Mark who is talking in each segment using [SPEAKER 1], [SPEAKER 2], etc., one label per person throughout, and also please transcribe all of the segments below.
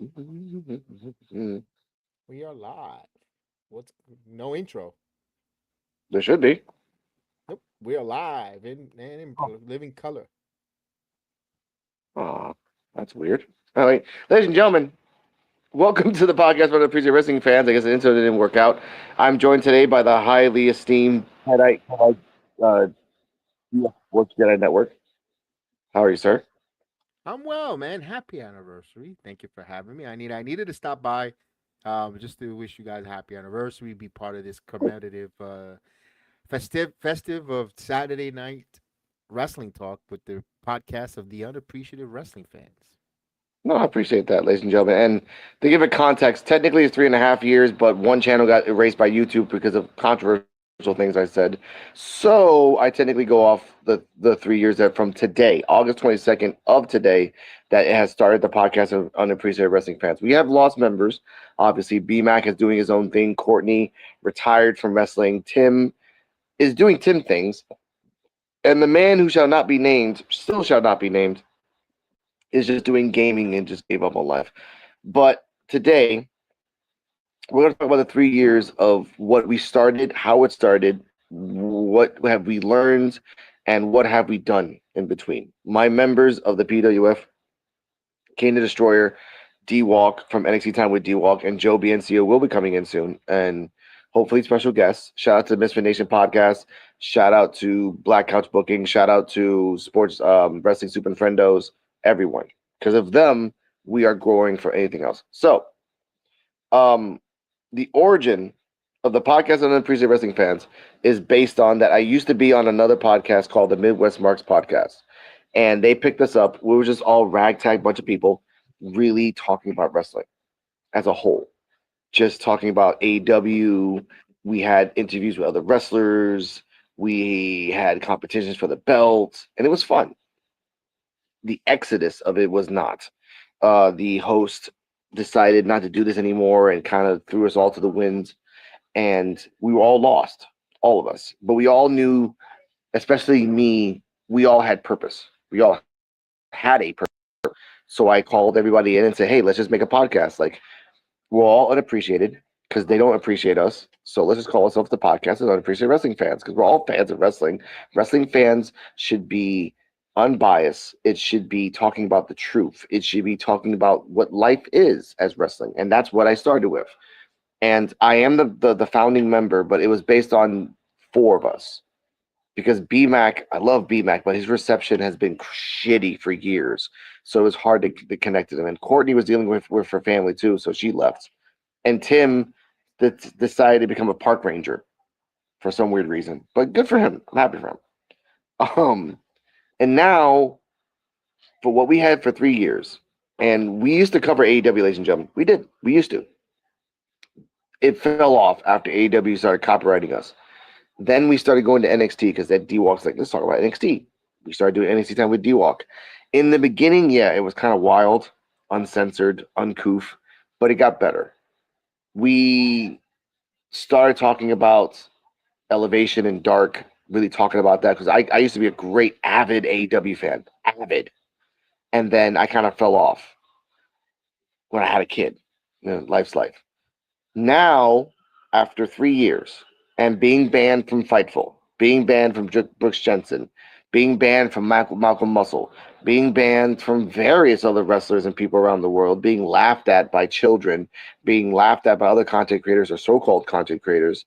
[SPEAKER 1] We are live. What's no intro?
[SPEAKER 2] There should be.
[SPEAKER 1] Nope. We are live in living color.
[SPEAKER 2] Oh, that's weird. All right, ladies and gentlemen, welcome to the podcast for the Appreciate Wrestling fans. I guess the intro didn't work out. I'm joined today by the highly esteemed Headite uh, Sports Jedi Network. How are you, sir?
[SPEAKER 1] I'm well, man. Happy anniversary. Thank you for having me. I needed to stop by, just to wish you guys a happy anniversary. Be part of this commemorative, festive of Saturday night wrestling talk with the podcast of the unappreciated wrestling fans.
[SPEAKER 2] No, I appreciate that, ladies and gentlemen. And to give it context, technically it's 3.5 years, but one channel got erased by YouTube because of controversial things I said. So I technically go off the 3 years that from today, August 22nd of today, that it has started the podcast of Unappreciated Wrestling Fans. We have lost members. Obviously, BMAC is doing his own thing. Courtney retired from wrestling. Tim is doing Tim things. And the man who shall not be named, still shall not be named, is just doing gaming and just gave up on life. But today, we're going to talk about the 3 years of what we started, how it started, what have we learned, and what have we done in between. My members of the P.U.W.F, Kane the Destroyer, D Walk from NXT Time with D Walk, and Joe BNCO will be coming in soon. And hopefully, special guests. Shout out to the Misfit Nation podcast. Shout out to Black Couch Booking. Shout out to Sports Wrestling Super Friendos. Everyone. Because of them, we are growing for anything else. So, um, the origin of the podcast on Unappreciated Wrestling Fans is based on that I used to be on another podcast called the Midwest Marks Podcast. And they picked us up. We were just all ragtag bunch of people really talking about wrestling as a whole. Just talking about AEW. We had interviews with other wrestlers. We had competitions for the belt. And it was fun. The exodus of it was not. The host decided not to do this anymore and kind of threw us all to the wind. And we were all lost, all of us. But we all knew, especially me, we all had purpose. We all had a purpose. So I called everybody in and said, hey, let's just make a podcast. Like, we're all unappreciated because they don't appreciate us. So let's just call ourselves the podcast of Unappreciated Wrestling Fans because we're all fans of wrestling. Wrestling fans should be unbiased. It should be talking about the truth. It should be talking about what life is as wrestling. And that's what I started with. And I am the founding member, but it was based on four of us because BMAC, I love BMAC, but his reception has been shitty for years. So it was hard to connect to him. And Courtney was dealing with her family too, so she left. And Tim decided to become a park ranger for some weird reason. But good for him. I'm happy for him. Um, and now for what we had for 3 years, and we used to cover AEW, ladies and gentlemen. We did. We used to. It fell off after AEW started copyrighting us. Then we started going to NXT because that D Walk's like, let's talk about NXT. We started doing NXT time with D Walk. In the beginning, yeah, it was kind of wild, uncensored, uncouth, but it got better. We started talking about Elevation and Dark, really talking about that because I used to be a great avid AEW fan, avid, and then I kind of fell off when I had a kid. Life's life. Now, after 3 years, and being banned from Fightful, being banned from Brooks Jensen, being banned from Malcolm Muscle, being banned from various other wrestlers and people around the world, being laughed at by children, being laughed at by other content creators or so-called content creators,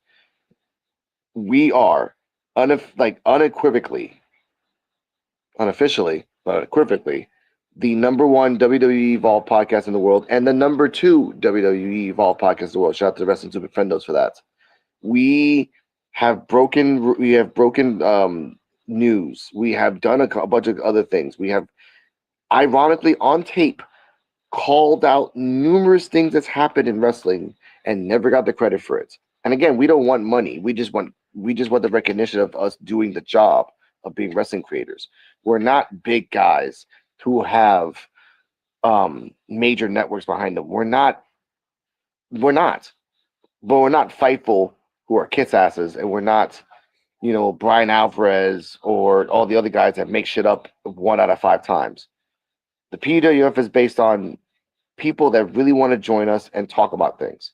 [SPEAKER 2] we are unequivocally, unofficially, but unequivocally, the number one WWE Evolve podcast in the world and the number two WWE Evolve podcast in the world. Shout out to the Wrestling Super Friendos for that. We we have broken news. We have done a bunch of other things. We have ironically on tape called out numerous things that's happened in wrestling and never got the credit for it. And again, we don't want money. We just want the recognition of us doing the job of being wrestling creators. We're not big guys who have major networks behind them. We're not. But we're not Fightful who are kiss asses, and we're not, Brian Alvarez or all the other guys that make shit up 1 out of 5 times. The PWF is based on people that really want to join us and talk about things.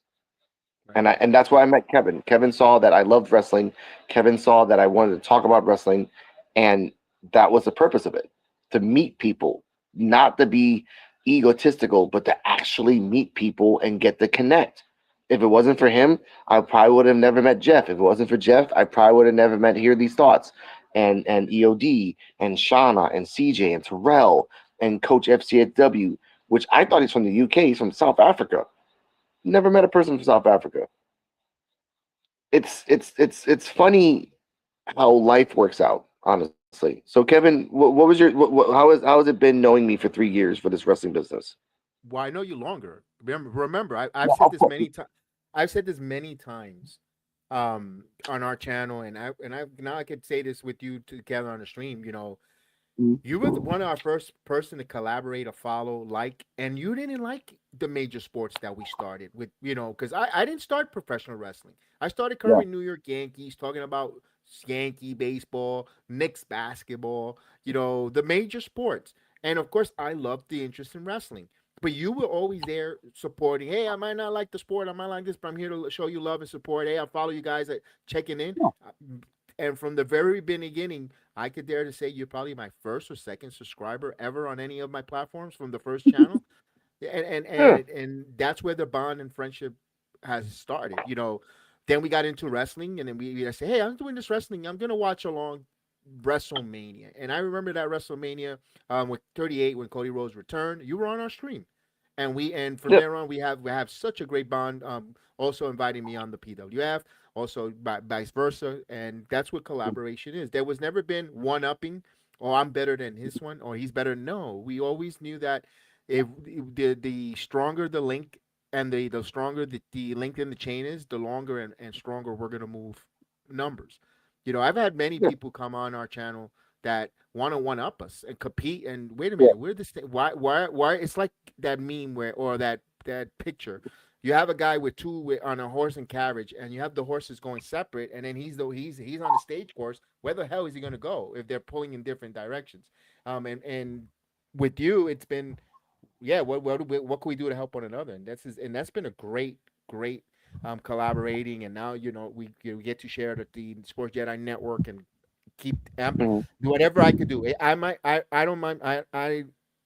[SPEAKER 1] Right.
[SPEAKER 2] And that's why I met Kevin. Kevin saw that I loved wrestling. Kevin saw that I wanted to talk about wrestling, and that was the purpose of it, to meet people, not to be egotistical, but to actually meet people and get to connect. If it wasn't for him, I probably would have never met Jeff. If it wasn't for Jeff, I probably would have never met Hear These Thoughts and EOD and Shauna and CJ and Terrell and Coach FCW, which I thought he's from the UK. He's from South Africa. Never met a person from South Africa. It's funny how life works out, honestly. So Kevin, what was your how has it been knowing me for 3 years for this wrestling business?
[SPEAKER 1] Well, I know you longer. Remember, I've
[SPEAKER 2] Yeah,
[SPEAKER 1] said
[SPEAKER 2] of
[SPEAKER 1] this
[SPEAKER 2] course.
[SPEAKER 1] many times. I've said this many times on our channel, and I now I could say this with you together on the stream. You were one of our first person to collaborate or follow, like, and you didn't like the major sports that we started with, because I didn't start professional wrestling. I started
[SPEAKER 2] Yeah.
[SPEAKER 1] covering New York Yankees, talking about Yankee baseball, Knicks basketball, the major sports. And of course, I loved the interest in wrestling. But you were always there supporting. Hey, I might not like the sport, I might like this, but I'm here to show you love and support. Hey, I follow you guys at checking in. Uh, And from the very beginning, I could dare to say you're probably my first or second subscriber ever on any of my platforms from the first channel.
[SPEAKER 2] Yeah.
[SPEAKER 1] And that's where the bond and friendship has started. Then we got into wrestling, and then we say, hey, I'm doing this wrestling. I'm gonna watch along WrestleMania. And I remember that WrestleMania with 38 when Cody Rhodes returned. You were on our stream. And from
[SPEAKER 2] Yeah.
[SPEAKER 1] there on we have such a great bond. Also inviting me on the P.W.F, also vice versa, and that's what collaboration is. There was never been one upping, or I'm better than his one, or he's better. No, we always knew that if the stronger the link and the stronger the link in the chain is, the longer and stronger we're gonna move numbers. I've had many
[SPEAKER 2] Yeah.
[SPEAKER 1] people come on our channel that want to one up us and compete. And wait a
[SPEAKER 2] Yeah.
[SPEAKER 1] minute, we're this. Why? It's like that meme where, or that picture. You have a guy with on a horse and carriage, and you have the horses going separate, and then he's on the stage course. Where the hell is he going to go if they're pulling in different directions? And with you, it's been, yeah. What can we do to help one another? And that's been a great collaborating. And now we get to share the Sports Jedi Network and keep
[SPEAKER 2] Mhm.
[SPEAKER 1] do whatever I could do. I don't mind. I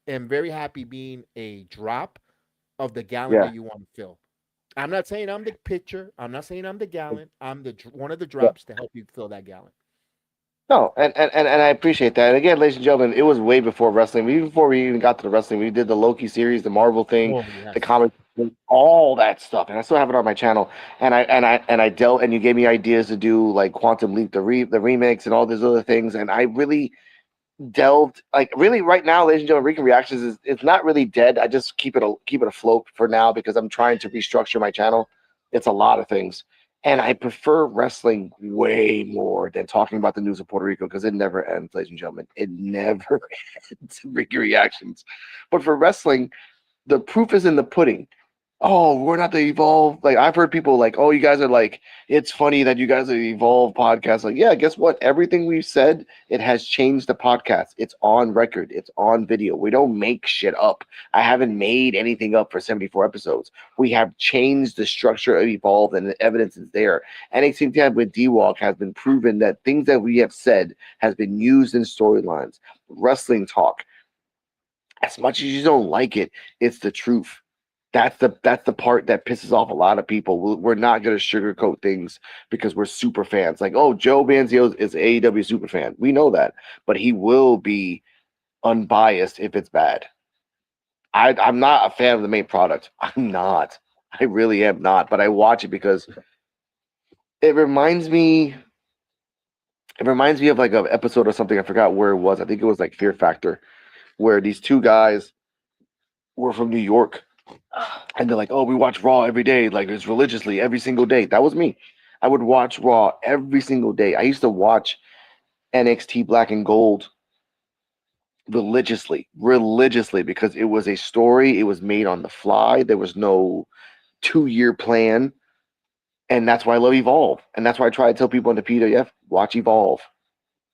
[SPEAKER 1] am very happy being a drop of the gallon
[SPEAKER 2] Yeah.
[SPEAKER 1] that you want to fill. I'm not saying I'm the pitcher. I'm not saying I'm the gallon. I'm one of the
[SPEAKER 2] Yeah.
[SPEAKER 1] drops to help you fill that gallon.
[SPEAKER 2] No, and I appreciate that. And again, ladies and gentlemen, it was way before wrestling. Even before we even got to the wrestling, we did the Loki series, the Marvel thing,
[SPEAKER 1] Oh
[SPEAKER 2] the
[SPEAKER 1] yes.
[SPEAKER 2] comic, all that stuff. And I still have it on my channel. And I dealt, and you gave me ideas to do like Quantum Leap, the remix, and all these other things. And I really delved, like, really right now, ladies and gentlemen, Recon Reactions is it's not really dead. I just keep it afloat for now because I'm trying to restructure my channel. It's a lot of things, and I prefer wrestling way more than talking about the news of Puerto Rico because it never ends, ladies and gentlemen. It never ends. Recon Reactions, but for wrestling, the proof is in the pudding. Oh, we're not the Evolve. Like, I've heard people like, oh, you guys are like, it's funny that you guys are the Evolve podcast. Like, yeah, guess what? Everything we've said, it has changed the podcast. It's on record. It's on video. We don't make shit up. I haven't made anything up for 74 episodes. We have changed the structure of Evolve, and the evidence is there. NXT Tag with D-Walk has been proven that things that we have said has been used in storylines. Wrestling talk, as much as you don't like it, it's the truth. That's the part that pisses off a lot of people. We're not going to sugarcoat things because we're super fans. Like, oh, Joe Manziel is an AEW super fan. We know that, but he will be unbiased if it's bad. I'm not a fan of the main product. I'm not. I really am not. But I watch it because it reminds me. It reminds me of like an episode or something. I forgot where it was. I think it was like Fear Factor, where these two guys were from New York, and they're like, "Oh, we watch Raw every day, like it's religiously every single day." That was me. I would watch Raw every single day. I used to watch NXT Black and Gold religiously because it was a story. It was made on the fly. There was no 2 year plan, and that's why I love Evolve, and that's why I try to tell people in the P.W.F. watch Evolve.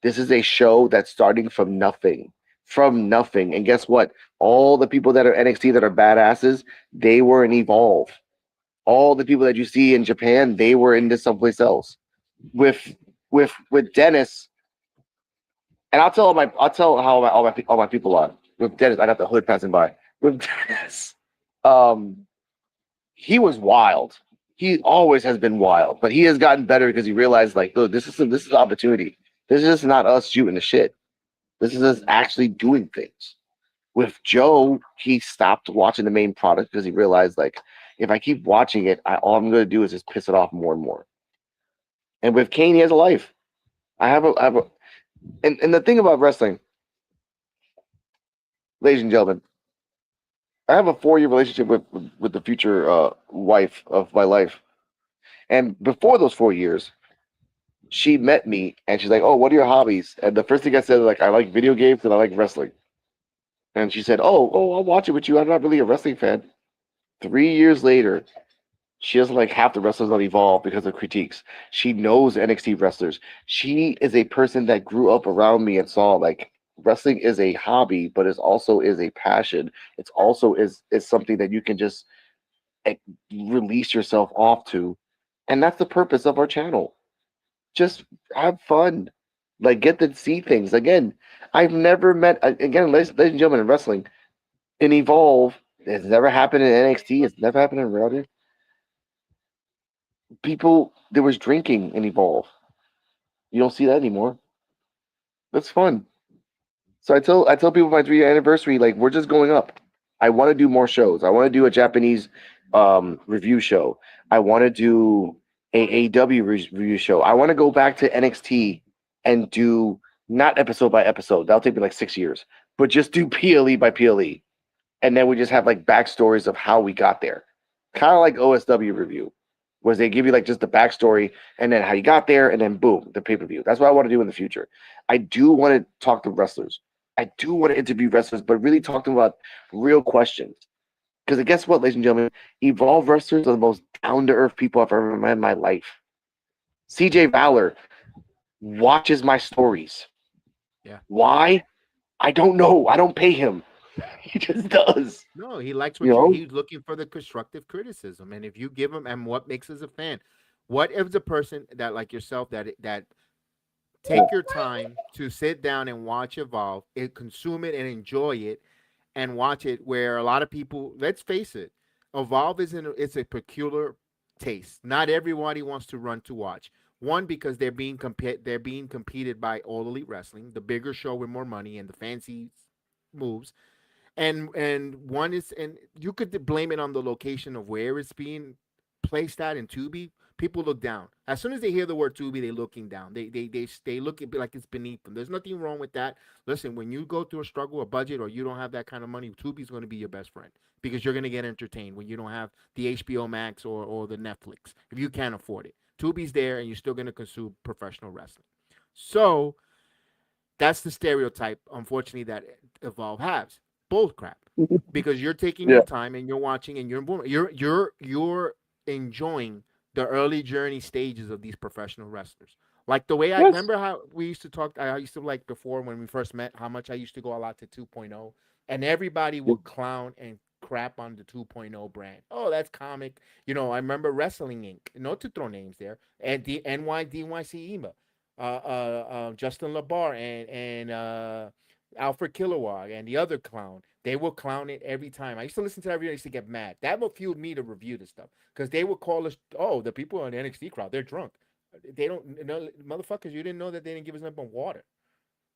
[SPEAKER 2] This is a show that's starting from nothing. from nothing. And guess what? All the people that are NXT that are badasses, they were in Evolve. All the people that you see in Japan, they were in this someplace else. With with Dennis, and I'll tell how all my people are. With Dennis, I got the hood passing by. With Dennis, um, he was wild. He always has been wild, but he has gotten better because he realized, like, look, this is opportunity. This is just not us shooting the shit. This is us actually doing things. With Joe, he stopped watching the main product because he realized, like, if I keep watching it, all I'm going to do is just piss it off more and more. And with Kane, he has a life. I have a, and the thing about wrestling, ladies and gentlemen, I have a 4-year relationship with the future wife of my life. And before those 4 years, she met me and she's like, "Oh, what are your hobbies?" And the first thing I said, like, "I like video games and I like wrestling." And she said, "Oh, I'll watch it with you. I'm not really a wrestling fan." 3 years later, she doesn't like half the wrestlers on Evolve because of critiques. She knows NXT wrestlers. She is a person that grew up around me and saw, like, wrestling is a hobby, but it also is a passion. It's also is something that you can just eh, release yourself off to, and that's the purpose of our channel. Just have fun, like, get to see things again. I've never met again, ladies and gentlemen, in wrestling, in Evolve. It's never happened in NXT. It's never happened in Raw. People, there was drinking in Evolve. You don't see that anymore. That's fun. So I tell people my 3-year anniversary, like, we're just going up. I want to do more shows. I want to do a Japanese review show. I want to do a AEW review show. I want to go back to NXT and do, not episode by episode. That'll take me like 6 years, but just do PLE by PLE, and then we just have like backstories of how we got there, kind of like OSW review, was they give you like just the backstory and then how you got there, and then boom, the pay-per-view. That's what I want to do in the future. I do want to talk to wrestlers. I do want to interview wrestlers, but really talk to them about real questions. Because guess what, ladies and gentlemen, Evolve wrestlers are the most down-to-earth people I've ever met in my life. CJ Valor watches my stories.
[SPEAKER 1] Yeah.
[SPEAKER 2] Why? I don't know. I don't pay him. He just does.
[SPEAKER 1] No, he likes
[SPEAKER 2] You
[SPEAKER 1] what you.
[SPEAKER 2] know?
[SPEAKER 1] He's looking for the constructive criticism, and if you give him, and what makes us a fan, what if the person that like yourself that take your time to sit down and watch Evolve, it, consume it and enjoy it, and watch it. Where a lot of people, let's face it, Evolve isn't. It's a peculiar taste. Not everybody wants to run to watch. One, because they're being competed by All Elite Wrestling, the bigger show with more money and the fancy moves, and one is, and you could blame it on the location of where it's being placed at in Tubi. People look down as soon as they hear the word Tubi. They're looking down. They look at it like it's beneath them. There's nothing wrong with that. Listen, when you go through a struggle, a budget, or you don't have that kind of money, Tubi's going to be your best friend, because you're going to get entertained when you don't have the HBO Max or the Netflix. If you can't afford it, Tubi's there, and you're still going to consume professional wrestling. So that's the stereotype, unfortunately, that Evolve has. Bull crap. Because you're taking
[SPEAKER 2] Yeah.
[SPEAKER 1] your time and you're watching and you're enjoying the early journey stages of these professional wrestlers. Like the way I
[SPEAKER 2] Yes.
[SPEAKER 1] remember how we used to talk. I used to, like, before when we first met, how much I used to go a lot to 2.0, and everybody would clown and crap on the 2.0 brand. Oh, that's comic. I remember Wrestling Inc. Not to throw names there, and the NYDYC EMA, Justin Labar and Alfred Kilowog and the other clown. They will clown it every time. I used to listen to everybody. I used to get mad. That would fuel me to review this stuff, because they would call us, oh, the people on the NXT crowd, they're drunk. They don't know, motherfuckers. You didn't know that they didn't give us nothing but water.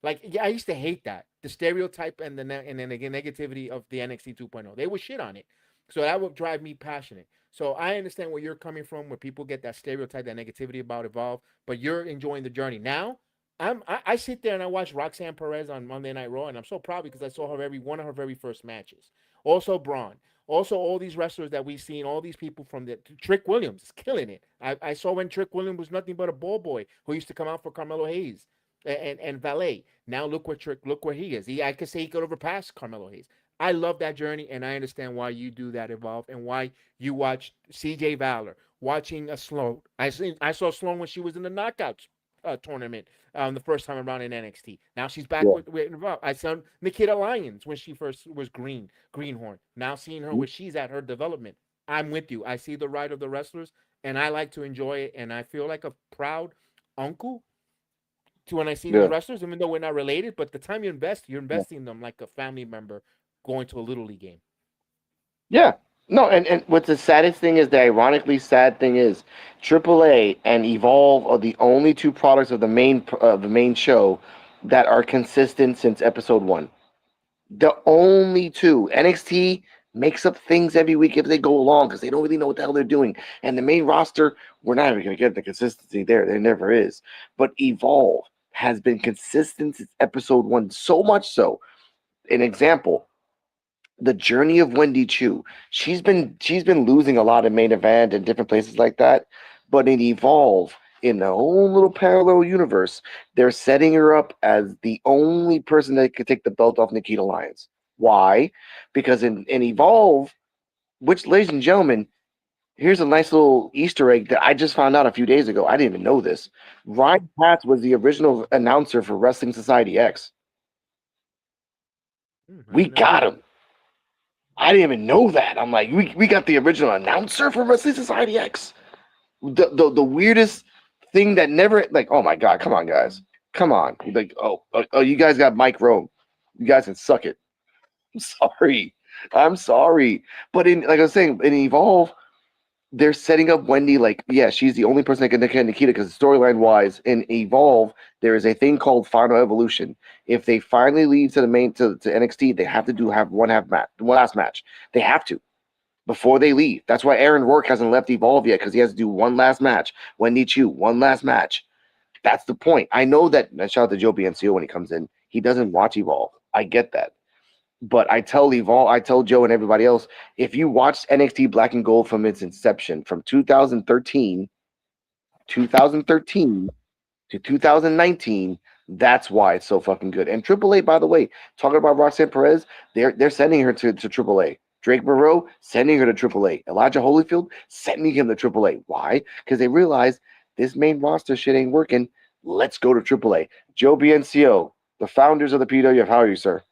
[SPEAKER 1] Like, yeah, I used to hate that, the stereotype and and then again negativity of the NXT 2.0. They would shit on it, so that would drive me passionate. So I understand where you're coming from, where people get that stereotype, that negativity about Evolve, but you're enjoying the journey. Now, I sit there and I watch Roxanne Perez on Monday Night Raw, and I'm so proud because I saw her every one of her very first matches. Also Braun. Also, all these wrestlers that we've seen, all these people from the Trick Williams is killing it. I saw when Trick Williams was nothing but a ball boy who used to come out for Carmelo Hayes and Valet. Now look where he is. I could say he could overpass Carmelo Hayes. I love that journey, and I understand why you do that, Evolve, and why you watch CJ Valor, watching a Sloan. I saw Sloan when she was in the knockouts. tournament the first time around in NXT. Now she's back
[SPEAKER 2] Yeah.
[SPEAKER 1] with Raw. I saw Nikita Lyons when she first was Greenhorn. Now seeing her
[SPEAKER 2] Mhm.
[SPEAKER 1] where she's at her development. I'm with you. I see the ride of the wrestlers, and I like to enjoy it, and I feel like a proud uncle to when I see these
[SPEAKER 2] Yeah.
[SPEAKER 1] wrestlers, even though we're not related. But the time you invest, you're
[SPEAKER 2] Yeah.
[SPEAKER 1] investing in them like a family member going to a little league game.
[SPEAKER 2] Yeah. No, and what's the saddest thing is the ironically sad thing is AAA and Evolve are the only two products of the main show that are consistent since episode one. The only two. NXT makes up things every week if they go along because they don't really know what the hell they're doing. And the main roster, we're not even going to get the consistency there. There never is. But Evolve has been consistent since episode one, so much so. An example, the journey of Wendy Chu. She's been losing a lot in main event and different places like that. But in Evolve, in the whole little parallel universe, they're setting her up as the only person that could take the belt off Nikita Lyons. Why? Because in Evolve, which, ladies and gentlemen, here's a nice little Easter egg that I just found out a few days ago. I didn't even know this. Ryan Katz was the original announcer for Wrestling Society X.
[SPEAKER 1] I
[SPEAKER 2] We
[SPEAKER 1] didn't know
[SPEAKER 2] got
[SPEAKER 1] that.
[SPEAKER 2] him. I didn't even know that. I'm like, we got the original announcer for Wrestling Society X. The weirdest thing that never, like, oh my god, come on guys, come on. Like, oh, you guys got Mike Rome. You guys can suck it. I'm sorry. I'm sorry. But in, like I was saying, in Evolve, they're setting up Wendy like, yeah, she's the only person that can nick Nikita because storyline wise, in Evolve, there is a thing called Final Evolution. If they finally leave to the main to NXT, they have to have one last match. They have to before they leave. That's why Aaron Rourke hasn't left Evolve yet because he has to do one last match. Wendy Chu, one last match. That's the point. I know that. And shout out to Joe BNCO when he comes in. He doesn't watch Evolve. I get that. But I tell Joe and everybody else, if you watched NXT Black and Gold from its inception, from 2013 to 2019, that's why it's so fucking good. And AAA, by the way, talking about Roxanne Perez, they're sending her to AAA. Drake Moreau sending her to AAA. Elijah Holyfield sending him to AAA. Why? Because they realize this main roster shit ain't working. Let's go to AAA. Joe BNCO, the founders of the P.U.W.F. How are you, sir?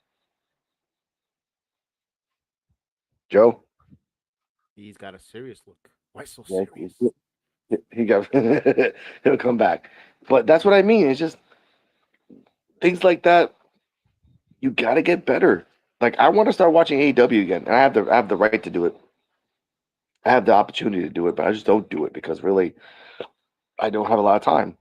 [SPEAKER 2] Joe?
[SPEAKER 1] He's got a serious look. Why so
[SPEAKER 2] Yeah,
[SPEAKER 1] serious?
[SPEAKER 2] he got he'll come back. But that's what I mean. It's just things like that. You got to get better. Like I want to start watching AEW again, and I have the right to do it. I have the opportunity to do it, but I just don't do it because really I don't have a lot of time.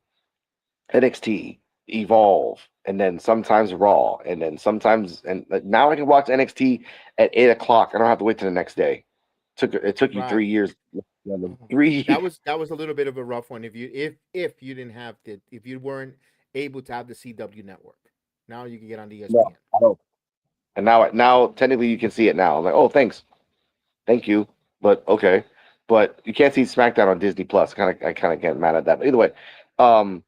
[SPEAKER 2] NXT, Evolve, and then sometimes Raw, and then sometimes and now I can watch NXT at 8 o'clock. I don't have to wait till the next day. It took you
[SPEAKER 1] Right.
[SPEAKER 2] 3 years.
[SPEAKER 1] Oh,
[SPEAKER 2] 3 years.
[SPEAKER 1] that was a little bit of a rough one. If you didn't have the if you weren't able to have the CW network, now you can get on the
[SPEAKER 2] No,
[SPEAKER 1] ESPN.
[SPEAKER 2] I don't. And now technically you can see it now. I'm like, oh, thanks. Thank you, but okay. But you can't see SmackDown on Disney Plus. I kind of get mad at that. But either way, um,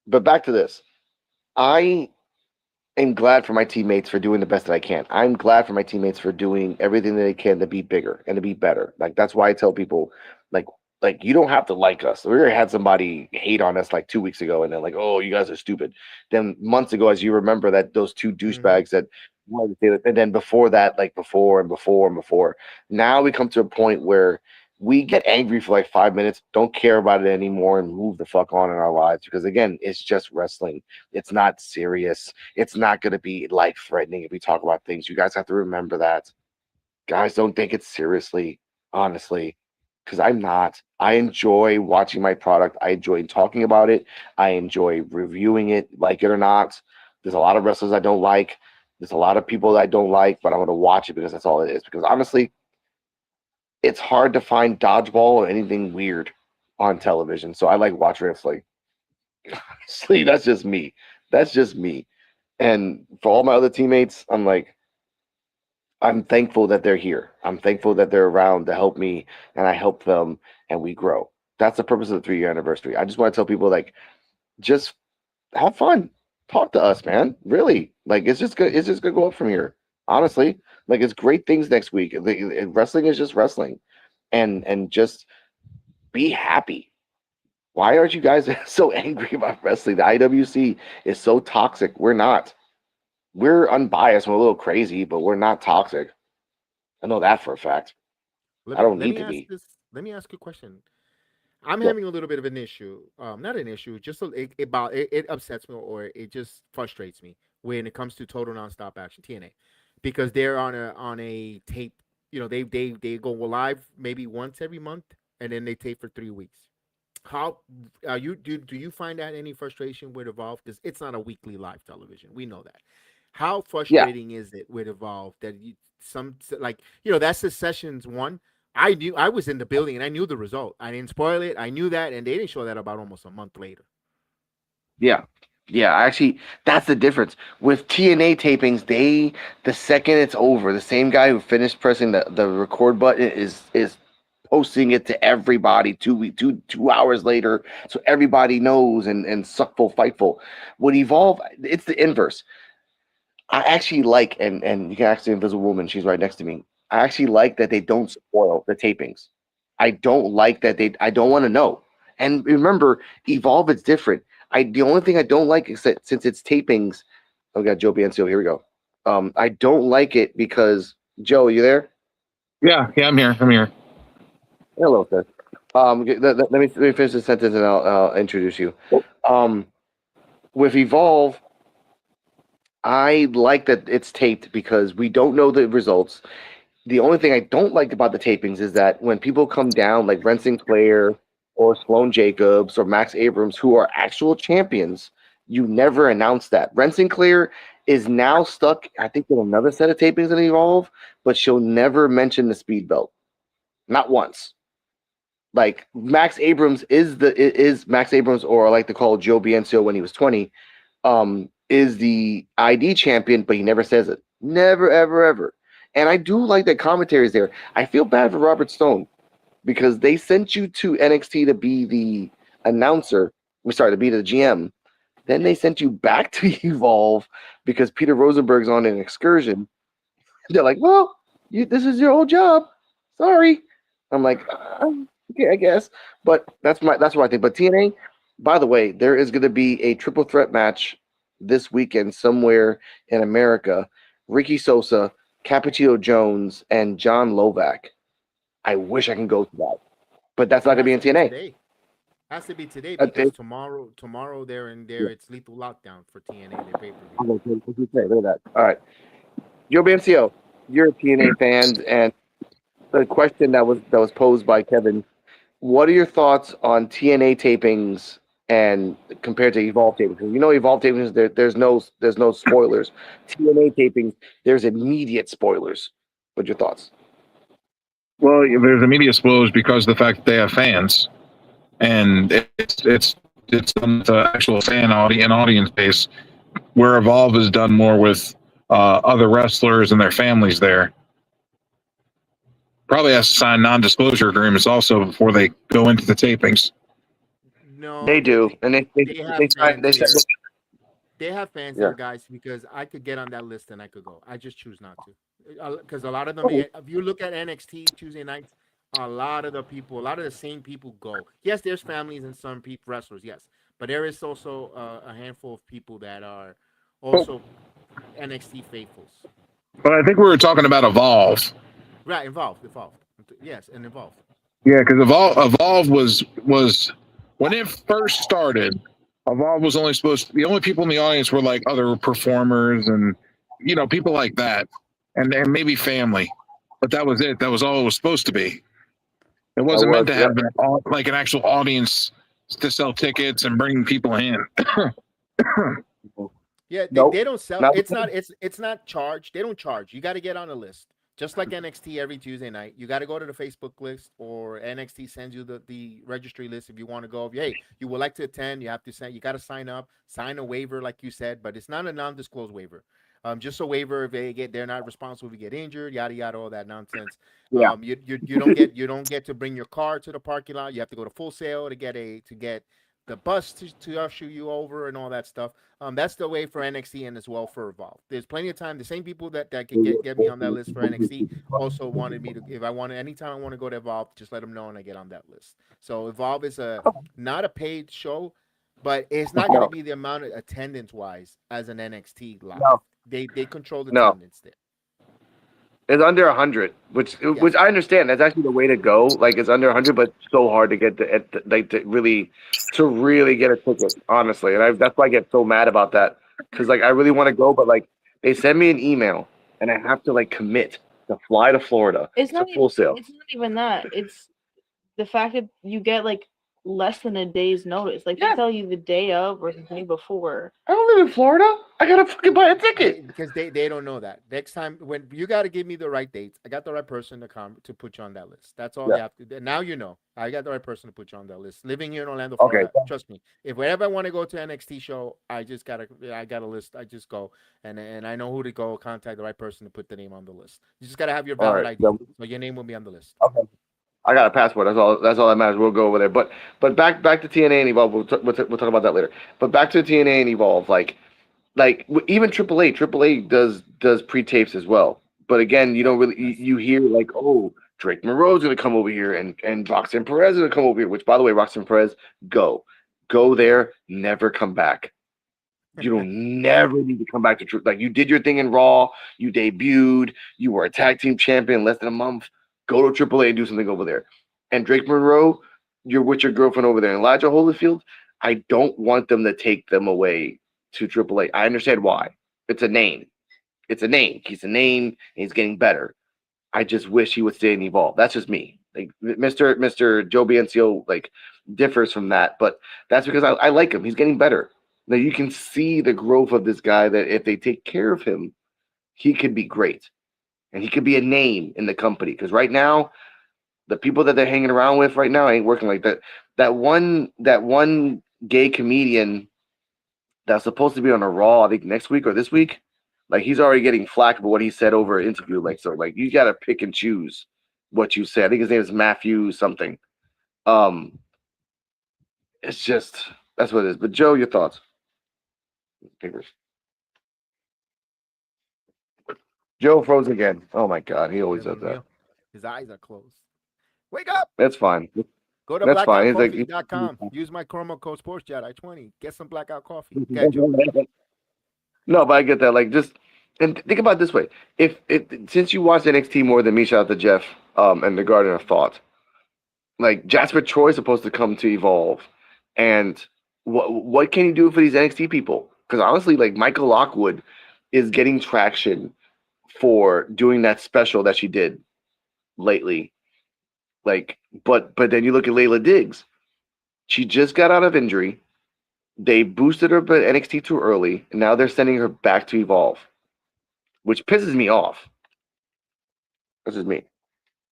[SPEAKER 2] but back to this. I am glad for my teammates for doing the best that I can. I'm glad for my teammates for doing everything that they can to be bigger and to be better. Like that's why I tell people, like, like you don't have to like us. We already had somebody hate on us like 2 weeks ago, and then like, oh, you guys are stupid. Then months ago, as you remember, that those two
[SPEAKER 1] Hmm.
[SPEAKER 2] douchebags that wanted to say that, and then before that, like before and before and before. Now we come to a point where we get angry for like 5 minutes, don't care about it anymore, and move the fuck on in our lives because again, it's just wrestling. It's not serious. It's not going to be life threatening if we talk about things. You guys have to remember that. Guys, don't take it seriously, honestly, because I'm not. I enjoy watching my product. I enjoy talking about it. I enjoy reviewing it, like it or not. There's a lot of wrestlers I don't like. There's a lot of people that I don't like, but I'm going to watch it because that's all it is. Because honestly, it's hard to find dodgeball or anything weird on television. So I like watch wrestling. See, that's just me. That's just me. And for all my other teammates, I'm thankful that they're here. I'm thankful that they're around to help me and I help them and we grow. That's the purpose of the 3 year anniversary. I just want to tell people like just have fun. Talk to us, man. Really. Like it's just gonna go up from here. Honestly. Like it's great things next week. Wrestling is just wrestling. And just be happy. Why aren't you guys so angry about wrestling? The IWC is so toxic. We're not. We're unbiased. We're a little crazy, but we're not toxic. I know that for a fact.
[SPEAKER 1] Let
[SPEAKER 2] I
[SPEAKER 1] me
[SPEAKER 2] don't
[SPEAKER 1] let
[SPEAKER 2] need
[SPEAKER 1] me
[SPEAKER 2] to
[SPEAKER 1] ask
[SPEAKER 2] be.
[SPEAKER 1] this. Let me ask you a question. I'm
[SPEAKER 2] Yeah.
[SPEAKER 1] having a little bit of an issue. Not an issue, just it upsets me or it just frustrates me when it comes to Total Nonstop Action TNA, because they're on a tape. You know, they go live maybe once every month, and then they tape for 3 weeks. How do you find that any frustration with Evolve? Because it's not a weekly live television. We know that. How
[SPEAKER 2] Yeah.
[SPEAKER 1] frustrating is it with Evolve that like that's the sessions one. I was in the building and I knew the result. I didn't spoil it. I knew that, and they didn't show that about almost a month later.
[SPEAKER 2] Yeah. Yeah. Actually, that's the difference. With TNA tapings, the second it's over, the same guy who finished pressing the record button is posting it to everybody 2 hours later, so everybody knows and suckful fightful. With Evolve, it's the inverse. I actually like, and you can ask the Invisible Woman. She's right next to me. I actually like that they don't spoil the tapings. I don't like that they. I don't want to know. And remember, Evolve is different. The only thing I don't like is that since it's tapings. Oh, we got Joe Biancio. Here we go. I don't like it because Joe, are you there?
[SPEAKER 3] Yeah, yeah, I'm here. I'm here.
[SPEAKER 2] Hello, sir. Let me finish the sentence and I'll introduce you. Um, with Evolve, I like that it's taped because we don't know the results. The only thing I don't like about the tapings is that when people come down, like Brent Sinclair or Sloan Jacobs or Max Abrams, who are actual champions, you never announce that. Brent Sinclair is now stuck, I think, in another set of tapings in Evolve, but she'll never mention the speed belt. Not once. Like Max Abrams, or I like to call Joe Biencio when he was 20, is the ID champion, but he never says it. Never, ever, ever. And I do like that commentary is there. I feel bad for Robert Stone because they sent you to NXT to be the announcer. I'm sorry, to be the GM. Then they sent you back to Evolve because Peter Rosenberg's on an excursion. They're like, well, this is your old job. Sorry. I'm like, okay, I guess. But that's what I think. But TNA, by the way, there is going to be a triple threat match this weekend somewhere in America. Ricky Sosa, Cappuccino Jones, and John Lovak. I wish I can go to that, but that's not
[SPEAKER 1] It
[SPEAKER 2] going to be
[SPEAKER 1] has
[SPEAKER 2] in
[SPEAKER 1] to be
[SPEAKER 2] TNA.
[SPEAKER 1] today. Has to be today because
[SPEAKER 2] It,
[SPEAKER 1] tomorrow there and
[SPEAKER 2] yeah,
[SPEAKER 1] there it's lethal lockdown for TNA their pay per view.
[SPEAKER 2] I'm gonna say, look at that. All right, Joe BMCO, you're a TNA fan, and the question that was posed by Kevin: what are your thoughts on TNA tapings and compared to Evolve tapings? Because Evolve tapings, there's no spoilers. TNA tapings, there's immediate spoilers. What's your thoughts?
[SPEAKER 3] Well, there's immediate spoilers because of the fact that they have fans, and it's done with the actual audience base. Where Evolve is done more with other wrestlers and their families there. Probably has to sign non-disclosure agreements also before they go into the tapings.
[SPEAKER 1] No,
[SPEAKER 2] They
[SPEAKER 1] they
[SPEAKER 2] do,
[SPEAKER 1] they,
[SPEAKER 2] and
[SPEAKER 1] they have fans
[SPEAKER 2] they said,
[SPEAKER 1] there. They have fans
[SPEAKER 2] yeah.
[SPEAKER 1] there, guys, because I could get on that list and I could go. I just choose not to, because a lot of them.
[SPEAKER 2] Oh,
[SPEAKER 1] If you look at NXT Tuesday nights, a lot of the people, a lot of the same people go. Yes, there's families and some people wrestlers, yes, but there is also a handful of people that are
[SPEAKER 3] But,
[SPEAKER 1] also NXT faithfuls.
[SPEAKER 3] but I think we were talking about Evolve.
[SPEAKER 1] Right, involved, yes, and involved.
[SPEAKER 3] Yeah, because Evolve was when it first started. Evolve was only supposed the only people in the audience were like other performers and people like that, and maybe family, but that was it. That was all it was supposed to be. It
[SPEAKER 2] that
[SPEAKER 3] wasn't meant
[SPEAKER 2] was,
[SPEAKER 3] to
[SPEAKER 2] yeah.
[SPEAKER 3] have like an actual audience to sell tickets and bring people in.
[SPEAKER 1] Yeah, they
[SPEAKER 2] Nope.
[SPEAKER 1] don't sell.
[SPEAKER 2] Not,
[SPEAKER 1] It's not charged. They don't charge. You got to get on a list. Just like NXT every Tuesday night, you got to go to the Facebook list, or NXT sends you the registry list if you want to go. If hey, you would like to attend, you have to send. You got to sign up, sign a waiver, like you said, but it's not a non-disclosed waiver. Just a waiver if they're not responsible if you get injured, yada yada, all that nonsense.
[SPEAKER 2] yeah.
[SPEAKER 1] You don't get to bring your car to the parking lot. You have to go to Full Sail to get the bus to usher you over and all that stuff. That's the way for NXT and as well for Evolve. There's plenty of time. The same people that could get me on that list for NXT also wanted me to, if I want to, anytime I want to go to Evolve, just let them know and I get on that list. So Evolve is not a paid show, but it's not going to
[SPEAKER 2] No,
[SPEAKER 1] be the amount of attendance wise as an NXT live.
[SPEAKER 2] no,
[SPEAKER 1] They control the
[SPEAKER 2] no.
[SPEAKER 1] attendance there.
[SPEAKER 2] It's under 100, which
[SPEAKER 1] Yes.
[SPEAKER 2] I understand. That's actually the way to go. Like it's under 100, but it's so hard to get like to really get a ticket. Honestly, and that's why I get so mad about that because like I really want to go, but like they send me an email and I have to like commit to fly to Florida.
[SPEAKER 4] It's
[SPEAKER 2] It's
[SPEAKER 4] not
[SPEAKER 2] a full sale.
[SPEAKER 4] it's not even that. It's the fact that you get like less than a day's notice. Like they
[SPEAKER 2] Yeah.
[SPEAKER 4] tell you the day of or the day before.
[SPEAKER 2] I don't live in Florida. I gotta fucking buy a ticket.
[SPEAKER 1] Because they don't know that. Next time when you got to give me the right dates, I got the right person to come to put you on that list. That's all
[SPEAKER 2] Yeah.
[SPEAKER 1] they have to do. Now you know. I got the right person to put you on that list. Living here in Orlando,
[SPEAKER 2] Okay.
[SPEAKER 1] Florida, trust me. If whenever I want to go to NXT show, I got a list. I just go and I know who to go contact the right person to put the name on the list. You just got to have your
[SPEAKER 2] All
[SPEAKER 1] valid
[SPEAKER 2] right.
[SPEAKER 1] ID,
[SPEAKER 2] So,
[SPEAKER 1] so your name will be on the list.
[SPEAKER 2] okay. I got a passport. That's all that matters. We'll go over there. But back to TNA and Evolve. We'll talk about that later. But back to TNA and Evolve. Even AAA does pre-tapes as well. But again, you don't really you hear like, oh, Drake Monroe's gonna come over here and Roxanne Perez is gonna come over here. Which, by the way, Roxanne Perez, go there, never come back. You don't never need to come back to truth. Like you did your thing in Raw, you debuted, you were a tag team champion in less than a month. Go to AAA and do something over there. And Drake Monroe, you're with your girlfriend over there. And Elijah Holyfield, I don't want them to take them away to AAA. I understand why. It's a name. It's a name. He's a name and he's getting better. I just wish he would stay and evolve. That's just me. Like Mr. Joe Biancio like differs from that, but that's because I like him. He's getting better. Now you can see the growth of this guy that if they take care of him, he could be great. And he could be a name in the company. Because right now, the people that they're hanging around with right now ain't working like that. That one gay comedian that's supposed to be on a Raw, I think next week or this week, like he's already getting flack for what he said over an interview. Like so, like you gotta pick and choose what you say. I think his name is Matthew something. Um, it's just that's what it is. But Joe, your thoughts? Papers. Joe froze again. Oh my god, he always does that.
[SPEAKER 1] His eyes are closed. Wake up!
[SPEAKER 2] That's fine.
[SPEAKER 1] Go to
[SPEAKER 2] That's fine. He's like,
[SPEAKER 1] blackoutcoffee.com. Use my promo code SportsJedi20. Get some blackout coffee. Okay, Joe.
[SPEAKER 2] no, but I get that. Like, just and think about it this way: if since you watched NXT more than me, shout out to Jeff, and the Garden of Thought. Like Jasper Troy is supposed to come to Evolve, and what can you do for these NXT people? Because honestly, like Michael Lockwood is getting traction for doing that special that she did lately. Like, but then you look at Layla Diggs. She just got out of injury. They boosted her but NXT too early, and now they're sending her back to Evolve, which pisses me off. This is me.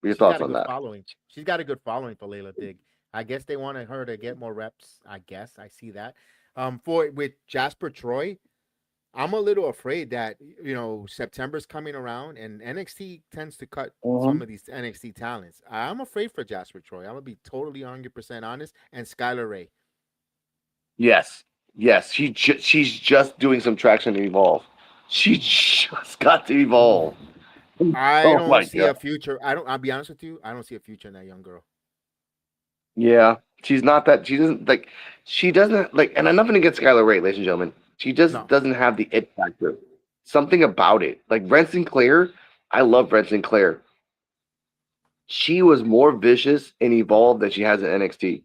[SPEAKER 2] What are your thoughts on that?
[SPEAKER 1] Following. She's got a good following for Layla Dig. I guess they wanted her to get more reps. I guess I see that. With Jasper Troy, I'm a little afraid that September's coming around and NXT tends to cut some of these NXT talents. I'm afraid for Jasper Troy. I'm gonna be totally 100% honest. And Skylar Ray.
[SPEAKER 2] Yes. She's just doing some traction to Evolve. She just got to Evolve.
[SPEAKER 1] I don't see a future. I'll be honest with you. I don't see a future in that young girl.
[SPEAKER 2] Yeah, she's not that. She doesn't like. And I'm nothing against Skylar Ray, ladies and gentlemen. She just doesn't have the it factor. Something about it. Like Ren Sinclair, I love Ren Sinclair. She was more vicious in Evolve than she has in NXT.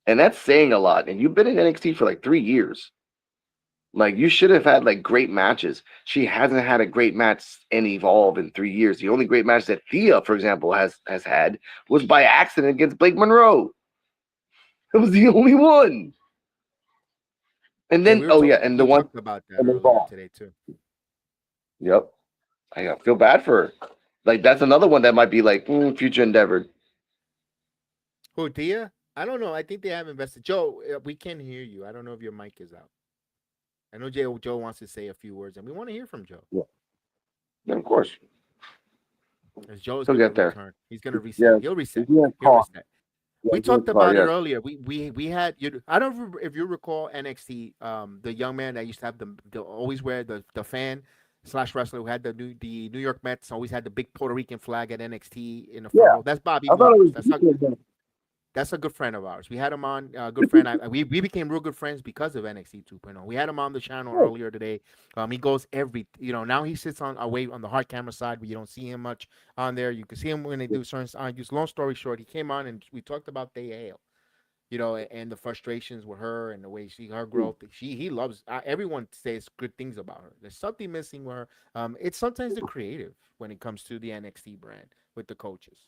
[SPEAKER 2] And that's saying a lot. And you've been in NXT for like 3 years. Like you should have had like great matches. She hasn't had a great match in Evolve in 3 years. The only great match that Thea, for example, has had was by accident against Blake Monroe. It was the only one. And then, and the one
[SPEAKER 1] about that earlier today too.
[SPEAKER 2] Yep, I feel bad for her. Like that's another one that might be like future endeavor.
[SPEAKER 1] Who, Thea? I don't know. I think they have invested. Joe, we can't hear you. I don't know if your mic is out. I know Joe wants to say a few words, and we want to hear from Joe.
[SPEAKER 2] Yeah, of course.
[SPEAKER 1] As Joe's
[SPEAKER 2] He'll
[SPEAKER 1] going
[SPEAKER 2] get
[SPEAKER 1] to
[SPEAKER 2] there.
[SPEAKER 1] return. He's going to reset.
[SPEAKER 2] Yeah.
[SPEAKER 1] He'll reset.
[SPEAKER 2] He'll
[SPEAKER 1] reset. We
[SPEAKER 2] for the
[SPEAKER 1] talked
[SPEAKER 2] most part,
[SPEAKER 1] about it
[SPEAKER 2] yes.
[SPEAKER 1] earlier. We had you. I don't know if you recall NXT. The young man that used to have the always wear the fan slash wrestler who had the New York Mets always had the big Puerto Rican flag at NXT in the front
[SPEAKER 2] Yeah,
[SPEAKER 1] row. That's Bobby
[SPEAKER 2] I thought it
[SPEAKER 1] Waters.
[SPEAKER 2] was decent.
[SPEAKER 1] That's a good friend of ours. We had him on, good friend. We became real good friends because of NXT 2.0. We had him on the channel
[SPEAKER 2] Yeah.
[SPEAKER 1] earlier today. He goes now he sits on away on the hard camera side where you don't see him much on there. You can see him when they do certain. Just long story short, he came on and we talked about Thea Hale, and the frustrations with her and the way her growth. He loves. Everyone says good things about her. There's something missing with her. It's sometimes the creative when it comes to the NXT brand with the coaches.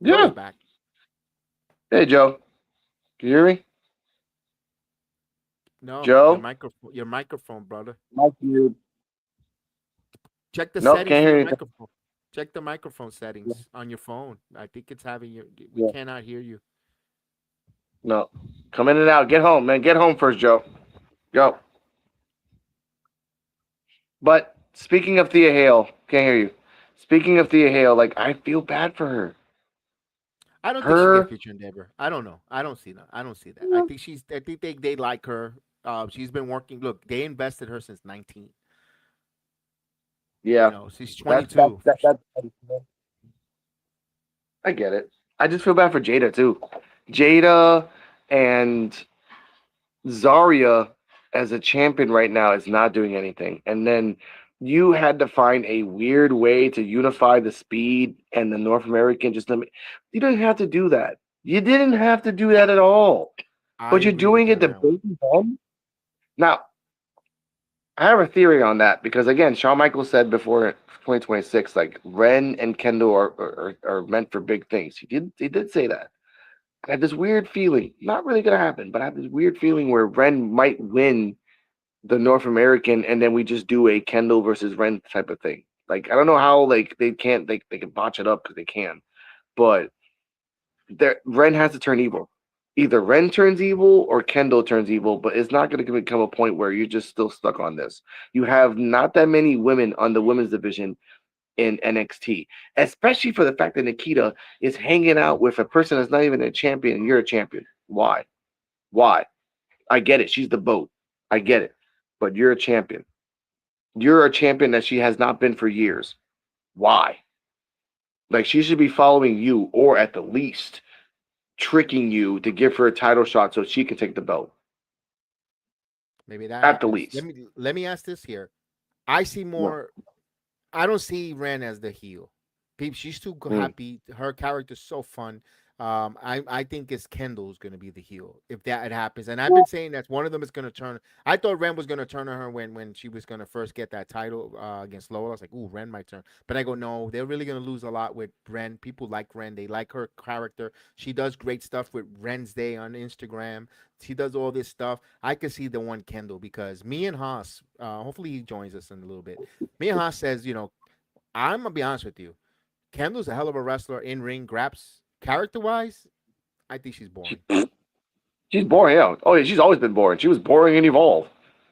[SPEAKER 1] Joe's
[SPEAKER 2] Yeah.
[SPEAKER 1] back.
[SPEAKER 2] Hey, Joe. Can you hear me?
[SPEAKER 1] No,
[SPEAKER 2] Joe?
[SPEAKER 1] your microphone, brother.
[SPEAKER 2] Mike, you.
[SPEAKER 1] Check the
[SPEAKER 2] Nope,
[SPEAKER 1] settings
[SPEAKER 2] can't
[SPEAKER 1] for
[SPEAKER 2] hear
[SPEAKER 1] the
[SPEAKER 2] anything.
[SPEAKER 1] microphone. Check the microphone settings on your phone. I think it's having your. We
[SPEAKER 2] Yeah.
[SPEAKER 1] cannot hear you.
[SPEAKER 2] No. Come in and out. Get home, man. Get home first, Joe. Go. But speaking of Thea Hale, can't hear you. Speaking of Thea Hale, like I feel bad for her.
[SPEAKER 1] I don't think she get
[SPEAKER 2] Her,
[SPEAKER 1] future endeavor. I don't know. I don't see that. I don't see that. I think she's. I think they like her. She's been working. Look, they invested her since 19.
[SPEAKER 2] yeah,
[SPEAKER 1] She's
[SPEAKER 2] that's that
[SPEAKER 1] 22.
[SPEAKER 2] that that. I get it. I just feel bad for Jada too. Jada and Zarya as a champion right now is not doing anything. And then you had to find a weird way to unify the speed and the North American. You didn't have to do that. You didn't have to do that at all.
[SPEAKER 1] I
[SPEAKER 2] But you're
[SPEAKER 1] agree with
[SPEAKER 2] doing it
[SPEAKER 1] that,
[SPEAKER 2] to
[SPEAKER 1] man.
[SPEAKER 2] bring them. Now, I have a theory on that because again, Shawn Michaels said before 2026, like Ren and Kendall are meant for big things. He did say that. I have this weird feeling, not really gonna happen, but I have this weird feeling where Ren might win the North American, and then we just do a Kendall versus Ren type of thing. Like I don't know how like they can botch it up because they can, but Ren has to turn evil. Either Ren turns evil or Kendall turns evil, but it's not going to become a point where you're just still stuck on this. You have not that many women on the women's division in NXT, especially for the fact that Nikita is hanging out with a person that's not even a champion and you're a champion. Why? Why? I get it. She's the boat. I get it. But you're a champion. You're a champion that she has not been for years. Why? Like she should be following you, or at the least tricking you to give her a title shot so she can take the belt.
[SPEAKER 1] Maybe that
[SPEAKER 2] At the
[SPEAKER 1] happens.
[SPEAKER 2] least.
[SPEAKER 1] Let me ask this here. I see
[SPEAKER 2] No.
[SPEAKER 1] more. I don't see Ren as the heel. She's too
[SPEAKER 2] Mm.
[SPEAKER 1] happy. Her character's so fun. I think it's Kendall's going to be the heel if that happens. And I've been saying that one of them is going to turn. I thought Ren was going to turn on her when she was going to first get that title against Lola. I was like, ooh, Ren might turn. But I go, no, they're really going to lose a lot with Ren. People like Ren. They like her character. She does great stuff with Ren's Day on Instagram. She does all this stuff. I could see the one Kendall because me and Haas, hopefully he joins us in a little bit. Me and Haas says, I'm gonna be honest with you. Kendall's a hell of a wrestler in ring, graps. Character wise, I think she's boring.
[SPEAKER 2] She's boring, yeah. Oh yeah, she's always been boring. She was boring in Evolve.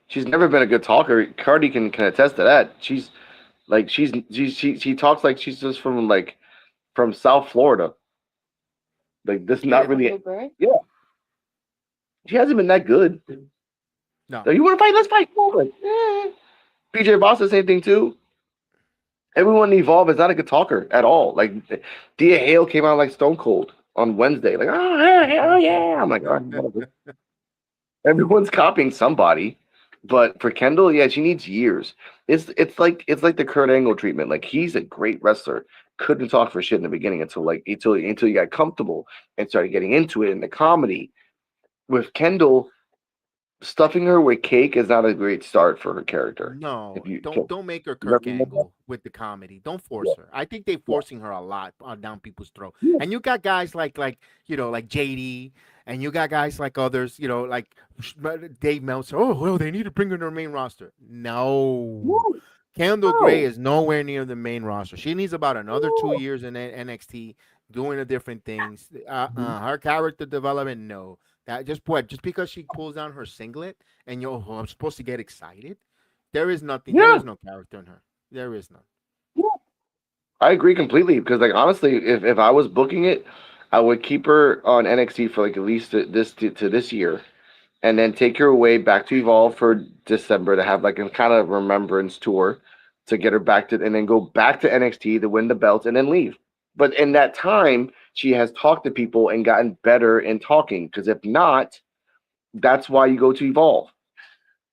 [SPEAKER 2] She's never been a good talker. Cardi can attest to that. She's like she talks like she's just from South Florida. Like this not
[SPEAKER 1] Jada?
[SPEAKER 2] really
[SPEAKER 4] Blueberry?
[SPEAKER 2] yeah. She hasn't been that good.
[SPEAKER 1] No.
[SPEAKER 2] Like, you wanna fight? Let's fight. Like, PJ Boss the same thing too. Everyone in Evolve is not a good talker at all. Like Dia Hale came out like Stone Cold on Wednesday. Like, oh yeah. I'm like, all right, whatever. Everyone's copying somebody. But for Kendall, yeah, she needs years. It's like the Kurt Angle treatment. Like he's a great wrestler. Couldn't talk for shit in the beginning until you got comfortable and started getting into it in the comedy. With Kendall, stuffing her with cake is not a great start for her character.
[SPEAKER 1] No,
[SPEAKER 2] If you
[SPEAKER 1] don't make her Kirk
[SPEAKER 2] remember that?
[SPEAKER 1] Angle with the comedy. Don't
[SPEAKER 2] Yeah,
[SPEAKER 1] force her. I think they're
[SPEAKER 2] yeah,
[SPEAKER 1] forcing her a lot down people's throat.
[SPEAKER 2] yeah.
[SPEAKER 1] And you got guys like JD, and you got guys like others, like Dave Meltzer. Oh well, they need to bring her to the main roster. No,
[SPEAKER 2] No,
[SPEAKER 1] Kendall Gray
[SPEAKER 2] no.
[SPEAKER 1] is nowhere near the main roster. She needs about another 2 years in NXT doing the different things. Her character development, no. That just because she pulls down her singlet and I'm supposed to get excited. There is nothing. There
[SPEAKER 2] Yeah,
[SPEAKER 1] is no character in her. There is none.
[SPEAKER 2] yeah. I agree completely because, like, honestly, if I was booking it, I would keep her on NXT for like at least this year, and then take her away back to Evolve for December to have like a kind of remembrance tour to get her back to, and then go back to NXT to win the belts and then leave. But in that time, she has talked to people and gotten better in talking. Because if not, that's why you go to Evolve,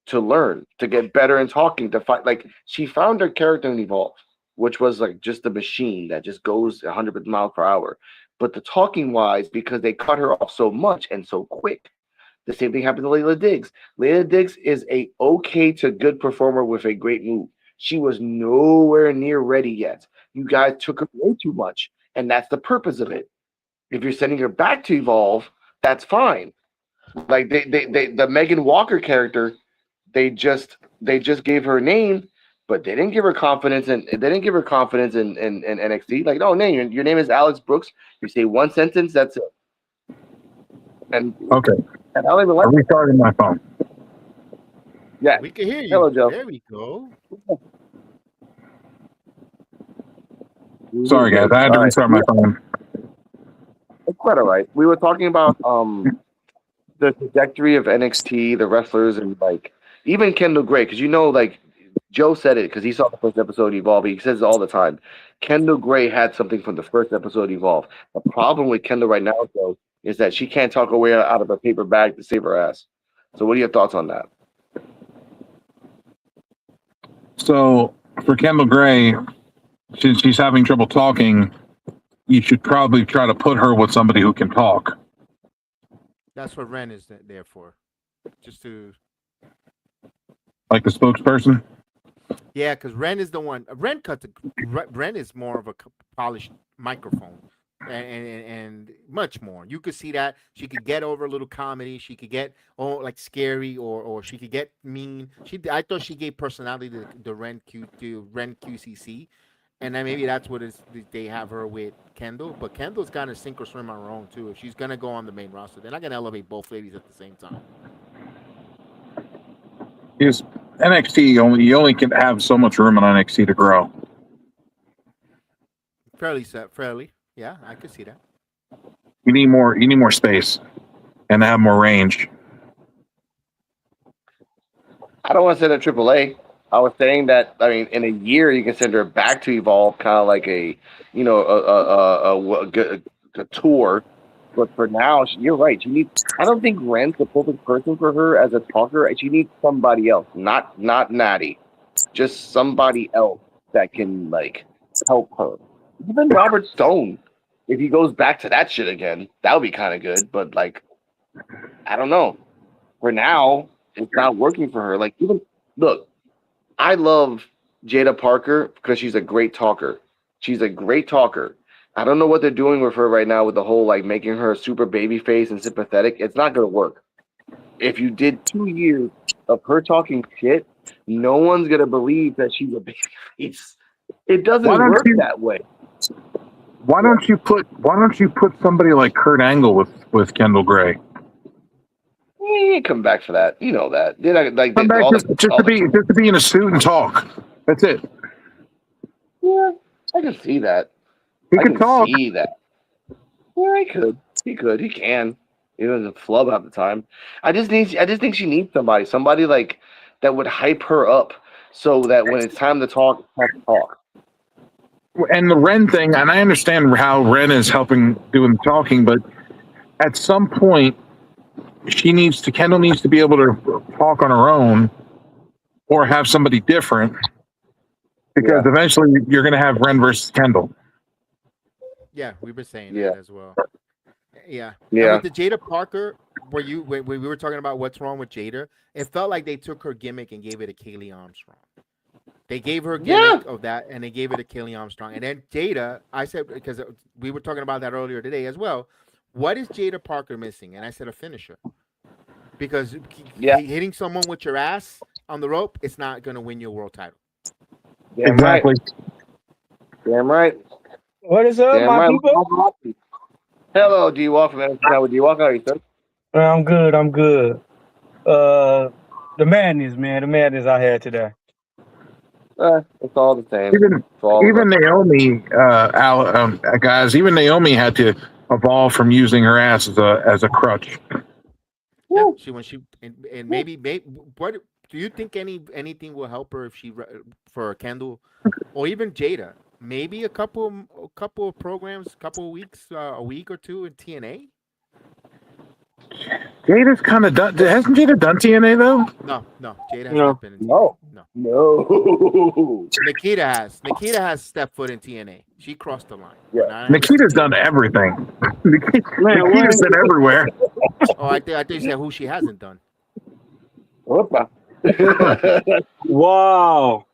[SPEAKER 2] to learn, to get better in talking, to fight. Like, she found her character in Evolve, which was like just a machine that just goes 100 miles per hour. But the talking wise, because they cut her off so much and so quick. The same thing happened to Layla Diggs. Layla Diggs is a okay to good performer with a great move. She was nowhere near ready yet. You guys took her way too much, and that's the purpose of it. If you're sending her back to Evolve, that's fine. Like the Megan Walker character, they just gave her a name, but they didn't give her confidence, and they didn't give her confidence in NXT. Like, no, name your name is Alex Brooks. You say one sentence, that's it. And
[SPEAKER 3] Okay.
[SPEAKER 2] and I don't even like.
[SPEAKER 3] I'm restarting my phone.
[SPEAKER 2] Yeah.
[SPEAKER 1] We can hear you.
[SPEAKER 2] Hello, Joe.
[SPEAKER 1] There we go.
[SPEAKER 3] Sorry, guys. I had to restart my phone.
[SPEAKER 2] It's quite all right. We were talking about the trajectory of NXT, the wrestlers, and like even Kendall Gray, because like Joe said it because he saw the first episode of Evolve. He says it all the time. Kendall Gray had something from the first episode of Evolve. The problem with Kendall right now, though, is that she can't talk her way out of a paper bag to save her ass. So, what are your thoughts on that?
[SPEAKER 3] So, for Kendall Gray, since she's having trouble talking, you should probably try to put her with somebody who can talk.
[SPEAKER 1] That's what Ren is there for. Just to.
[SPEAKER 3] Like the spokesperson?
[SPEAKER 1] Yeah, because Ren is the one. Ren is more of a polished microphone, and much more. You could see that she could get over a little comedy. She could get like scary, or she could get mean. I thought she gave personality to Ren QCC, and then maybe that's what they have her with Kendall. But Kendall's got to sink or swim on her own too. If she's gonna go on the main roster, they're not gonna elevate both ladies at the same time.
[SPEAKER 3] Because NXT, you only can have so much room in NXT to grow.
[SPEAKER 1] Fairly. Yeah, I could see that.
[SPEAKER 3] You need more space and have more range.
[SPEAKER 2] I don't want to send her AAA. I was saying that, I mean, in a year you can send her back to Evolve, kind of like a tour. But for now, you're right. I don't think Ren's the perfect person for her as a talker. She needs somebody else, not Natty, just somebody else that can like help her. Even Robert Stone, if he goes back to that shit again, that would be kind of good. But like, I don't know. For now, it's not working for her. Like, even look, I love Jada Parker because she's a great talker. She's a great talker. I don't know what they're doing with her right now with the whole like making her a super baby face and sympathetic. It's not gonna work. If you did 2 years of her talking shit, no one's gonna believe that she's a baby face. It doesn't work that way.
[SPEAKER 3] Why don't you put somebody like Kurt Angle with Kendall Gray?
[SPEAKER 2] He ain't come back for that. You know that. They're not, like,
[SPEAKER 3] Come back just to be in a suit and talk. That's it.
[SPEAKER 2] Yeah, I can see that.
[SPEAKER 3] He can talk.
[SPEAKER 2] See that. Yeah, he could. He could. He can. He doesn't flub half the time. I just think she needs somebody like that would hype her up so that when it's time to talk, have to talk.
[SPEAKER 3] And the Ren thing, and I understand how Ren is helping doing the talking, but at some point, Kendall needs to be able to talk on her own, or have somebody different, because eventually you're going to have Ren versus Kendall.
[SPEAKER 1] Yeah, we've been saying that as well. Yeah.
[SPEAKER 2] Yeah.
[SPEAKER 1] With the Jada Parker, when we were talking about what's wrong with Jada, it felt like they took her gimmick and gave it to Kaylee Armstrong. They gave her a gimmick of that, and they gave it to Kaylee Armstrong. And then Jada, I said, because we were talking about that earlier today as well, what is Jada Parker missing? And I said a finisher. Because hitting someone with your ass on the rope, it's not going to win you a world title.
[SPEAKER 2] Damn exactly. Right. Damn right.
[SPEAKER 5] What is up, my people?
[SPEAKER 2] Hello, D-Walk from NXT with D-Walk. How are you, sir?
[SPEAKER 5] I'm good. The madness, man. The madness I had today.
[SPEAKER 2] It's all the same.
[SPEAKER 3] Even Naomi, guys. Even Naomi had to Evolve from using her ass as a crutch.
[SPEAKER 1] Yeah, and maybe what do you think anything will help her if for Kendall or even Jada? Maybe a couple of programs, couple of weeks, a week or two in TNA.
[SPEAKER 3] Jada's kind of done. Hasn't Jada done TNA though?
[SPEAKER 1] No, Jada has
[SPEAKER 5] No.
[SPEAKER 1] not been in TNA.
[SPEAKER 2] No.
[SPEAKER 1] No.
[SPEAKER 2] No.
[SPEAKER 1] Nikita has. Nikita has stepped foot in TNA. She crossed the line.
[SPEAKER 2] Yeah.
[SPEAKER 1] But not
[SPEAKER 3] Nikita's
[SPEAKER 1] NXT.
[SPEAKER 3] done everything.
[SPEAKER 5] Man,
[SPEAKER 3] Nikita's been everywhere.
[SPEAKER 1] Oh, I think you said who she hasn't done.
[SPEAKER 2] Opa.
[SPEAKER 5] wow.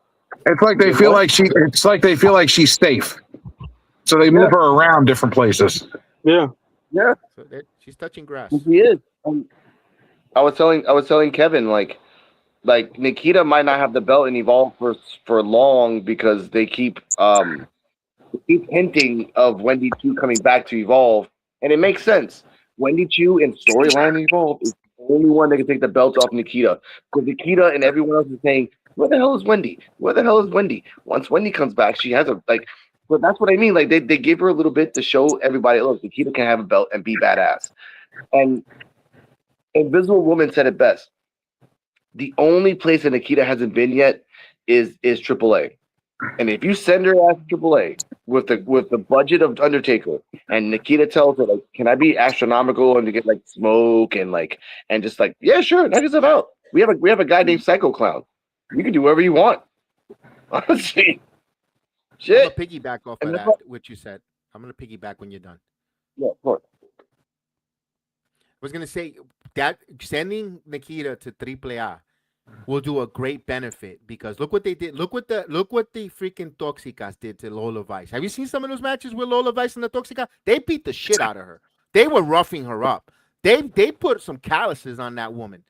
[SPEAKER 3] It's like they feel like she's safe, so they move her around different places.
[SPEAKER 5] Yeah.
[SPEAKER 2] Yeah,
[SPEAKER 1] So she's touching grass.
[SPEAKER 2] he is. I was telling Kevin like Nikita might not have the belt in Evolve for long because they keep hinting of Wendy Chu coming back to Evolve, and it makes sense. Wendy Chu in storyline Evolve is the only one that can take the belt off Nikita, because Nikita and everyone else is saying, "Where the hell is Wendy? Where the hell is Wendy?" Once Wendy comes back, she has a like. But that's what I mean. Like they give her a little bit to show everybody, look, Nikita can have a belt and be badass. And Invisible Woman said it best. The only place that Nikita hasn't been yet is AAA. And if you send her out to AAA with the budget of Undertaker, and Nikita tells her, like, can I be astronomical and to get like smoke and just like, yeah, sure, knock yourself out. We have a guy named Psycho Clown. You can do whatever you want. Honestly.
[SPEAKER 1] I'm
[SPEAKER 2] Shit.
[SPEAKER 1] gonna piggyback off of
[SPEAKER 2] And
[SPEAKER 1] that,
[SPEAKER 2] that's
[SPEAKER 1] what you said. I'm gonna piggyback when you're done.
[SPEAKER 2] Yeah, of course.
[SPEAKER 1] I was gonna say that sending Nikita to AAA will do a great benefit, because look what they did. Look what the freaking Toxicas did to Lola Vice. Have you seen some of those matches with Lola Vice and the Toxica? They beat the shit out of her. They were roughing her up. They put some calluses on that woman.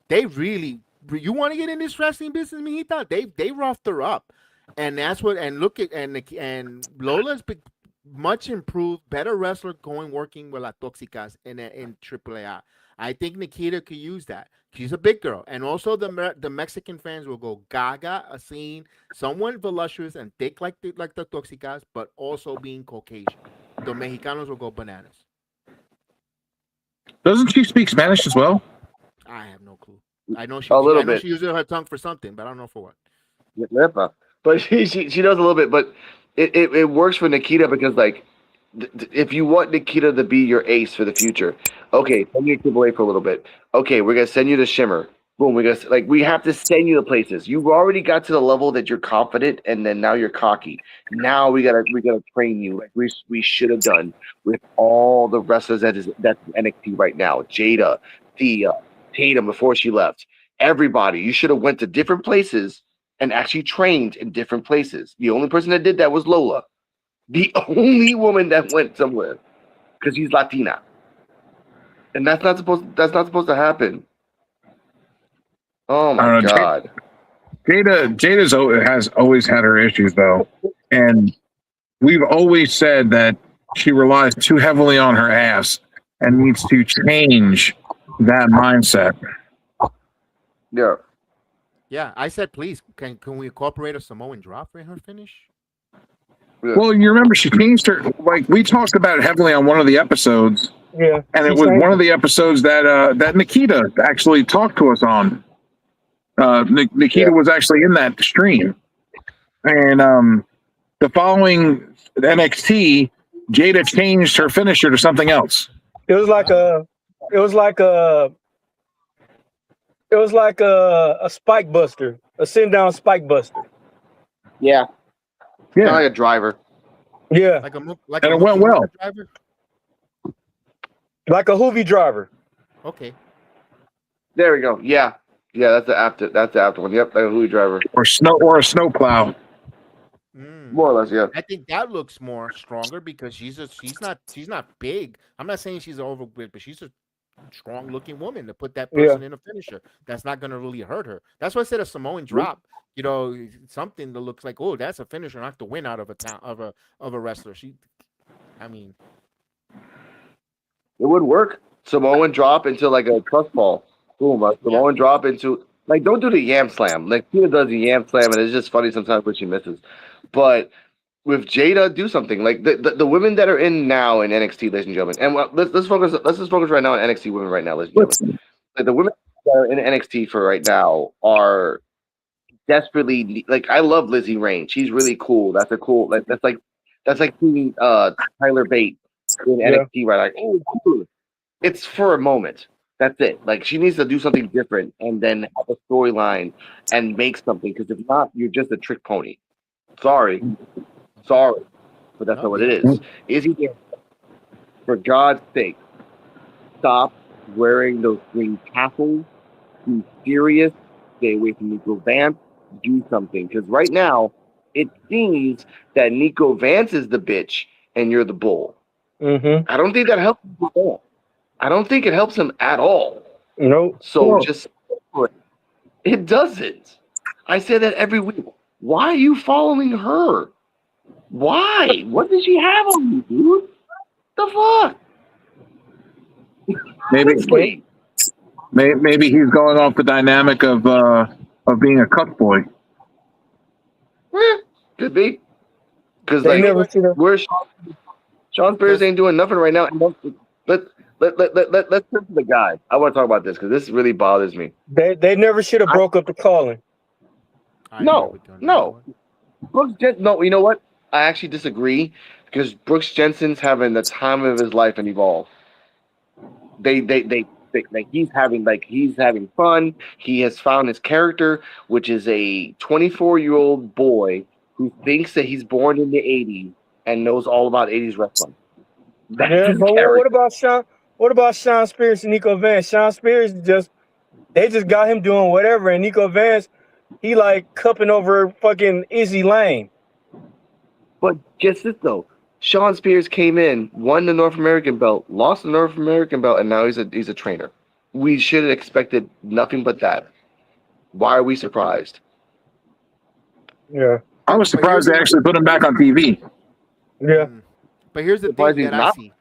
[SPEAKER 1] They really. You want to get in this wrestling business, mijita? They roughed her up, and that's what. And look at and Lola's much improved, better wrestler working with La Toxicas in AAA. I think Nikita could use that. She's a big girl, and also the Mexican fans will go gaga seeing someone voluptuous and thick like the Toxicas, but also being Caucasian. The Mexicanos will go bananas.
[SPEAKER 3] Doesn't she speak Spanish as well?
[SPEAKER 1] I have no clue. I know she uses her tongue for something, but I don't know for what.
[SPEAKER 2] But she does a little bit, but it works for Nikita because like if you want Nikita to be your ace for the future, okay, send you to AAA for a little bit. Okay, we're gonna send you to Shimmer. Boom, we have to send you to places. You've already got to the level that you're confident, and then now you're cocky. Now we gotta train you like we should have done with all the wrestlers that's NXT right now. Jada, Thea, Tatum before she left. Everybody, you should have went to different places and actually trained in different places. The only person that did that was Lola. The only woman that went somewhere, because she's Latina, and that's not supposed to happen. Oh my God!
[SPEAKER 3] Jada has always had her issues though, and we've always said that she relies too heavily on her ass and needs to change that mindset.
[SPEAKER 2] Yeah.
[SPEAKER 1] Yeah, I said, please, can we incorporate a Samoan drop in her finish?
[SPEAKER 2] Yeah.
[SPEAKER 3] Well, you remember she changed her. Like we talked about it heavily on one of the episodes.
[SPEAKER 5] Yeah.
[SPEAKER 3] And it was one of the episodes that Nikita actually talked to us on. Nikita was actually in that stream. And the following NXT, Jada changed her finisher to something else.
[SPEAKER 5] It was like a spike buster, a sit down spike buster.
[SPEAKER 2] Yeah.
[SPEAKER 3] Yeah.
[SPEAKER 2] Kind of like a driver.
[SPEAKER 5] Yeah.
[SPEAKER 3] And it went well.
[SPEAKER 1] Driver?
[SPEAKER 5] Like a Hoovy driver.
[SPEAKER 1] Okay.
[SPEAKER 2] There we go. Yeah. Yeah, that's the after one. Yep, like a Hoovy driver.
[SPEAKER 3] Or a snow plow.
[SPEAKER 2] More or less, yeah.
[SPEAKER 1] I think that looks more stronger because she's not big. I'm not saying she's overweight, but she's a strong looking woman to put that person in a finisher. That's not going to really hurt her. That's why I said a Samoan drop. You know, something that looks like, oh, that's a finisher, not the win out of a wrestler. It
[SPEAKER 2] would work. Samoan drop into like a trust ball. Boom, a Samoan drop into like, don't do the yam slam. Like Tina does the yam slam, and it's just funny sometimes when she misses. But with Jada, do something like the women that are in now in NXT, ladies and gentlemen. And let's just focus right now on NXT women right now, ladies and gentlemen. Like, the women that are in NXT for right now are desperately like, I love Lizzie Rain. She's really cool. That's like seeing Tyler Bate in NXT, right? Like, oh, cool. It's for a moment. That's it. Like, she needs to do something different and then have a storyline and make something. Because if not, you're just a trick pony. Sorry, but that's not what it is. Izzy, for God's sake, stop wearing those green tassels. Be serious. Stay away from Nico Vance. Do something. Because right now, it seems that Nico Vance is the bitch and you're the bull.
[SPEAKER 5] Mm-hmm.
[SPEAKER 2] I don't think that helps him at all. I don't think it helps him at all.
[SPEAKER 5] Nope.
[SPEAKER 2] So just, it doesn't. I say that every week. Why are you following her? Why? What does she have on you, dude? The fuck?
[SPEAKER 3] Maybe he's going off the dynamic of being a cuckboy.
[SPEAKER 2] Could be. Because
[SPEAKER 5] They
[SPEAKER 2] like,
[SPEAKER 5] never see that.
[SPEAKER 2] where's Sean Spears ain't doing nothing right now. Let's turn to the guy. I want to talk about this because this really bothers me.
[SPEAKER 5] They never should have broke up the calling.
[SPEAKER 2] No. Brooks Jensen. No, you know what? I actually disagree because Brooks Jensen's having the time of his life in Evolve. He's having fun. He has found his character, which is a 24-year-old boy who thinks that he's born in the 80s and knows all about 80s wrestling. That's
[SPEAKER 5] Yeah,
[SPEAKER 2] his
[SPEAKER 5] but
[SPEAKER 2] character.
[SPEAKER 5] what about Sean Spears and Nico Vance? Sean Spears they just got him doing whatever, and Nico Vance, he like cupping over fucking Izzy Lane.
[SPEAKER 2] But guess this though, Sean Spears came in, won the North American belt, lost the North American belt, and now he's a trainer. We should have expected nothing but that. Why are we surprised?
[SPEAKER 5] Yeah.
[SPEAKER 3] I was surprised they actually put him back on TV.
[SPEAKER 5] Yeah.
[SPEAKER 1] But here's the
[SPEAKER 2] Surprised
[SPEAKER 1] thing
[SPEAKER 2] he's
[SPEAKER 1] that I
[SPEAKER 2] not.
[SPEAKER 1] see.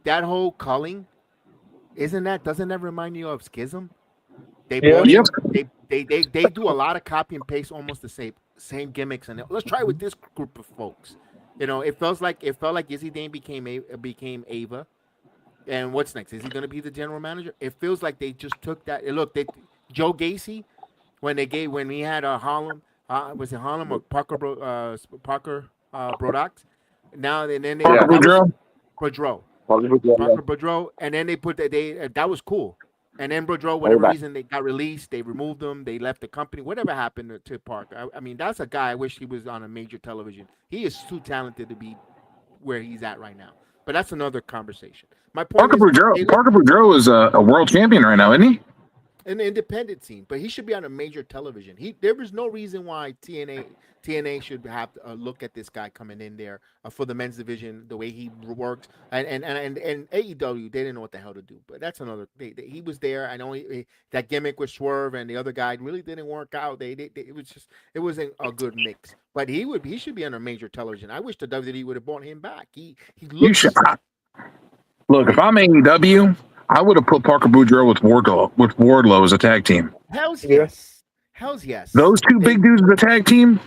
[SPEAKER 1] That whole culling, doesn't that remind you of Schism? They brought in, they do a lot of copy and paste, almost the same gimmicks, and let's try with this group of folks. You know, it felt like Izzy Dane became Ava, and what's next? Is he going to be the general manager? It feels like they just took that. Look, Joe Gacy, when he had Harlem, was it Harlem or Parker Brodocks? Now and then
[SPEAKER 3] Parker
[SPEAKER 1] Boudreaux.
[SPEAKER 2] Parker
[SPEAKER 1] Boudreaux, and then they put that was cool. And then Boudreaux, whatever reason, they got released. They removed them. They left the company. Whatever happened to Parker? I mean, that's a guy I wish he was on a major television. He is too talented to be where he's at right now. But that's another conversation. My point
[SPEAKER 3] Parker Boudreaux is a world champion right now, isn't he?
[SPEAKER 1] In the independent scene, but he should be on a major television. There was no reason why TNA should have to look at this guy coming in there for the men's division, the way he works, and AEW, they didn't know what the hell to do. But that's another. He was there. I know that gimmick with Swerve and the other guy really didn't work out. It wasn't a good mix. But he should be on a major television. I wish the WWE would have brought him back. He looks.
[SPEAKER 3] Look, if I'm AEW, I would have put Parker Boudreaux with Wardlow as a tag team.
[SPEAKER 1] Hell's yes.
[SPEAKER 3] Those two big dudes as a tag team,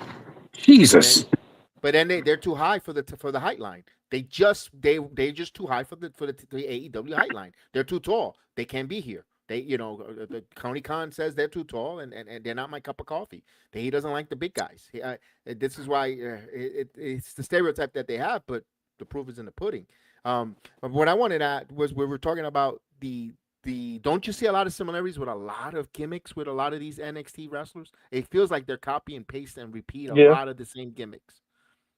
[SPEAKER 3] Jesus.
[SPEAKER 1] But then they're too high for the height line. They're just too high for the AEW height line. They're too tall. They can't be here. The Tony Khan says they're too tall and they're not my cup of coffee. He doesn't like the big guys. This is why it's the stereotype that they have, but the proof is in the pudding. What I wanted at was we were talking about the don't you see a lot of similarities with a lot of gimmicks with a lot of these NXT wrestlers? It feels like they're copy and paste and repeat a lot of the same gimmicks.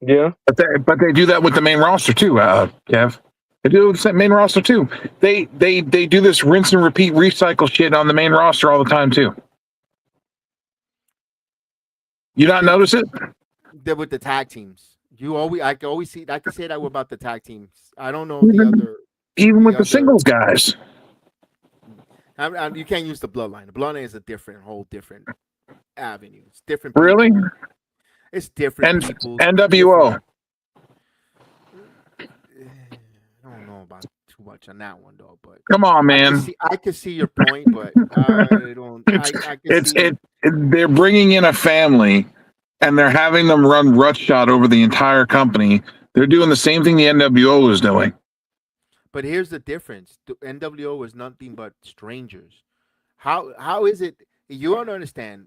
[SPEAKER 5] Yeah,
[SPEAKER 3] but they do that with the main roster too, Kev. They do it with the main roster too. They do this rinse and repeat, recycle shit on the main roster all the time too. You not notice it?
[SPEAKER 1] They're with the tag teams. I can say that about the tag teams. I don't know
[SPEAKER 3] even with the singles guys.
[SPEAKER 1] You can't use the bloodline. The bloodline is a whole different avenue. It's different.
[SPEAKER 3] Really?
[SPEAKER 1] It's different.
[SPEAKER 3] NWO.
[SPEAKER 1] I don't know about too much on that one though, but
[SPEAKER 3] come on, man.
[SPEAKER 1] I can see your point, but I don't.
[SPEAKER 3] They're bringing in a family and they're having them run roughshod over the entire company. They're doing the same thing the NWO was doing.
[SPEAKER 1] But here's the difference: the NWO was nothing but strangers. How is it? You don't understand.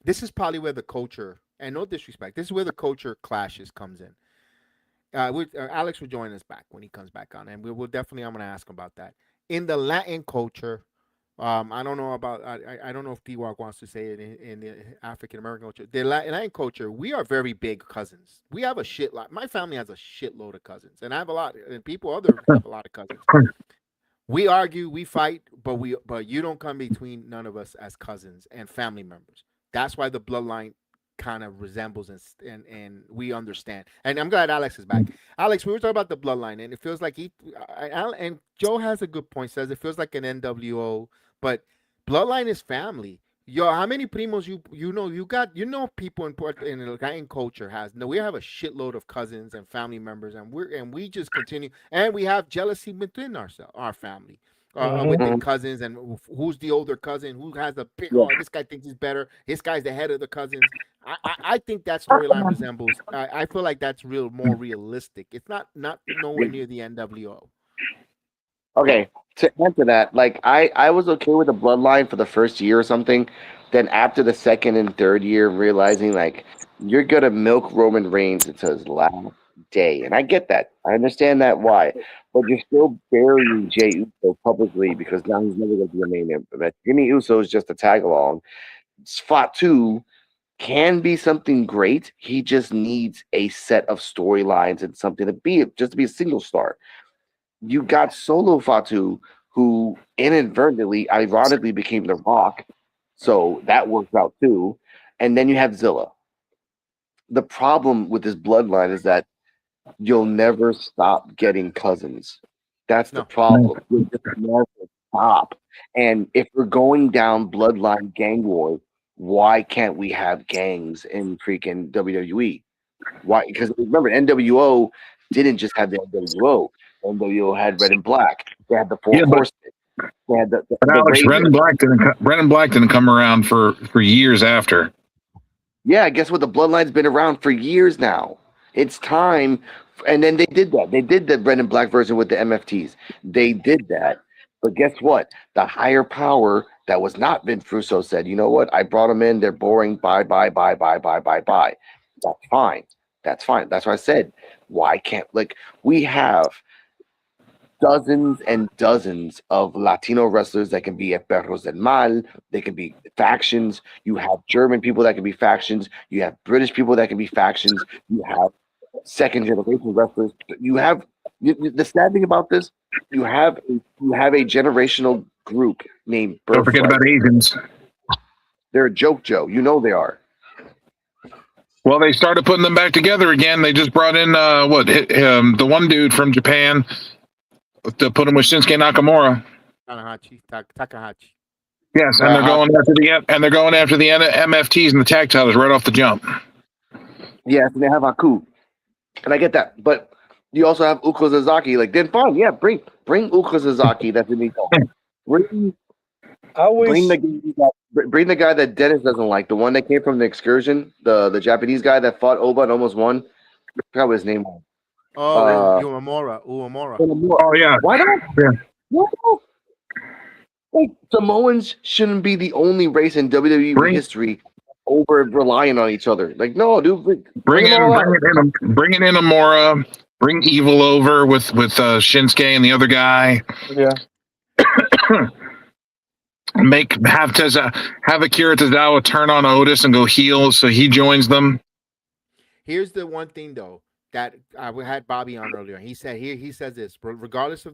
[SPEAKER 1] This is probably where the culture, and no disrespect, this is where the culture clashes comes in. Alex will join us back when he comes back on, and we'll definitely. I'm going to ask him about that. In the Latin culture, I don't know about. I don't know if D-Walk wants to say it in the African American culture. The Latin culture, we are very big cousins. We have a shitload. My family has a shitload of cousins, and I have a lot. And other have a lot of cousins. We argue, we fight, but you don't come between none of us as cousins and family members. That's why the bloodline kind of resembles and we understand. And I'm glad Alex is back. Alex, we were talking about the bloodline, and it feels like and Joe has a good point. Says it feels like an NWO, but bloodline is family. Yo, how many primos you know people in the Latin culture has. No, we have a shitload of cousins and family members, and we just continue, and we have jealousy within our family. Within cousins, and who's the older cousin, who has the big, this guy thinks he's better, this guy's the head of the cousins. I think that storyline resembles, I feel like that's more realistic. It's not nowhere near the NWO.
[SPEAKER 2] Okay, to answer that, like I was okay with the bloodline for the first year or something. Then after the second and third year, realizing like you're gonna milk Roman Reigns until his last day, and I get that. I understand that why, but you're still burying Jey Uso publicly because now he's never gonna be a main event. Jimmy Uso is just a tag along. Fatu can be something great. He just needs a set of storylines and something to be a single star. You got Solo Fatu, who inadvertently, ironically, became The Rock, so that works out too. And then you have Zilla. The problem with this bloodline is that you'll never stop getting cousins. That's the problem. You'll just never stop. And if we're going down bloodline gang wars, why can't we have gangs in freaking WWE? Why? Because remember, NWO didn't just have the NWO. NWO had Red and Black. They had the Four Horsemen. They had the
[SPEAKER 3] Alex, Red and Black didn't come around for years after.
[SPEAKER 2] Yeah, guess what? The bloodline's been around for years now. It's time. And then they did that. They did the Red and Black version with the MFTs. They did that. But guess what? The higher power that was not Vince Russo said, you know what? I brought them in. They're boring. Bye, bye, bye, bye, bye, bye, bye. That's fine. That's fine. That's what I said. Why can't, like, we have dozens and dozens of Latino wrestlers that can be at Perros del Mal. They can be factions. You have German people that can be factions. You have British people that can be factions. You have second generation wrestlers. You have the sad thing about this. You have a generational group named Birthright.
[SPEAKER 3] Don't forget about Asians.
[SPEAKER 2] They're a joke, Joe. You know they are.
[SPEAKER 3] Well, they started putting them back together again. They just brought in the one dude from Japan to put him with Shinsuke Nakamura.
[SPEAKER 1] Takahashi.
[SPEAKER 3] Yes, and they're going after the MFTs and the tag titles right off the jump.
[SPEAKER 2] Yes, and they have Haku, and I get that, but you also have Uko Sasaki. Like, then fine, yeah, bring Uko Sasaki. That's in the bring the guy that Dennis doesn't like, the one that came from the excursion, the Japanese guy that fought Oba and almost won. I forgot what his name was.
[SPEAKER 1] Oh, Uemura.
[SPEAKER 3] Oh yeah.
[SPEAKER 2] Why not?
[SPEAKER 3] Yeah.
[SPEAKER 2] Why not? Like, Samoans shouldn't be the only race in WWE history over relying on each other. Like, no, dude, bring in Amora,
[SPEAKER 3] bring Evil over with Shinsuke and the other guy.
[SPEAKER 5] Yeah.
[SPEAKER 3] Have Akira Tozawa turn on Otis and go heel so he joins them.
[SPEAKER 1] Here's the one thing though that we had Bobby on earlier. He says this, regardless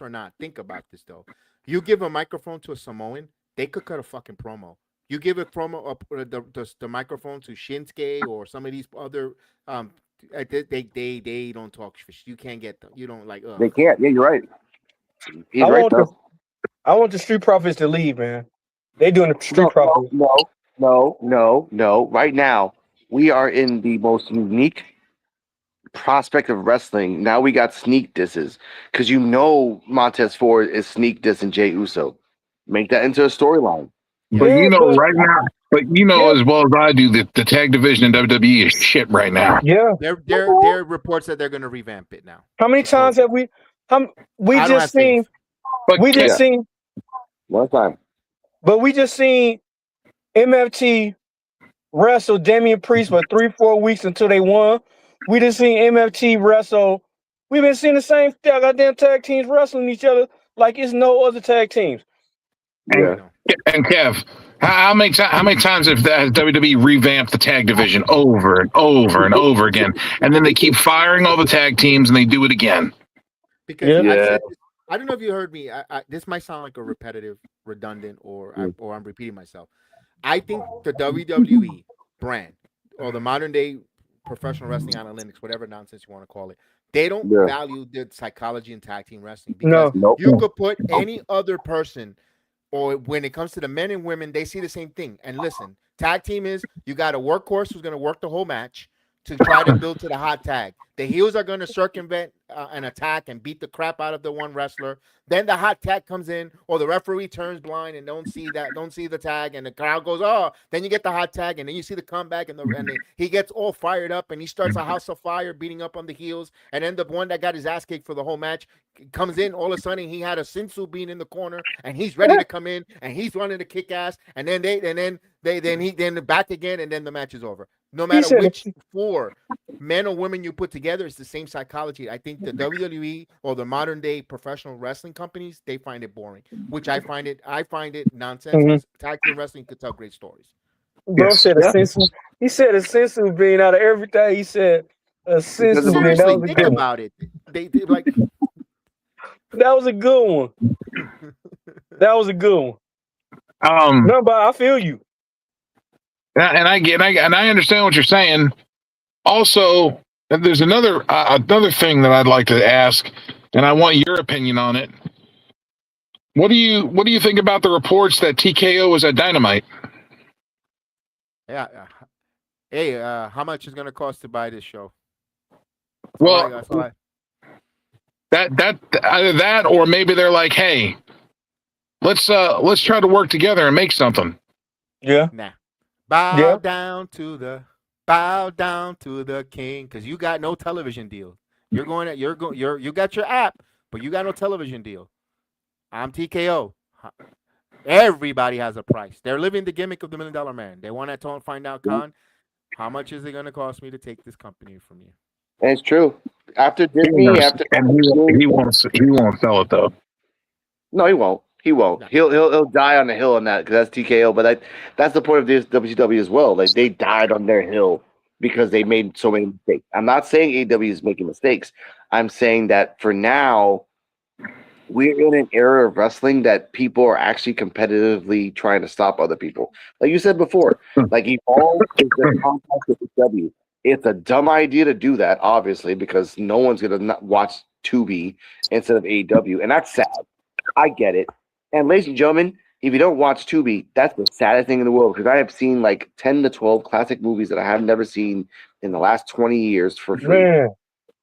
[SPEAKER 1] or not, think about this though. You give a microphone to a Samoan, they could cut a fucking promo. You give a promo up the microphone to Shinsuke or some of these other they don't talk. You can't get them. You don't like.
[SPEAKER 2] They can't. Yeah, you're right. He's right though.
[SPEAKER 5] I want the Street Profits to leave, man. They doing the Street Profits.
[SPEAKER 2] No. Right now, we are in the most unique prospect of wrestling. Now we got sneak disses because Montez Ford is sneak dissing Jey Uso. Make that into a storyline.
[SPEAKER 3] But right now, But you know as well as I do that the tag division in WWE is shit right now.
[SPEAKER 5] Yeah.
[SPEAKER 1] There are reports that they're going to revamp it now.
[SPEAKER 5] How many times have we? We
[SPEAKER 1] I don't
[SPEAKER 5] just
[SPEAKER 1] have faith.
[SPEAKER 5] seen.
[SPEAKER 3] But
[SPEAKER 5] We just
[SPEAKER 2] Yeah.
[SPEAKER 5] seen.
[SPEAKER 2] One time.
[SPEAKER 5] But we just seen MFT wrestle Damian Priest for 3-4 weeks until they won. We just seen MFT wrestle. We've been seeing the same goddamn tag teams wrestling each other like it's no other tag teams.
[SPEAKER 2] Yeah.
[SPEAKER 3] And Kev, how many times have WWE revamped the tag division over and over and over again, and then they keep firing all the tag teams and they do it again?
[SPEAKER 1] Because
[SPEAKER 5] Yeah.
[SPEAKER 1] I've
[SPEAKER 2] Yeah.
[SPEAKER 1] said this, I don't know if you heard me. This might sound like a repetitive, redundant, or I'm repeating myself. I think the WWE brand or the modern day professional wrestling analytics, whatever nonsense you want to call it, they don't
[SPEAKER 2] Yeah.
[SPEAKER 1] value the psychology in tag team wrestling because
[SPEAKER 5] No.
[SPEAKER 2] Nope.
[SPEAKER 1] you could put any other person, or when it comes to the men and women, they see the same thing. And listen, tag team is you got a workhorse who's going to work the whole match to try to build to the hot tag. The heels are going to circumvent an attack and beat the crap out of the one wrestler. Then the hot tag comes in, or the referee turns blind and don't see the tag, and the crowd goes, oh. Then you get the hot tag, and then you see the comeback, and he gets all fired up, and he starts a house of fire, beating up on the heels. And then the one that got his ass kicked for the whole match comes in. All of a sudden, he had a Sensu being in the corner, and he's ready to come in, and he's running to kick ass. And then then back again, and then the match is over. No matter which four men or women you put together, it's the same psychology. I think the WWE or the modern day professional wrestling companies, they find it boring, which I find it nonsense. Tag team wrestling could tell great stories.
[SPEAKER 5] Bro said a sense. He said a sense of being out of everything. He said a sense of being. That
[SPEAKER 1] Seriously,
[SPEAKER 5] was a
[SPEAKER 1] think
[SPEAKER 5] good one.
[SPEAKER 1] about it. They like
[SPEAKER 5] That was a good one. That was a good one. No, but I feel you.
[SPEAKER 3] And I understand what you're saying. Also, there's another thing that I'd like to ask, and I want your opinion on it. What do you think about the reports that TKO was at Dynamite?
[SPEAKER 1] yeah. Hey, how much is going to cost to buy this show?
[SPEAKER 3] Well,
[SPEAKER 1] That's all I-
[SPEAKER 3] that either that or maybe they're like, hey, let's try to work together and make something.
[SPEAKER 5] Yeah.
[SPEAKER 1] Nah. Bow down to the king, because you got no television deal. You got your app, but you got no television deal. I'm TKO. Everybody has a price. They're living the gimmick of the $1 Million Man. They want to find out, Khan, how much is it going to cost me to take this company from you?
[SPEAKER 2] And it's true. After Disney,
[SPEAKER 3] He won't sell it though.
[SPEAKER 2] No, he won't. He won't.
[SPEAKER 1] No.
[SPEAKER 2] He'll die on the hill on that because that's TKO. But that's the point of this WCW as well. Like they died on their hill because they made so many mistakes. I'm not saying AEW is making mistakes. I'm saying that for now, we're in an era of wrestling that people are actually competitively trying to stop other people. Like you said before, like Evolve is the contact with AEW. It's a dumb idea to do that, obviously, because no one's gonna watch Tubi instead of AEW, and that's sad. I get it. And ladies and gentlemen, if you don't watch Tubi, that's the saddest thing in the world because I have seen like 10 to 12 classic movies that I have never seen in the last 20 years for free.
[SPEAKER 5] Man.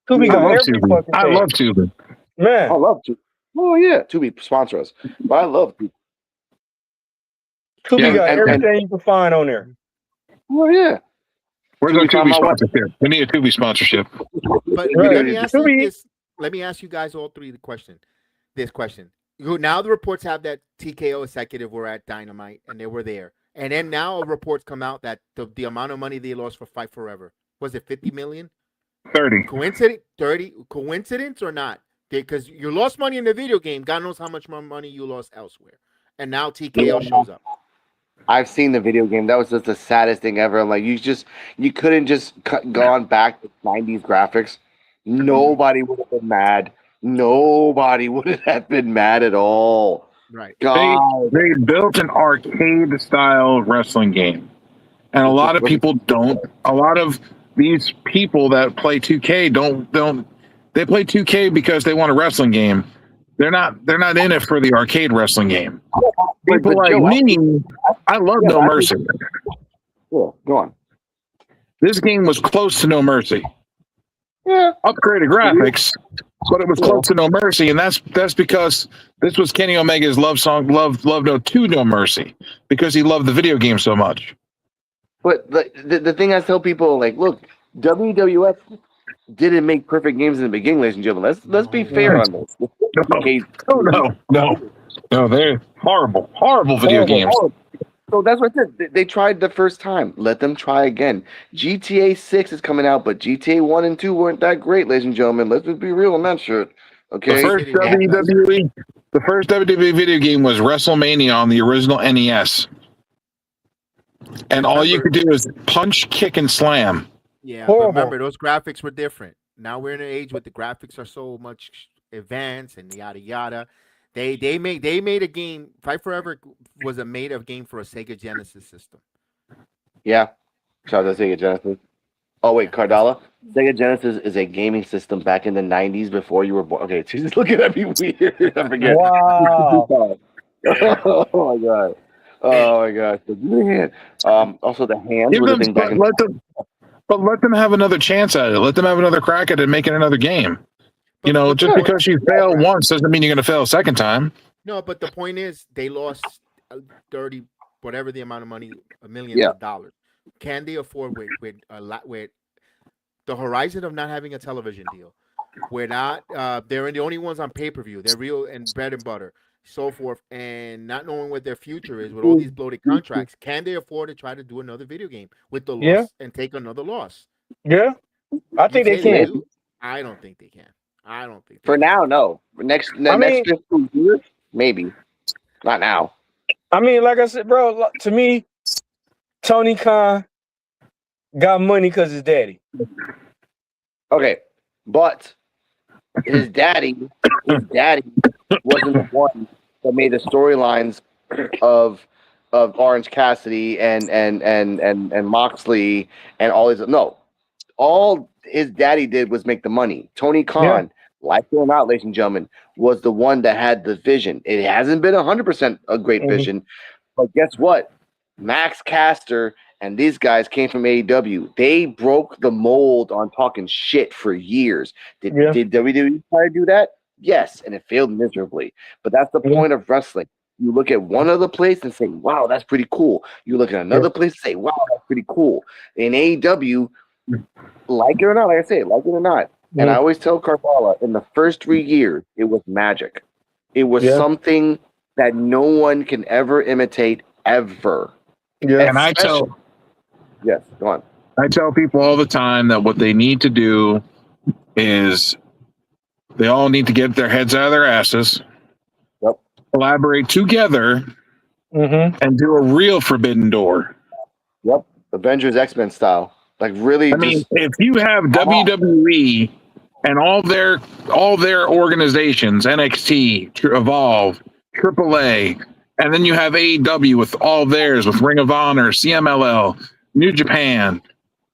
[SPEAKER 5] Tubi got every fucking
[SPEAKER 3] I
[SPEAKER 5] thing.
[SPEAKER 3] love Tubi.
[SPEAKER 5] Man.
[SPEAKER 2] I love Tubi. Oh, yeah. Tubi sponsor us. But I love Tubi.
[SPEAKER 5] Tubi
[SPEAKER 3] Yeah,
[SPEAKER 5] got
[SPEAKER 2] and-
[SPEAKER 5] everything you can find on there.
[SPEAKER 2] Oh, yeah.
[SPEAKER 3] Where's our
[SPEAKER 2] Tubi
[SPEAKER 3] Tubi
[SPEAKER 2] time,
[SPEAKER 3] sponsorship? We need a Tubi sponsorship.
[SPEAKER 1] But
[SPEAKER 5] Right.
[SPEAKER 1] let me ask
[SPEAKER 5] Tubi-
[SPEAKER 1] you this. Let me ask you guys all three this question. Now the reports have that TKO executive were at Dynamite and they were there. And then now reports come out that the amount of money they lost for Fight Forever, was it 50 million?
[SPEAKER 3] 30.
[SPEAKER 1] Coincidence or not? Because you lost money in the video game. God knows how much more money you lost elsewhere. And now TKO shows up.
[SPEAKER 2] I've seen the video game. That was just the saddest thing ever. I'm like, you couldn't just gone back to 90s graphics. Nobody would have been mad. Nobody would have been mad at all.
[SPEAKER 1] Right.
[SPEAKER 2] God.
[SPEAKER 3] They built an arcade style wrestling game. And a lot of people don't. A lot of these people that play 2K don't they play 2K because they want a wrestling game. They're not in it for the arcade wrestling game. People like
[SPEAKER 2] Joe,
[SPEAKER 3] me, I love No Mercy.
[SPEAKER 2] Yeah, go on.
[SPEAKER 3] This game was close to No Mercy.
[SPEAKER 2] Yeah.
[SPEAKER 3] Upgraded graphics, but it was close to No Mercy, and that's because this was Kenny Omega's love song, Love Note to No Mercy, because he loved the video game so much.
[SPEAKER 2] But the thing I tell people, like, look, WWF didn't make perfect games in the beginning, ladies and gentlemen. Let's be fair on this. Okay,
[SPEAKER 3] No, they're horrible video
[SPEAKER 5] Horrible.
[SPEAKER 3] games.
[SPEAKER 2] so that's what I said. They tried the first time. Let them try again. GTA 6 is coming out, but GTA 1 and 2 weren't that great, ladies and gentlemen. Let's just be real on that shit.
[SPEAKER 3] The
[SPEAKER 2] Okay.
[SPEAKER 3] first WWE video game was WrestleMania on the original NES, and all you could do is punch, kick, and slam.
[SPEAKER 1] Yeah, but
[SPEAKER 5] Horrible.
[SPEAKER 1] remember those graphics were different. Now we're in an age where the graphics are so much advanced and yada yada. They made a game. Fight Forever was a made of game for a Sega Genesis system.
[SPEAKER 2] Yeah. Shout out to Sega Genesis. Oh wait, Cardala. Sega Genesis is a gaming system back in the 90s before you were born. Okay, she's just looking at me weird. I forget.
[SPEAKER 5] Wow.
[SPEAKER 2] Oh my god. Oh my god. So, man. Also the hands
[SPEAKER 3] Give
[SPEAKER 2] were the
[SPEAKER 3] them,
[SPEAKER 2] thing back in
[SPEAKER 3] but let them have another chance at it. Let them have another crack at it, making another game. You know,
[SPEAKER 1] But
[SPEAKER 3] just
[SPEAKER 1] the
[SPEAKER 3] because you fail once doesn't mean you're going to fail a second time.
[SPEAKER 1] No, but the point is they lost 30, whatever the amount of money, millions
[SPEAKER 2] Yeah.
[SPEAKER 1] of dollars. Can they afford with the horizon of not having a television deal? We're not. They're the only ones on pay-per-view. They're real and bread and butter, so forth, and not knowing what their future is with all these bloated contracts. Can they afford to try to do another video game with the loss
[SPEAKER 5] Yeah.
[SPEAKER 1] and take another loss?
[SPEAKER 5] Yeah. I think
[SPEAKER 1] You
[SPEAKER 5] they
[SPEAKER 1] say
[SPEAKER 5] can.
[SPEAKER 1] do? I don't think they can. I don't think
[SPEAKER 2] For
[SPEAKER 1] they can.
[SPEAKER 2] now, no. Next fiscal year, maybe. Not now.
[SPEAKER 5] I mean, like I said, bro, to me, Tony Khan got money because his daddy.
[SPEAKER 2] Okay. But his daddy wasn't the one that made the storylines of Orange Cassidy and Moxley and all these. No, all his daddy did was make the money. Tony Khan, like it or not, ladies and gentlemen, was the one that had the vision. It hasn't been 100% a great vision, but guess what? Max Caster and these guys came from AEW. They broke the mold on talking shit for years. Did WWE try to do that? Yes, and it failed miserably. But that's the point of wrestling. You look at one other place and say, wow, that's pretty cool. You look at another place and say, wow, that's pretty cool. In AEW, like it or not, like I say, like it or not. And I always tell Carvalho, in the first 3 years, it was magic. It was something that no one can ever imitate, ever.
[SPEAKER 5] Yeah.
[SPEAKER 3] And I tell
[SPEAKER 2] go on.
[SPEAKER 3] I tell people all the time that what they need to do is they all need to get their heads out of their asses, collaborate together, and do a real Forbidden Door.
[SPEAKER 2] Yep, Avengers X-Men style. Like really,
[SPEAKER 3] I mean, if you have WWE and all their organizations, NXT, Evolve, AAA, and then you have AEW with all theirs, with Ring of Honor, CMLL, New Japan,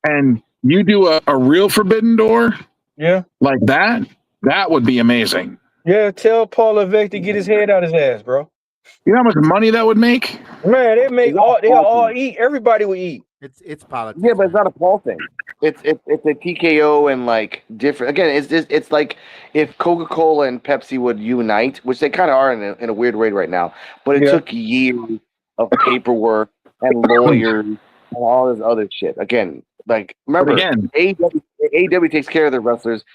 [SPEAKER 3] and you do a real Forbidden Door, like that would be amazing.
[SPEAKER 5] Yeah, tell Paul Levesque to get his head out his ass, bro.
[SPEAKER 3] You know how much money that would make?
[SPEAKER 5] Man, they all eat. Everybody will eat.
[SPEAKER 1] It's politics.
[SPEAKER 2] Yeah, but it's not a Paul thing. It's a TKO and like different. Again, it's like if Coca-Cola and Pepsi would unite, which they kind of are in a weird way right now. But it took years of paperwork and lawyers and all this other shit. Again, like remember, AEW takes care of their wrestlers,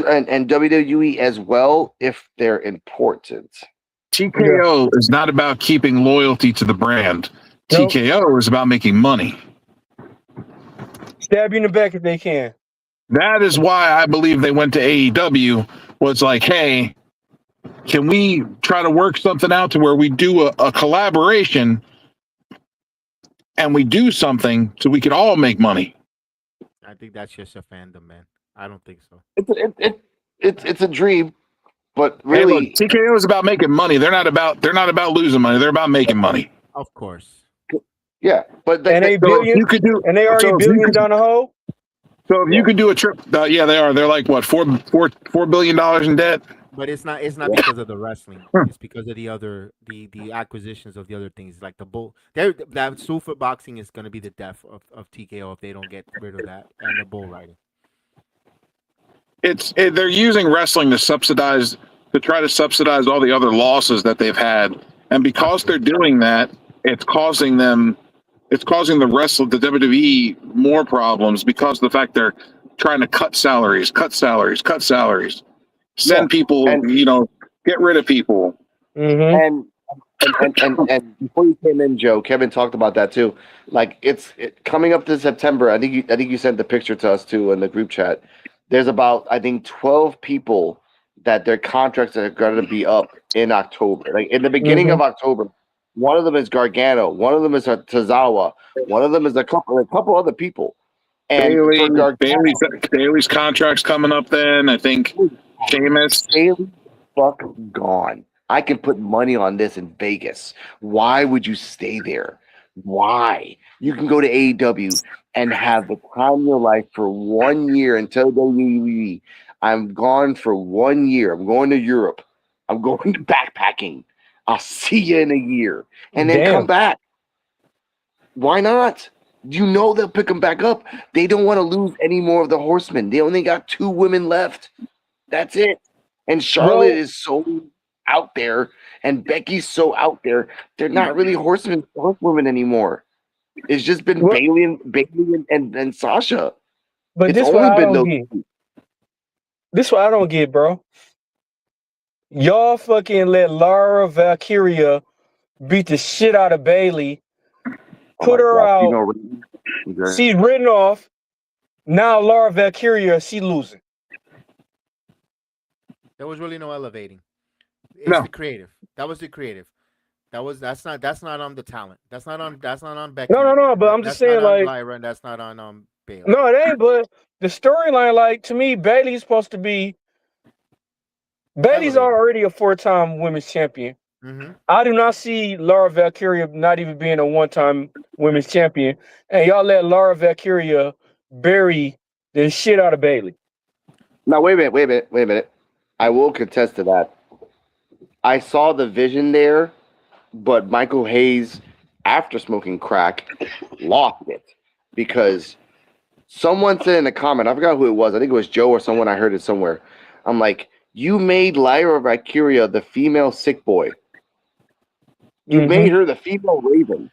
[SPEAKER 2] and WWE as well if they're important.
[SPEAKER 3] TKO is not about keeping loyalty to the brand. Nope. TKO is about making money.
[SPEAKER 5] Stab you in the back if they can.
[SPEAKER 3] That is why I believe they went to AEW. Was like, hey, can we try to work something out to where we do a collaboration and we do something so we could all make money?
[SPEAKER 1] I think that's just a fandom, man. I don't think so.
[SPEAKER 2] It's a dream. But really,
[SPEAKER 3] hey, look, TKO is about making money. They're not about losing money. They're about making money.
[SPEAKER 1] Of course.
[SPEAKER 2] Yeah, but
[SPEAKER 5] they billions. You could do, and they already billions down the hole.
[SPEAKER 3] So if you could do a trip, yeah, they are. They're like what $4 billion in debt.
[SPEAKER 1] But it's not because of the wrestling. It's because of the acquisitions of the other things like the bull. That super boxing is going to be the death of TKO if they don't get rid of that and the bull riding.
[SPEAKER 3] They're using wrestling to try to subsidize all the other losses that they've had, and because they're doing that, it's causing them it's causing the WWE more problems because of the fact they're trying to cut salaries, send people,
[SPEAKER 2] and
[SPEAKER 3] get rid of people.
[SPEAKER 5] Mm-hmm.
[SPEAKER 2] And before you came in, Joe, Kevin talked about that too. Like it's coming up to September. I think you sent the picture to us too in the group chat. There's about 12 people that their contracts are going to be up in October. Like in the beginning of October, one of them is Gargano, one of them is Tozawa, one of them is a couple other people. And for Gargano,
[SPEAKER 3] Bailey's contract's coming up. Then I think Sheamus.
[SPEAKER 2] Bailey, fuck gone. I can put money on this in Vegas. Why would you stay there? Why? You can go to AEW and have the time of your life for 1 year until WWE. I'm gone for 1 year. I'm going to Europe. I'm going to backpacking. I'll see you in a year. And then come back. Why not? You know they'll pick them back up. They don't want to lose any more of the horsemen. They only got 2 women left. That's it. And Charlotte is so out there, and Becky's so out there. They're not really horsewomen anymore. It's just been Bailey and Sasha.
[SPEAKER 5] But
[SPEAKER 2] it's
[SPEAKER 5] this
[SPEAKER 2] only
[SPEAKER 5] what I
[SPEAKER 2] been
[SPEAKER 5] don't get. This what I don't get, bro. Y'all fucking let Lara Valkyria beat the shit out of Bailey, put her out. She's written off. Now Lara Valkyria, she losing.
[SPEAKER 1] There was really no elevating. It's the creative. That was the creative. That's not on the talent. That's not on Becky.
[SPEAKER 5] No. But I'm just saying, like,
[SPEAKER 1] Lyra, and that's not on Bailey.
[SPEAKER 5] No, it ain't. But the storyline, like, to me, Bailey's supposed to be. Bailey's already a 4-time women's champion.
[SPEAKER 1] Mm-hmm.
[SPEAKER 5] I do not see Lara Valkyria not even being a 1-time women's champion, and y'all let Lara Valkyria bury the shit out of Bailey.
[SPEAKER 2] Now wait a minute. I will contest to that. I saw the vision there, but Michael Hayes, after smoking crack, lost it because someone said in a comment, I forgot who it was. I think it was Joe or someone. I heard it somewhere. I'm like, you made Lyra Valkyria the female sick boy. You made her the female Raven,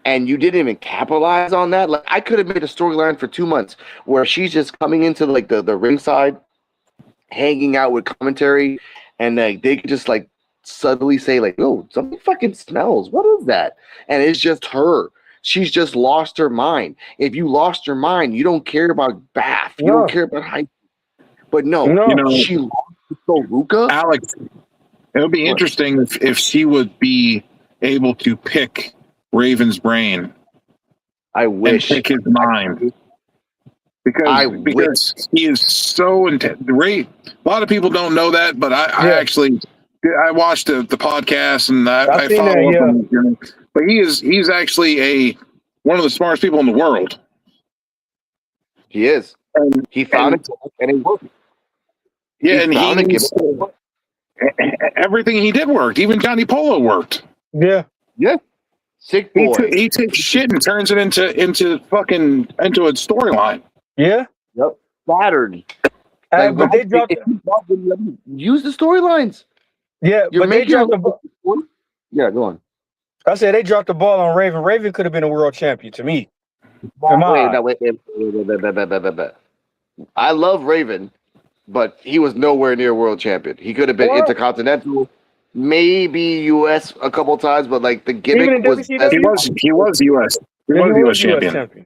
[SPEAKER 2] and you didn't even capitalize on that. Like I could have made a storyline for 2 months where she's just coming into like the ringside, hanging out with commentary, and like they could just like subtly say like, "Oh, something fucking smells. What is that?" And it's just her. She's just lost her mind. If you lost your mind, you don't care about Bath. You don't care about hype. But no, she lost to Luca.
[SPEAKER 3] Alex, it would be interesting if she would be able to pick Raven's brain.
[SPEAKER 2] I wish.
[SPEAKER 3] And pick his mind. Because he is so intense. A lot of people don't know that, but I actually watched the podcast and I follow him. But he's actually one of the smartest people in the world.
[SPEAKER 2] He is. And he found it and it worked.
[SPEAKER 3] Yeah, everything he did worked. Even Johnny Polo worked.
[SPEAKER 5] Yeah.
[SPEAKER 2] Sick boy.
[SPEAKER 3] He takes shit and turns it into a storyline.
[SPEAKER 5] Yeah.
[SPEAKER 2] Yep. Battered.
[SPEAKER 5] But they dropped.
[SPEAKER 2] Use the storylines.
[SPEAKER 5] Yeah, but they dropped the ball.
[SPEAKER 2] Yeah, go on.
[SPEAKER 5] I said they dropped the ball on Raven. Raven could have been a world champion to me.
[SPEAKER 2] Wait. I love Raven, but he was nowhere near world champion. He could have been intercontinental, maybe US a couple times, but like the gimmick was.
[SPEAKER 3] He was US. He was US champion.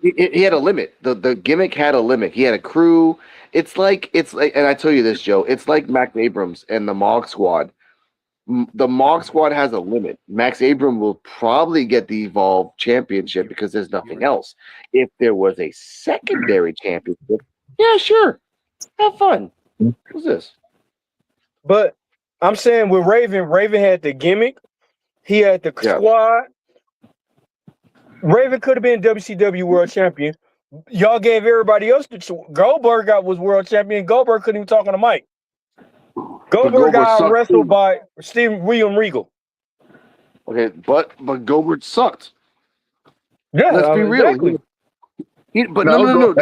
[SPEAKER 2] He had a limit. The gimmick had a limit. He had a crew. It's like, and I tell you this, Joe. It's like Max Abrams and the Mog Squad. The Mog Squad has a limit. Max Abrams will probably get the Evolve championship because there's nothing else. If there was a secondary championship, yeah, sure, have fun. What's this?
[SPEAKER 5] But I'm saying with Raven had the gimmick. He had the squad. Raven could have been WCW world champion. Y'all gave everybody else the Goldberg was world champion. Goldberg couldn't even talk on the mic. Goldberg got wrestled by William Regal.
[SPEAKER 2] Okay, but Goldberg sucked.
[SPEAKER 5] Yeah,
[SPEAKER 2] let's be real.
[SPEAKER 5] Exactly.
[SPEAKER 2] No.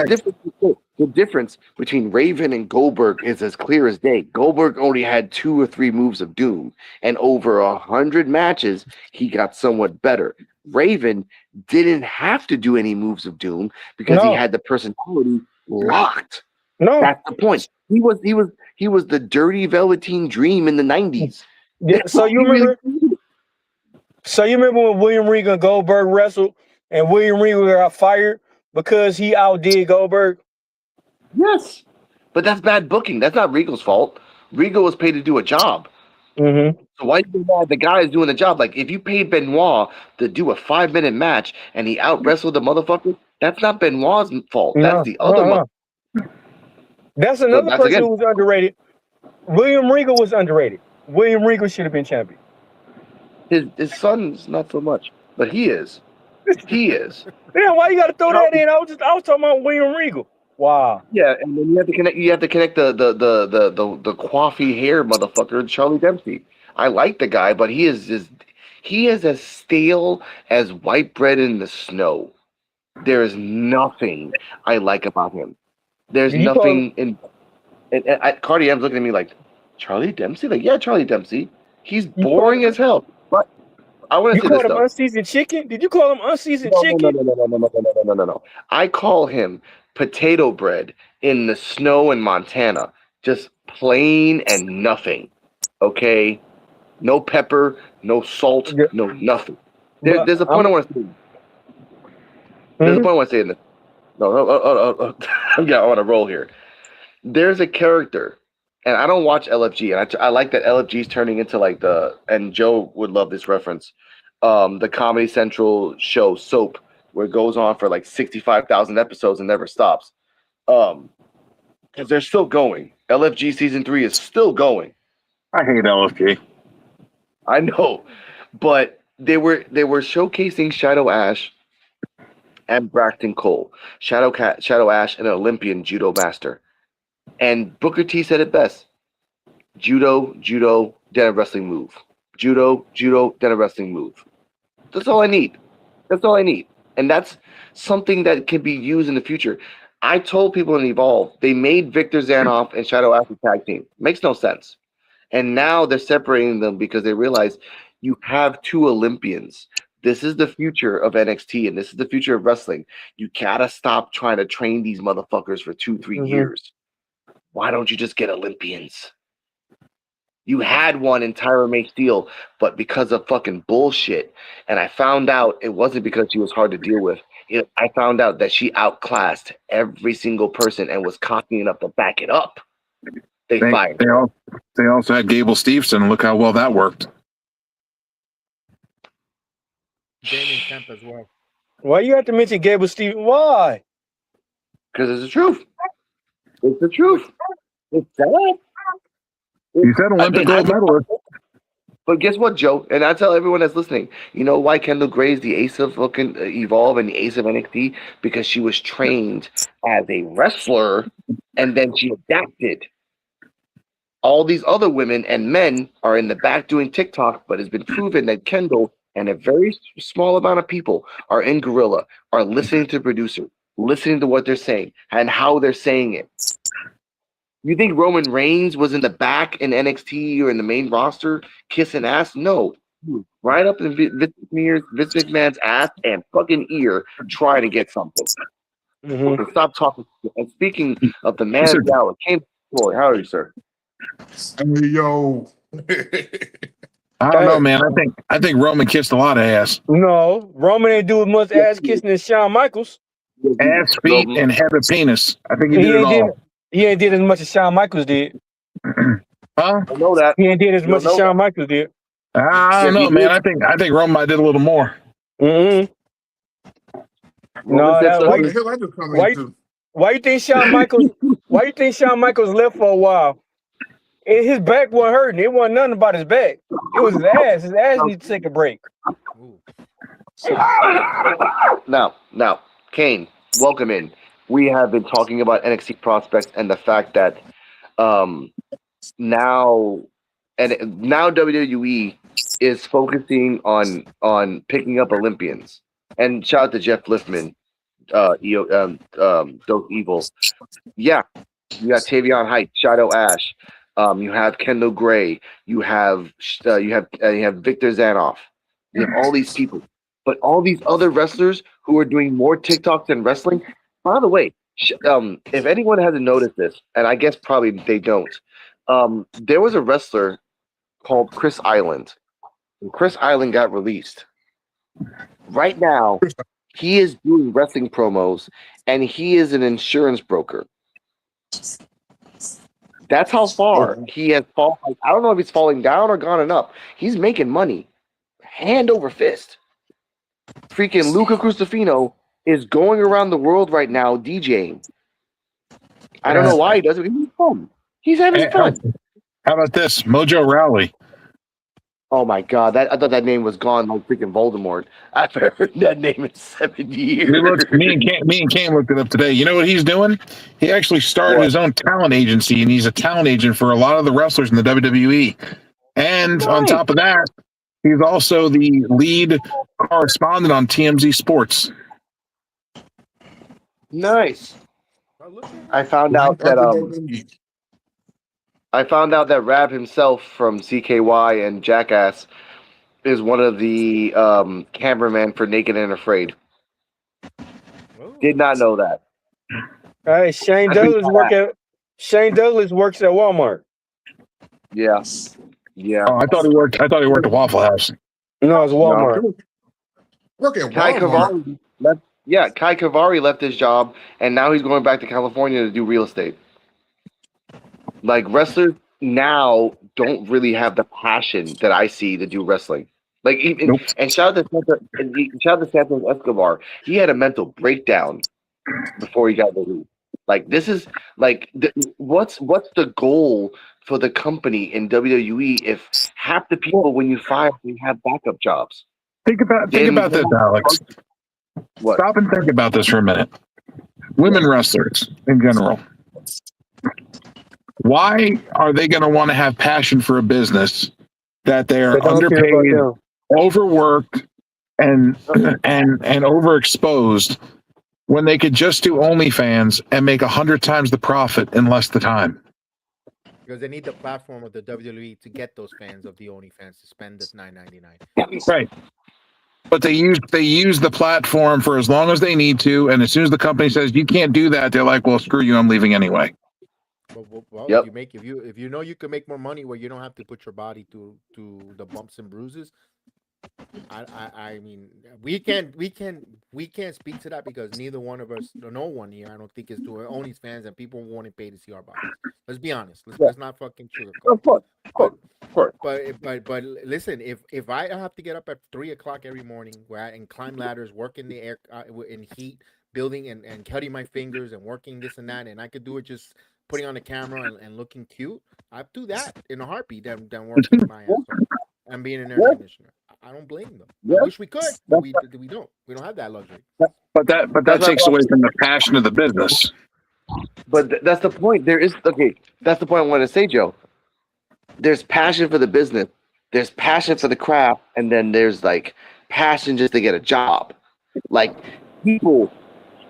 [SPEAKER 2] The difference between Raven and Goldberg is as clear as day. Goldberg only had 2 or 3 moves of doom, and over 100 matches, he got somewhat better. Raven didn't have to do any moves of doom because he
[SPEAKER 5] No,
[SPEAKER 2] had the personality locked.
[SPEAKER 5] no.
[SPEAKER 2] That's the point. He was the dirty Velveteen Dream in the 90s.
[SPEAKER 5] Yeah,
[SPEAKER 2] That's all he really did.
[SPEAKER 5] So you remember when William Regal and Goldberg wrestled, and William Regal got fired because he outdid Goldberg?
[SPEAKER 2] Yes. But that's bad booking. That's not Regal's fault. Regal was paid to do a job.
[SPEAKER 5] Mm-hmm.
[SPEAKER 2] So why do you mad the guy is doing the job? Like, if you paid Benoit to do a 5-minute match and he out wrestled the motherfucker, that's not Benoit's fault. That's the other one.
[SPEAKER 5] That's
[SPEAKER 2] So
[SPEAKER 5] another
[SPEAKER 2] that's
[SPEAKER 5] person
[SPEAKER 2] again.
[SPEAKER 5] who was underrated. William Regal was underrated. William Regal should have been champion.
[SPEAKER 2] His son's not so much, but he is. He is.
[SPEAKER 5] Damn, why you got to throw that in? I was talking about William Regal. Wow.
[SPEAKER 2] Yeah, and then you have to connect the coiffy hair motherfucker, Charlie Dempsey. I like the guy, but he is as stale as white bread in the snow. There is nothing I like about him. There's
[SPEAKER 5] Did you call
[SPEAKER 2] nothing in. Cardi M's looking at me like, Charlie Dempsey? Like, yeah, Charlie Dempsey. He's boring as hell. But I want to
[SPEAKER 5] You
[SPEAKER 2] say
[SPEAKER 5] called
[SPEAKER 2] this
[SPEAKER 5] him
[SPEAKER 2] though.
[SPEAKER 5] unseasoned chicken? Did you call him unseasoned
[SPEAKER 2] No.
[SPEAKER 5] chicken?
[SPEAKER 2] No. I call him potato bread in the snow in Montana. Just plain and nothing. Okay? No pepper, no salt,
[SPEAKER 5] Yeah.
[SPEAKER 2] no nothing.
[SPEAKER 5] But
[SPEAKER 2] There's a point I want to say. There's a point I want to say in this. No. Yeah, I want to roll here. There's a character, and I don't watch LFG, and I like that LFG is turning into like and Joe would love this reference, the Comedy Central show Soap, where it goes on for like 65,000 episodes and never stops. Because they're still going. LFG season 3 is still going.
[SPEAKER 3] I hate LFG.
[SPEAKER 2] I know, but they were showcasing Shadow Ash and Braxton Cole. Shadow Ash, an Olympian judo master. And Booker T said it best. Judo, then a wrestling move. Judo, then a wrestling move. That's all I need. And that's something that can be used in the future. I told people in Evolve, they made Victor Zanoff and Shadow Ash a tag team. Makes no sense. And now they're separating them because they realize you have 2 Olympians. This is the future of NXT, and this is the future of wrestling. You gotta stop trying to train these motherfuckers for 2-3 years. Why don't you just get Olympians? You had one in Tyra May Steele, but because of fucking bullshit, and I found out it wasn't because she was hard to deal with. I found out that she outclassed every single person and was cocking enough to back it up. They fired.
[SPEAKER 3] They also had Gable Steveson. Look how well that worked.
[SPEAKER 1] Damien Kemp as well.
[SPEAKER 5] Why you have to mention Gable Stevens? Why?
[SPEAKER 2] Because it's the truth. It's the truth. It's sad.
[SPEAKER 3] You said Olympic gold medalist.
[SPEAKER 2] But guess what, Joe? And I tell everyone that's listening, you know why Kendall Gray is the ace of fucking Evolve and the ace of NXT? Because she was trained as a wrestler and then she adapted. All these other women and men are in the back doing TikTok, but it's been proven that Kendall and a very small amount of people are in Gorilla, are listening to producers, listening to what they're saying and how they're saying it. You think Roman Reigns was in the back in NXT or in the main roster kissing ass? No. Right up in Vince McMahon's ass and fucking ear trying to get something. Okay, stop talking. And speaking of the man down, Kane Floyd, how are you, sir?
[SPEAKER 6] Hey, yo.
[SPEAKER 3] I don't know, man. I think Roman kissed a lot of ass.
[SPEAKER 5] No, Roman ain't do as much ass kissing as Shawn Michaels.
[SPEAKER 3] Ass, feet, and head of penis. I think he did it all.
[SPEAKER 5] He ain't did as much as Shawn Michaels did.
[SPEAKER 3] Huh?
[SPEAKER 2] I know that.
[SPEAKER 5] He ain't did as much as Shawn Michaels did.
[SPEAKER 3] I don't know, man. I think Roman did a little more.
[SPEAKER 5] No, why you think Shawn Michaels? Why you think Shawn Michaels left for a while? His back wasn't hurting. It wasn't nothing about his back. It was his ass. His ass needs to take a break.
[SPEAKER 2] Now, Kane, welcome in. We have been talking about NXT prospects and the fact that now WWE is focusing on picking up Olympians. And shout out to Jeff Liftman, Dope Evil. Yeah, you got Tavion Height, Shadow Ash. You have Kendall Gray. You have Victor Zanoff. You have all these people. But all these other wrestlers who are doing more TikToks than wrestling. By the way, if anyone hasn't noticed this, and I guess probably they don't, there was a wrestler called Chris Island. And Chris Island got released. Right now, he is doing wrestling promos, and he is an insurance broker. That's how far he has fallen. I don't know if he's falling down or gone up. He's making money, hand over fist. Freaking Luca Crusifino is going around the world right now DJing. I don't know why he does it. He's fun. He's having fun.
[SPEAKER 3] How about this? Mojo Rowley.
[SPEAKER 2] Oh my God! I thought that name was gone like freaking Voldemort. I've heard that name in 7 years.
[SPEAKER 3] Me and Cam looked it up today. You know what he's doing? He actually started his own talent agency, and he's a talent agent for a lot of the wrestlers in the WWE. And on top of that, he's also the lead correspondent on TMZ Sports.
[SPEAKER 2] Nice. I found out that Rab himself from CKY and Jackass is one of the cameramen for Naked and Afraid. Did not know that.
[SPEAKER 5] Hey, Shane Douglas works at Walmart.
[SPEAKER 2] Yeah. Yeah.
[SPEAKER 3] Oh, I thought he worked at Waffle House.
[SPEAKER 5] No, it's Walmart.
[SPEAKER 6] Work at
[SPEAKER 2] Kai
[SPEAKER 6] Walmart.
[SPEAKER 2] Kai Kavari left his job, and now he's going back to California to do real estate. Like, wrestlers now don't really have the passion that I see to do wrestling. Like, even and shout out to Santos Escobar. He had a mental breakdown before he got the lead. Like, this is like, what's the goal for the company in WWE if half the people when you fire they have backup jobs?
[SPEAKER 3] Think about this, Alex.
[SPEAKER 2] What?
[SPEAKER 3] Stop and think about this for a minute. Women wrestlers in general. Why are they going to want to have passion for a business that they are underpaid, overworked, and overexposed when they could just do OnlyFans and make 100 times the profit in less the time?
[SPEAKER 1] Because they need the platform of the WWE to get those fans of the OnlyFans to spend this $9.99.
[SPEAKER 3] Right. But they use the platform for as long as they need to, and as soon as the company says you can't do that, they're like, "Well, screw you, I'm leaving anyway."
[SPEAKER 1] Well,
[SPEAKER 2] Yep.
[SPEAKER 1] if you know you can make more money where you don't have to put your body to the bumps and bruises. I mean, we can't speak to that because neither one of us, no one here, I don't think is doing OnlyFans, and people won't pay to see our bodies. Let's be honest. Let's not fucking sugarcoat.
[SPEAKER 2] Of course.
[SPEAKER 1] But listen, if I have to get up at 3:00 every morning and climb ladders, work in the air in heat, building and cutting my fingers and working this and that, and I could do it just putting on the camera and looking cute, I'd do that in a heartbeat than working my ass off and being an air conditioner. I don't blame them. I wish we could, but we don't. We don't have that luxury.
[SPEAKER 3] But that takes away from the passion of the business.
[SPEAKER 2] But that's the point. That's the point I wanted to say, Joe. There's passion for the business, there's passion for the craft, and then there's like passion just to get a job. Like, people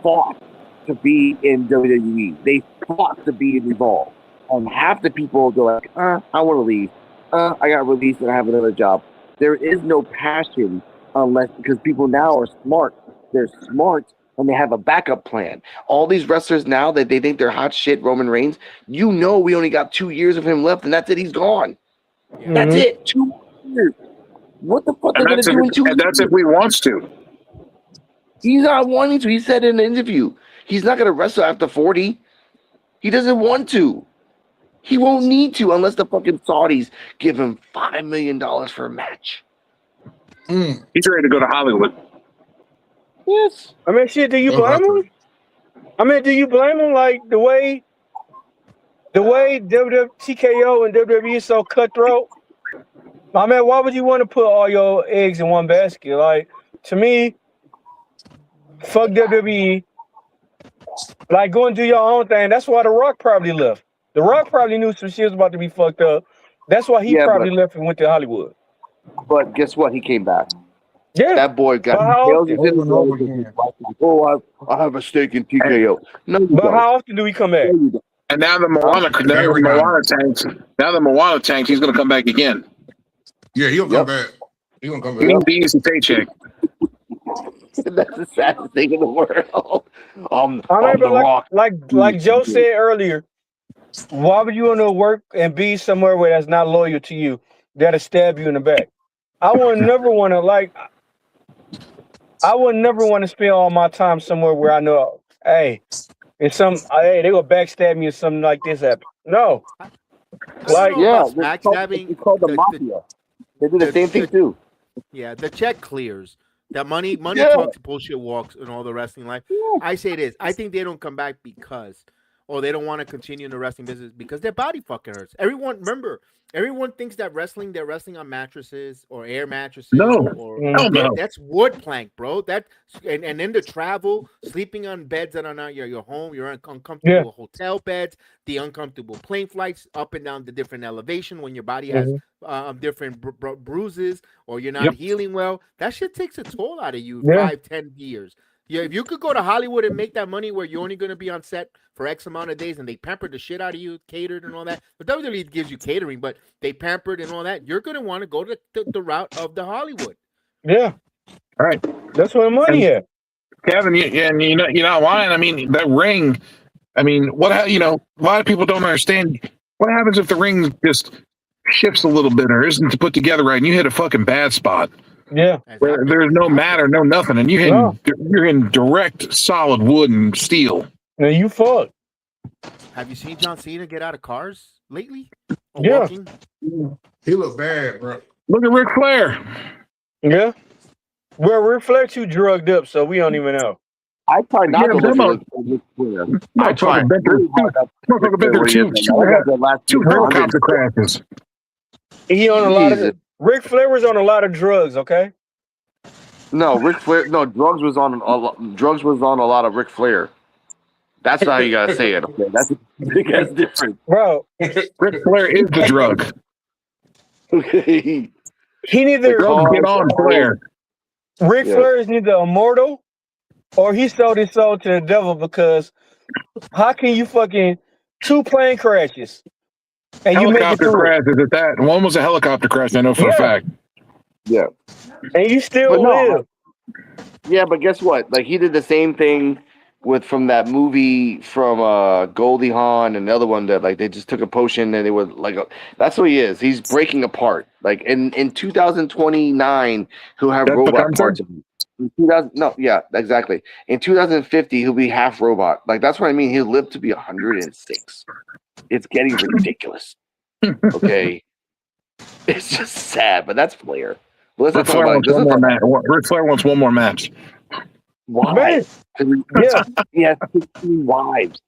[SPEAKER 2] fought to be in WWE. They fought to be in Evolve. And half the people go like, I want to leave. I got released and I have another job. There is no passion because people now are smart. They're smart and they have a backup plan. All these wrestlers now that they think they're hot shit, Roman Reigns, we only got 2 years of him left, and that's it. He's gone. Yeah. That's it. 2 years. What the fuck are they going to do in 2 years?
[SPEAKER 3] And that's if we wants to.
[SPEAKER 2] He's not wanting to. He said in an interview, he's not going to wrestle after 40. He doesn't want to. He won't need to unless the fucking Saudis give him $5 million for a match.
[SPEAKER 3] He's ready to go to Hollywood.
[SPEAKER 2] Yes.
[SPEAKER 5] I mean, shit, do you blame him? I mean, do you blame him? Like, the way TKO and WWE is so cutthroat? I mean, why would you want to put all your eggs in one basket? Like, to me, fuck WWE. Like, go and do your own thing. That's why The Rock probably left. The Rock probably knew some shit was about to be fucked up. That's why he probably left and went to Hollywood.
[SPEAKER 2] But guess what? He came back.
[SPEAKER 5] Yeah.
[SPEAKER 2] That boy got I have a stake in TKO. No,
[SPEAKER 5] but how often do we come back?
[SPEAKER 3] And now the Moana tanks, he's going to come back again.
[SPEAKER 6] Yeah, he'll come back. He's going to come back.
[SPEAKER 3] He needs the easy paycheck.
[SPEAKER 2] That's the saddest thing in the world.
[SPEAKER 5] I
[SPEAKER 2] I'm
[SPEAKER 5] remember,
[SPEAKER 2] the Rock.
[SPEAKER 5] like Joe said earlier, why would you want to work and be somewhere where that's not loyal to you? That'll stab you in the back. I would never want to I would never want to spend all my time somewhere where I know, hey, they will backstab me or something like this happen. No,
[SPEAKER 1] I don't
[SPEAKER 5] like
[SPEAKER 1] know
[SPEAKER 2] Yeah,
[SPEAKER 1] about backstabbing.
[SPEAKER 2] it's called the
[SPEAKER 1] The,
[SPEAKER 2] mafia. They do the same thing
[SPEAKER 1] the
[SPEAKER 2] too.
[SPEAKER 1] Yeah, the check clears. That money
[SPEAKER 2] Yeah.
[SPEAKER 1] talks, bullshit walks, and all the wrestling life. I say this. I think they don't come back because, or they don't want to continue in the wrestling business because their body fucking hurts. Everyone thinks that they're wrestling on mattresses or air mattresses
[SPEAKER 3] No,
[SPEAKER 1] or
[SPEAKER 3] hell no.
[SPEAKER 1] that's wood plank, bro. And then the travel, sleeping on beds that are not your home, your uncomfortable hotel beds, the uncomfortable plane flights up and down the different elevation when your body has different bruises or you're not
[SPEAKER 3] Yep.
[SPEAKER 1] healing well. That shit takes a toll out of you.
[SPEAKER 5] Yeah.
[SPEAKER 1] 5-10 years. Yeah, if you could go to Hollywood and make that money where you're only going to be on set for X amount of days and they pampered the shit out of you, catered and all that. The WWE gives you catering, but they pampered and all that. You're going to want to go to the route of the Hollywood.
[SPEAKER 5] Yeah.
[SPEAKER 3] All right.
[SPEAKER 5] That's where the money at.
[SPEAKER 3] Kevin, you're not lying. I mean, that ring. I mean, a lot of people don't understand what happens if the ring just shifts a little bit or isn't put together right, and you hit a fucking bad spot
[SPEAKER 5] Yeah.
[SPEAKER 3] where there's no matter, no nothing, and you're in direct solid wood and steel.
[SPEAKER 5] Now you fucked.
[SPEAKER 1] Have you seen John Cena get out of cars lately? Or
[SPEAKER 5] Yeah.
[SPEAKER 1] walking?
[SPEAKER 6] He look bad, bro.
[SPEAKER 3] Look at Ric Flair.
[SPEAKER 5] Yeah. Well, Ric Flair too drugged up, so we don't even know.
[SPEAKER 2] I try not to look
[SPEAKER 3] demo.
[SPEAKER 2] at it. I try.
[SPEAKER 3] Motherfucker been through two helicopter crashes.
[SPEAKER 5] He on a lot of Ric Flair was on a lot of drugs. Okay.
[SPEAKER 2] No, Ric Flair. No, drugs was on a lot of Ric Flair. That's how you gotta say it. Okay, that's different,
[SPEAKER 5] bro.
[SPEAKER 3] Ric Flair is the drug.
[SPEAKER 2] Okay.
[SPEAKER 5] He neither
[SPEAKER 3] Get on Flair.
[SPEAKER 5] Ric Flair is neither immortal or he sold his soul to the devil because how can you fucking 2 plane crashes and you make it
[SPEAKER 3] Helicopter
[SPEAKER 5] through?
[SPEAKER 3] crashes at that. One was a helicopter crash. I know for a fact.
[SPEAKER 2] Yeah.
[SPEAKER 5] And you still live.
[SPEAKER 2] Yeah, but guess what? Like he did the same thing from that movie from Goldie Hawn and the other one that like they just took a potion and they were like that's what he is. He's breaking apart. Like in 2029 he'll have robot parts. In 2000, no, yeah, exactly. In 2050 he'll be half robot. Like that's what I mean. He'll live to be 106. It's getting ridiculous. Okay, it's just sad, but that's Flair. Well,
[SPEAKER 3] Ric Flair wants one more match. Ric Flair wants one more match.
[SPEAKER 2] Why? Yeah, he has 16 wives.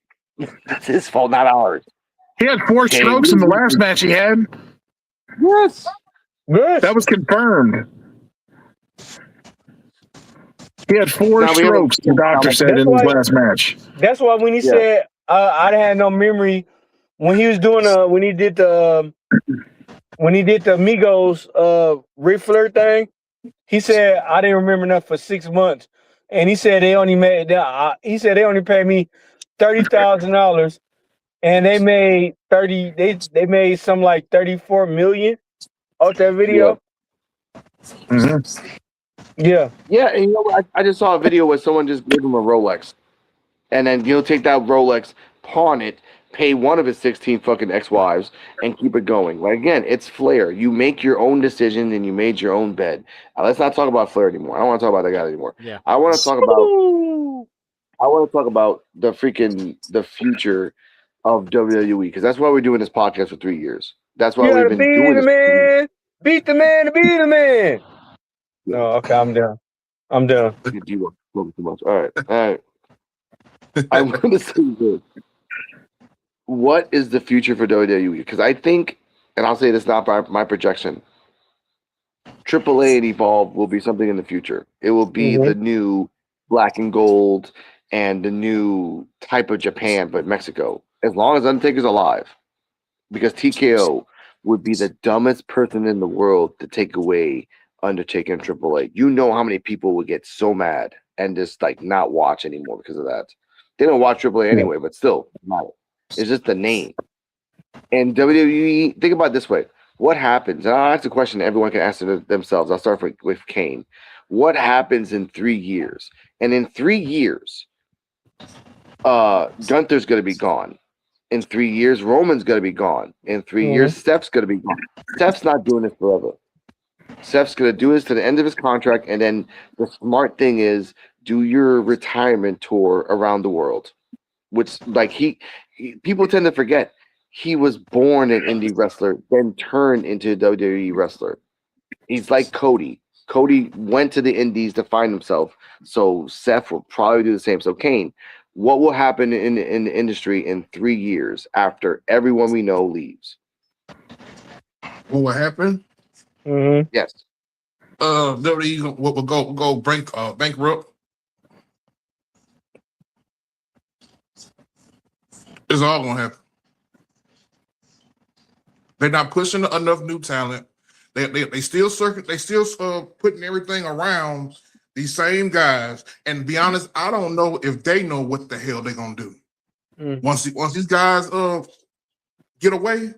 [SPEAKER 2] That's his fault, not ours.
[SPEAKER 3] He had 4 strokes in the last match he had.
[SPEAKER 2] Yes.
[SPEAKER 3] That was confirmed. He had 4 strokes, the doctor said in his last match.
[SPEAKER 5] That's why when he said I had no memory when he was doing when he did the Migos Ric Flair thing, he said I didn't remember enough for 6 months. And he said they only paid me $30,000 and they made they made some like 34 million off that video. Yeah.
[SPEAKER 2] Yeah, and you know what? I just saw a video where someone just gave him a Rolex. And then he'll take that Rolex, pawn it, pay one of his 16 fucking ex-wives, and keep it going. Like again, it's Flair. You make your own decision and you made your own bed. Let's not talk about Flair anymore. I don't want to talk about that guy anymore.
[SPEAKER 1] Yeah.
[SPEAKER 2] I want to talk about the future of WWE because that's why we're doing this podcast for 3 years. That's why we've been doing this.
[SPEAKER 5] Man. Beat the man to be the man. No, okay, I'm done.
[SPEAKER 2] You are talking too much. All right. I'm going to say this. What is the future for WWE? Because I think, and I'll say this not by my projection, AAA and Evolve will be something in the future. It will be the new black and gold and the new type of Japan, but Mexico. As long as Undertaker's alive. Because TKO would be the dumbest person in the world to take away Undertaker and AAA. You know how many people would get so mad and just like not watch anymore because of that. They don't watch AAA anyway, but still, it's just the name. And WWE, think about it this way. What happens? And I'll ask the question everyone can answer themselves. I'll start with Kane. what happens in 3 years? And in 3 years, Gunther's going to be gone. In 3 years, Roman's going to be gone. In 3 years, Steph's going to be gone. Steph's not doing this forever. Steph's going to do this to the end of his contract, and then the smart thing is do your retirement tour around the world, which like people tend to forget he was born an indie wrestler, then turned into a WWE wrestler. He's like Cody. Cody went to the indies to find himself, so Seth will probably do the same. So Kane, what will happen in the industry in 3 years after everyone we know leaves?
[SPEAKER 6] What will happen?
[SPEAKER 2] Yes.
[SPEAKER 6] WWE will go bankrupt. It's all gonna happen. They're not pushing enough new talent. They still putting everything around these same guys. And to be honest, I don't know if they know what the hell they're gonna do. Once these guys get away,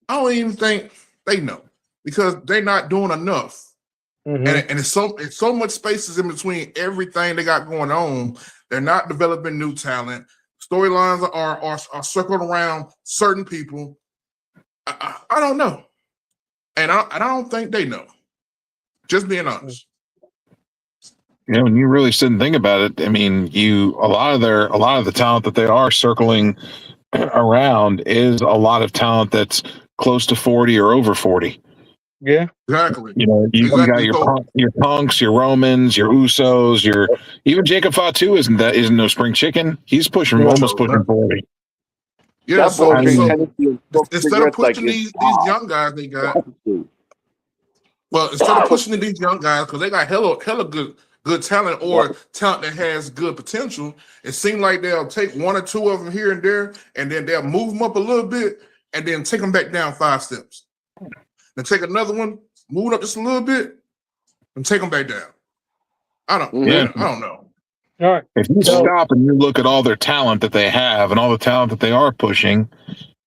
[SPEAKER 6] I don't even think they know because they're not doing enough. And it's so much spaces in between everything they got going on. They're not developing new talent. Storylines are circled around certain people. I don't know, and I don't think they know. Just being honest.
[SPEAKER 3] Yeah, when you really sit and think about it, I mean, a lot of the talent that they are circling around is a lot of talent that's close to 40 or over 40.
[SPEAKER 5] Yeah,
[SPEAKER 6] exactly.
[SPEAKER 3] You know, you got your Punks, your Romans, your Usos, even Jacob Fatu isn't no spring chicken. He's almost pushing 40.
[SPEAKER 6] Yeah, so
[SPEAKER 2] instead
[SPEAKER 6] of pushing these young guys they got, instead of pushing these young guys because they got hella good talent or talent that has good potential, it seems like they'll take one or two of them here and there, and then they'll move them up a little bit, and then take them back down 5 steps. Then take another one, move it up just a little bit, and take them back down. I don't know.
[SPEAKER 5] All right.
[SPEAKER 3] If you stop and you look at all their talent that they have and all the talent that they are pushing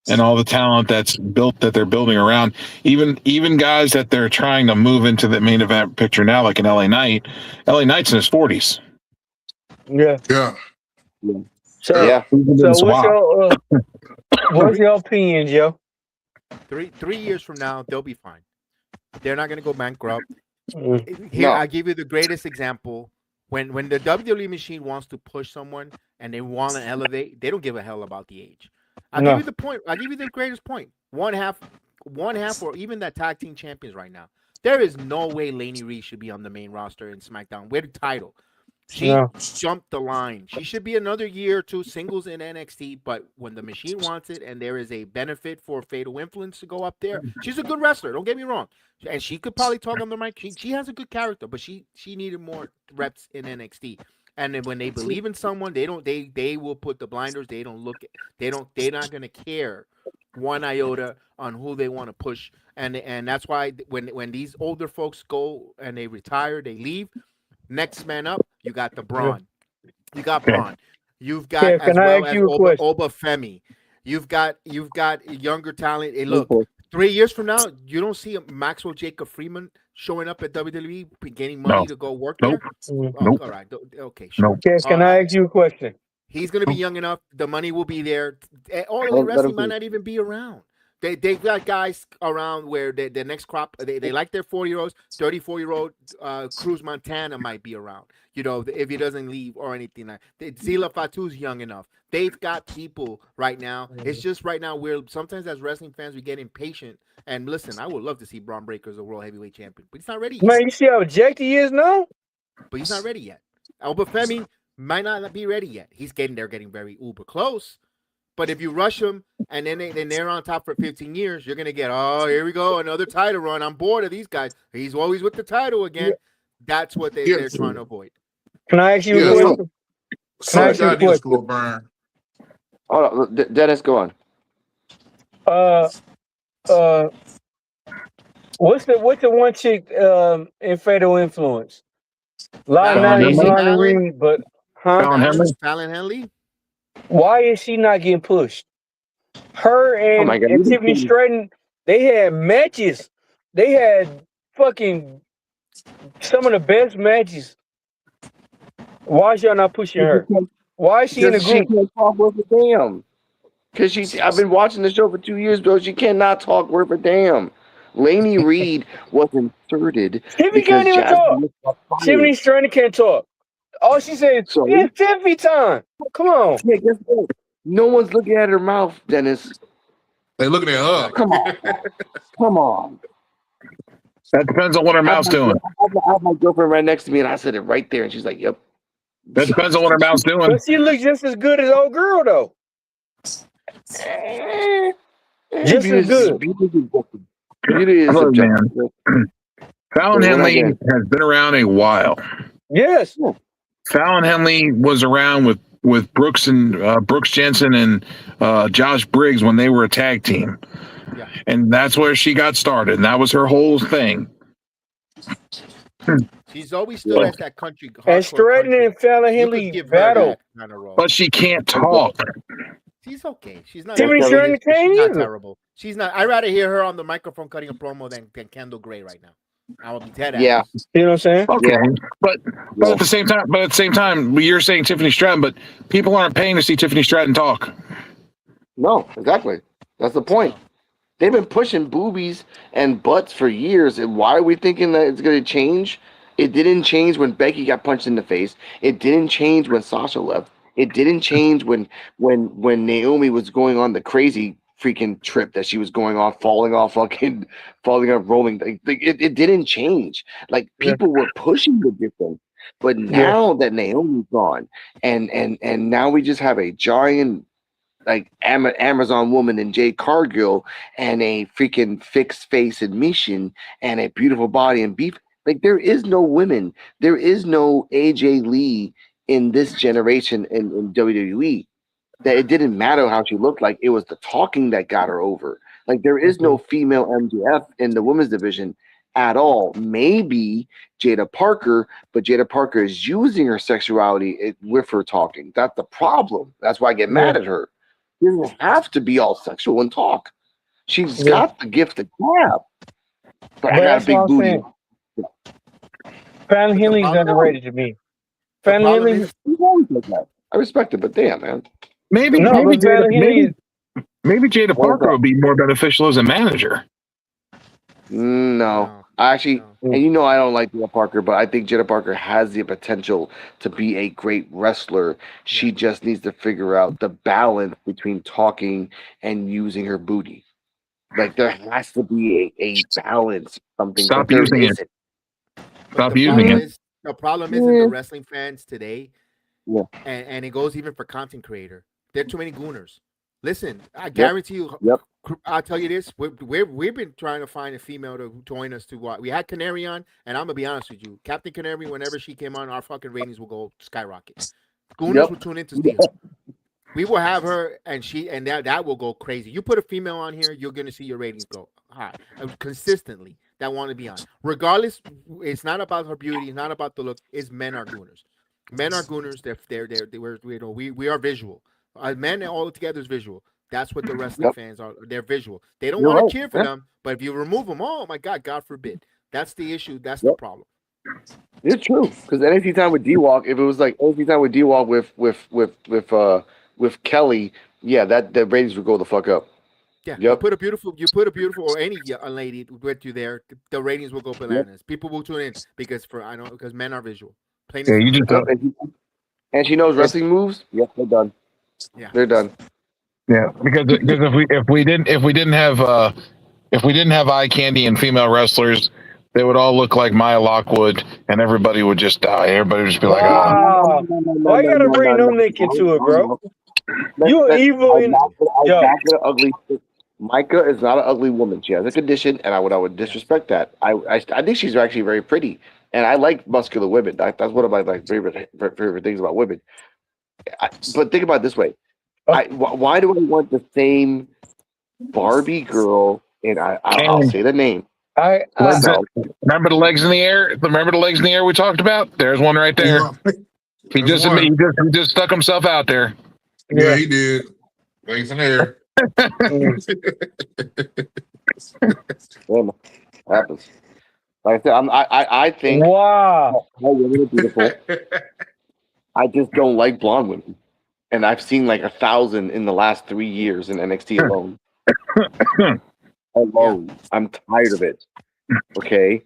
[SPEAKER 3] and all the talent that's built that they're building around, even guys that they're trying to move into the main event picture now, like an LA Knight. LA Knight's in his 40s.
[SPEAKER 5] Yeah.
[SPEAKER 2] So
[SPEAKER 5] what's your opinion, Joe?
[SPEAKER 1] 3 years from now, they'll be fine. They're not going to go bankrupt. Here, I'll give you the greatest example. When the WWE machine wants to push someone and they want to elevate, they don't give a hell about the age. I'll give you the point. I'll give you the greatest point. One half, or even that tag team champions right now. There is no way Lainey Reed should be on the main roster in SmackDown with the title. She jumped the line. She should be another year or two singles in NXT, but when the machine wants it and there is a benefit for Fatal Influence to go up there, she's a good wrestler. Don't get me wrong. And she could probably talk on the mic. She has a good character, but she needed more reps in NXT. And then when they believe in someone, they will put the blinders. They're not gonna care one iota on who they want to push. And that's why when these older folks go and they retire, they leave. Next man up, you got the Braun. You got Braun. You've got as well as Oba Femi. You've got younger talent. Hey, look, 3 years from now, you don't see Maxwell Jacob Freeman showing up at WWE getting money to go work there. All right. Okay. Sure.
[SPEAKER 5] Can I ask you a question?
[SPEAKER 1] He's going to be young enough. The money will be there. All Elite Wrestling might not even be around. They've got guys around where the next crop, they like their 40-year-olds, 34-year-old Cruz Montana might be around, if he doesn't leave or anything like that. Zila Fatu's young enough. They've got people right now. It's just right now where sometimes as wrestling fans, we get impatient. And listen, I would love to see Braun Breaker as a world heavyweight champion, but he's not ready yet.
[SPEAKER 5] Man, you see how jacked he is now?
[SPEAKER 1] But he's not ready yet. Oba Femi might not be ready yet. They're getting very uber close. But if you rush them and then they're on top for 15 years, you're going to get, here we go, another title run. I'm bored of these guys. He's always with the title again. Yeah. That's what they're trying to avoid.
[SPEAKER 5] Can I ask you a question?
[SPEAKER 2] Oh, Dennis, go on.
[SPEAKER 5] What's the one chick in Fatal Influence? Fallon
[SPEAKER 1] Henley?
[SPEAKER 5] Why is she not getting pushed? Her and Tiffany Stratton, they had matches. They had fucking some of the best matches. Why is y'all not pushing her? Why is she in the
[SPEAKER 2] Because she
[SPEAKER 5] group?
[SPEAKER 2] can't talk worth a damn. Because I've been watching the show for 2 years, bro. She cannot talk worth a damn. Lainey Reed was inserted
[SPEAKER 5] Tiffany can't
[SPEAKER 2] because
[SPEAKER 5] even talk.
[SPEAKER 2] Jasmine got
[SPEAKER 5] Tiffany
[SPEAKER 2] fired.
[SPEAKER 5] Strand can't talk. All she said,
[SPEAKER 2] So,
[SPEAKER 5] it's Tiffany time. Come on.
[SPEAKER 2] yeah, guess what? No one's looking at her mouth, Dennis.
[SPEAKER 6] They looking at her.
[SPEAKER 2] Come on. Come on.
[SPEAKER 3] That depends on what her mouth's doing.
[SPEAKER 2] I have my girlfriend right next to me, and I said it right there, and she's like, "Yep."
[SPEAKER 3] That depends on what her mouth's doing.
[SPEAKER 5] But she looks just as good as old girl, though. Just as good.
[SPEAKER 2] Beauty is
[SPEAKER 3] Hello,
[SPEAKER 2] subjective.
[SPEAKER 3] Fallon
[SPEAKER 2] So we're not
[SPEAKER 3] Henley
[SPEAKER 2] getting-
[SPEAKER 3] has been around a while.
[SPEAKER 5] Yes.
[SPEAKER 3] Fallon Henley was around with Brooks and Brooks Jensen and Josh Briggs when they were a tag team.
[SPEAKER 1] Yeah.
[SPEAKER 3] And that's where she got started. And that was her whole thing.
[SPEAKER 1] She's always stood as that country.
[SPEAKER 5] And
[SPEAKER 1] hardcore
[SPEAKER 5] Stratton
[SPEAKER 1] country.
[SPEAKER 5] and Fallon
[SPEAKER 1] You could
[SPEAKER 5] Henley
[SPEAKER 1] give her
[SPEAKER 5] battle.
[SPEAKER 1] that kind of role.
[SPEAKER 3] But she can't talk.
[SPEAKER 1] She's okay. She's not.
[SPEAKER 5] Tiffany Stratton can't
[SPEAKER 1] She's not
[SPEAKER 5] either.
[SPEAKER 1] terrible. She's not. I'd rather hear her on the microphone cutting a promo than Kendall Gray right now. I will be dead ass.
[SPEAKER 2] Yeah.
[SPEAKER 5] You know what I'm saying?
[SPEAKER 3] Okay.
[SPEAKER 2] Yeah.
[SPEAKER 3] But at the same time, you're saying Tiffany Stratton, but people aren't paying to see Tiffany Stratton talk.
[SPEAKER 2] No, exactly. That's the point. They've been pushing boobies and butts for years, and why are we thinking that it's going to change? It didn't change when Becky got punched in the face. It didn't change when Sasha left. It didn't change when Naomi was going on the crazy freaking trip that she was going off, falling off, rolling. It didn't change. Like, people were pushing the difference, but now that Naomi's gone, and now we just have a giant, like, Amazon woman and Jade Cargill and a freaking fixed face admission and a beautiful body and beef. Like, there is no women. There is no AJ Lee in this generation in WWE. That it didn't matter how she looked like. It was the talking that got her over. Like, there is no female MJF in the women's division at all. Maybe Jada Parker, but Jada Parker is using her sexuality with her talking. That's the problem. That's why I get mad at her. She doesn't have to be all sexual and talk. She's got the gift of gab. But I got a big booty.
[SPEAKER 5] Fallon Henley's underrated to me. Fallon Henley.
[SPEAKER 2] I respect it, but damn, man.
[SPEAKER 3] Maybe Jada Parker would be more beneficial as a manager.
[SPEAKER 2] No. Actually, and you know I don't like Jada Parker, but I think Jada Parker has the potential to be a great wrestler. She just needs to figure out the balance between talking and using her booty. Like, there has to be a balance. Something.
[SPEAKER 3] Stop using it. Stop using it.
[SPEAKER 1] The problem isn't the wrestling fans today,
[SPEAKER 2] Yeah.
[SPEAKER 1] and it goes even for content creator. There are too many gooners. Listen, I guarantee you.
[SPEAKER 2] Yep.
[SPEAKER 1] I'll tell you this: we've been trying to find a female to join us to watch. We had Canary on, and I'm gonna be honest with you, Captain Canary. Whenever she came on, our fucking ratings will go skyrocket. Gooners will tune in to see her. We will have her, and that will go crazy. You put a female on here, you're gonna see your ratings go high consistently. That want to be on, regardless. It's not about her beauty. It's not about the look. It's men are gooners. Men are gooners. We are visual. Men all together is visual. That's what the wrestling fans are. They're visual. They don't want to cheer for them, but if you remove them, oh my God forbid. That's the issue. That's the problem.
[SPEAKER 2] It's true, because NXT time with D-Walk, if it was like NXT time with D-Walk with Kelly, that the ratings would go the fuck up.
[SPEAKER 1] Yeah, you put a beautiful, or any lady with you there, the ratings will go bananas. People will tune in because men are visual.
[SPEAKER 2] And she knows wrestling moves. Yep, they're done.
[SPEAKER 1] Yeah,
[SPEAKER 2] they're done.
[SPEAKER 3] Yeah, because if we didn't have eye candy and female wrestlers, they would all look like Maya Lockwood, and everybody would just die. Everybody would just be like,
[SPEAKER 5] "Ah, why you gotta bring no Nick into it, bro? You evil."
[SPEAKER 2] Ugly. Micah is not an ugly woman. She has a condition, and I would disrespect that. I think she's actually very pretty, and I like muscular women. That's one of my favorite things about women. But think about it this way: why do I want the same Barbie girl? And I'll say the name.
[SPEAKER 3] Remember the legs in the air? Remember the legs in the air we talked about? There's one right there. He just stuck himself out there.
[SPEAKER 6] Yeah, he did. Legs in the air.
[SPEAKER 2] Happens. Like I said, I think
[SPEAKER 5] Wow.
[SPEAKER 2] all women are beautiful. I just don't like blonde women, and I've seen like 1,000 in the last 3 years in NXT alone. I'm tired of it. Okay,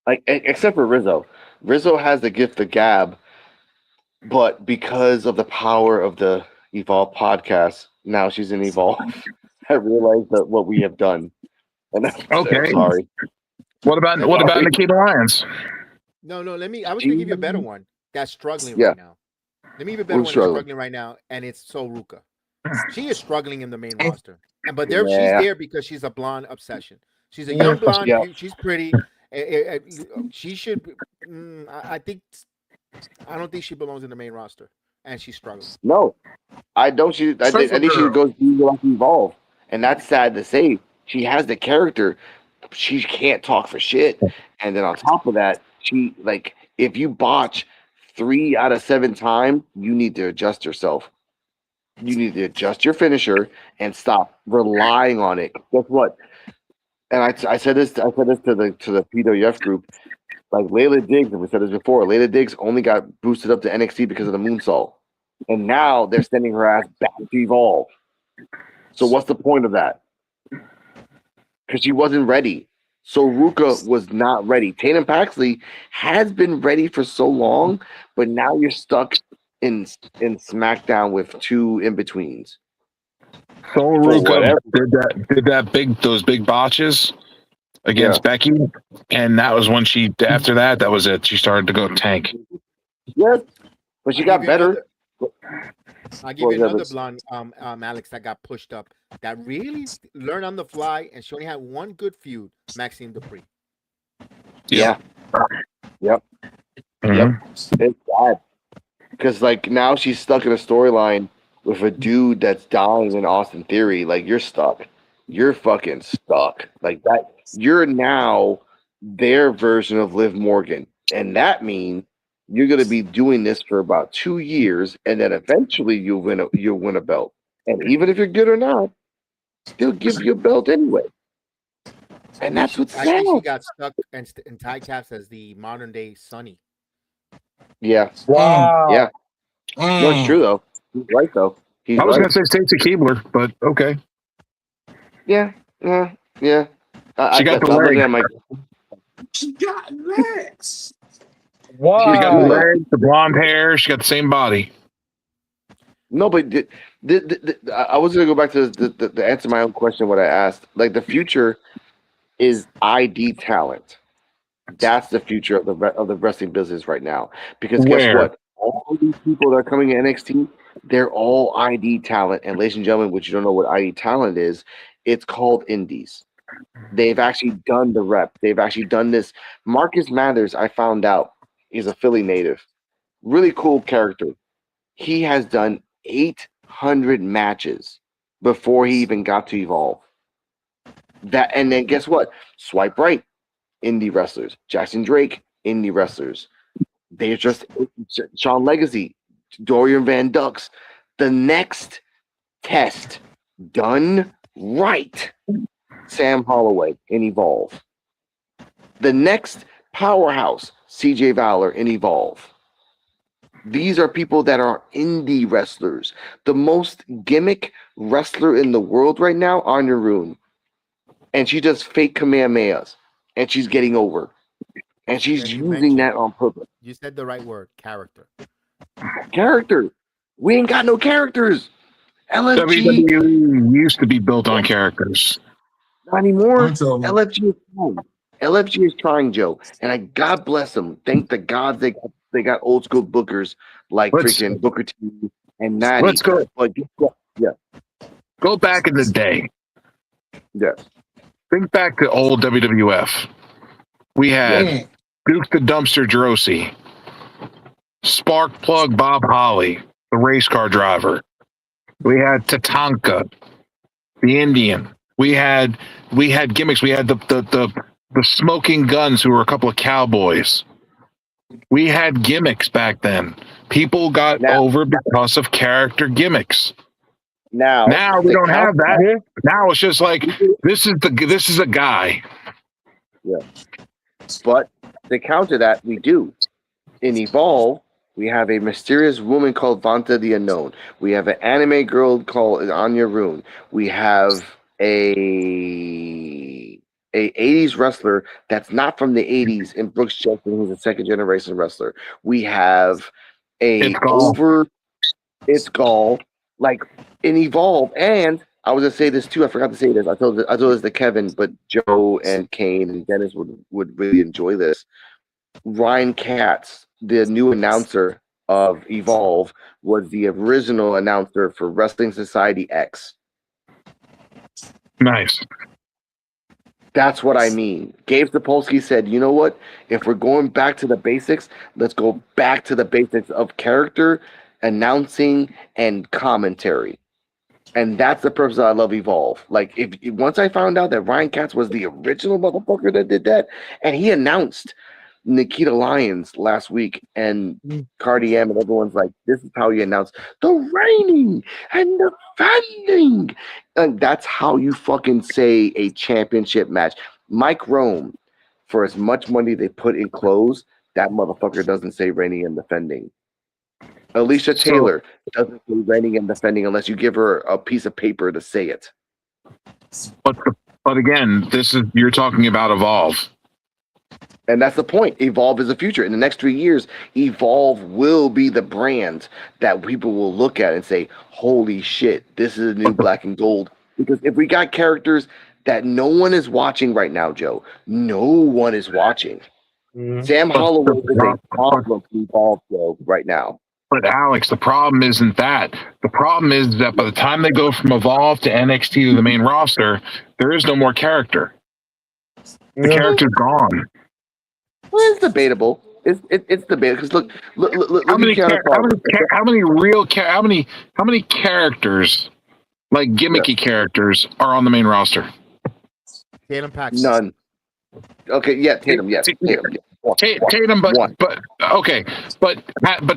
[SPEAKER 2] like except for Rizzo. Rizzo has the gift of gab, but because of the power of the Evolve podcast, now she's in Evolve. I realized that what we have done, and I'm
[SPEAKER 3] Okay.
[SPEAKER 2] sorry.
[SPEAKER 3] What about
[SPEAKER 2] Sorry.
[SPEAKER 3] Nikita Lyons?
[SPEAKER 1] No, I was gonna give you a better one that's struggling
[SPEAKER 2] Yeah.
[SPEAKER 1] right now. Let me give you a better
[SPEAKER 2] Who's
[SPEAKER 1] one
[SPEAKER 2] struggling?
[SPEAKER 1] that's struggling right now, and it's So Ruka. She is struggling in the main roster, but she's
[SPEAKER 2] Yeah.
[SPEAKER 1] there because she's a blonde obsession. She's a young blonde.
[SPEAKER 2] Yeah.
[SPEAKER 1] She's pretty. She should. I think. I don't think she belongs in the main roster, and she's struggling.
[SPEAKER 2] No, I don't. I think she
[SPEAKER 6] girl.
[SPEAKER 2] goes to like Evolve, and that's sad to say. She has the character. She can't talk for shit, and then on top of that, she like if you botch 3 out of 7 times, you need to adjust yourself. You need to adjust your finisher and stop relying on it. Guess what? And I said this. I said this to the P.W.F group. Like Layla Diggs, and we said this before. Layla Diggs only got boosted up to NXT because of the moonsault, and now they're sending her ass back to Evolve. So what's the point of that? Because she wasn't ready. So Ruka was not ready. Tatum Paxley has been ready for so long, but now you're stuck in SmackDown with 2 in betweens.
[SPEAKER 3] So
[SPEAKER 2] whatever.
[SPEAKER 3] Ruka did those big botches against Becky, and that was when after that was it. She started to go tank.
[SPEAKER 2] Yes, but she got better.
[SPEAKER 1] I'll give you another blonde, Alex, that got pushed up, that really learned on the fly, and she only had one good feud, Maxine Dupree.
[SPEAKER 2] Yeah. Yep.
[SPEAKER 3] Mm-hmm.
[SPEAKER 2] Yep. It's bad. Because, like, now she's stuck in a storyline with a dude that's dying in Austin Theory. Like, you're stuck. You're fucking stuck. Like, that. You're now their version of Liv Morgan. And that means you're going to be doing this for about 2 years, and then eventually you'll win a belt. And even if you're good or not, they'll give you a belt anyway. And that's what's sad.
[SPEAKER 1] I think she got stuck in tie caps as the modern day Sunny.
[SPEAKER 2] Yeah.
[SPEAKER 5] Wow.
[SPEAKER 2] Yeah. No, it's true though. He's right though.
[SPEAKER 3] I was going to say Stacey Keebler, but okay.
[SPEAKER 2] Yeah. Yeah.
[SPEAKER 3] She got the leg.
[SPEAKER 6] She got legs.
[SPEAKER 5] Wow.
[SPEAKER 3] She got the legs, the blonde hair. She got the same body.
[SPEAKER 2] No, but I was going to go back to the answer my own question. What I asked, like the future is ID talent. That's the future of the wrestling business right now. Because guess what? All these people that are coming to NXT, they're all ID talent. And ladies and gentlemen, which you don't know what ID talent is, it's called indies. They've actually done the rep. They've actually done this. Marcus Mathers, I found out, he's a Philly native. Really cool character. He has done 800 matches before he even got to Evolve. And then guess what? Swipe right, indie wrestlers. Jackson Drake, indie wrestlers. They're just Sean Legacy, Dorian Van Ducks. The next test done right, Sam Holloway in Evolve. The next powerhouse, CJ Valor in Evolve. These are people that are indie wrestlers. The most gimmick wrestler in the world right now, Anya Rune. And she does fake Kamehamehas. And she's getting over. And she's using that on purpose.
[SPEAKER 1] You said the right word, character.
[SPEAKER 2] Character. We ain't got no characters.
[SPEAKER 3] LFG used to be built on characters.
[SPEAKER 2] Not anymore. LFG is trying. LFG is trying, Joe. And God bless them. Thank the gods they got old school bookers like freaking Booker T and Natty.
[SPEAKER 3] Let's go.
[SPEAKER 2] But yeah.
[SPEAKER 3] Go back in the day.
[SPEAKER 2] Yes.
[SPEAKER 3] Think back to old WWF. We had Duke the Dumpster Drosy, Spark Plug Bob Holly, the race car driver. We had Tatanka, the Indian. We had gimmicks. We had the Smoking Guns, who were a couple of cowboys. We had gimmicks back then. People got over because of character gimmicks. Now we don't have that. Now it's just like this is a guy.
[SPEAKER 2] Yeah. But to counter that, we do. In Evolve, we have a mysterious woman called Vanta the Unknown. We have an anime girl called Anya Rune. We have a 80s wrestler that's not from the 80s in Brooks Jensen, who's a second generation wrestler. We have it's Gall, like in Evolve. And I was gonna say this too. I forgot to say this. I told this to Kevin, but Joe and Kane and Dennis would really enjoy this. Ryan Katz, the new announcer of Evolve, was the original announcer for Wrestling Society X.
[SPEAKER 3] Nice.
[SPEAKER 2] That's what I mean. Gabe Sapolsky said, you know what? If we're going back to the basics, let's go back to the basics of character, announcing, and commentary. And that's the purpose I love Evolve. Like, if once I found out that Ryan Katz was the original motherfucker that did that, and he announced Nikita Lyons last week, and Cardi M and everyone's like, this is how you announce the reigning and defending. And that's how you fucking say a championship match. Mike Rome, for as much money they put in clothes, that motherfucker doesn't say reigning and defending. Alicia Taylor doesn't say reigning and defending unless you give her a piece of paper to say it.
[SPEAKER 3] But again, you're talking about Evolve.
[SPEAKER 2] And that's the point. Evolve is the future. In the next 3 years, Evolve will be the brand that people will look at and say, holy shit, this is a new black and gold. Because if we got characters that no one is watching right now, Joe, no one is watching. Sam Holloway is a problem to Evolve, Joe, right now.
[SPEAKER 3] But Alex, the problem isn't that. The problem is that by the time they go from Evolve to NXT to the main roster, there is no more character. The character's gone.
[SPEAKER 2] Well, it's debatable. It's debatable because look.
[SPEAKER 3] How many characters, like gimmicky characters, are on the main roster?
[SPEAKER 1] Tatum Paxton.
[SPEAKER 2] None. Okay, yeah, Tatum. Yes, Tatum.
[SPEAKER 3] Tatum, but okay, but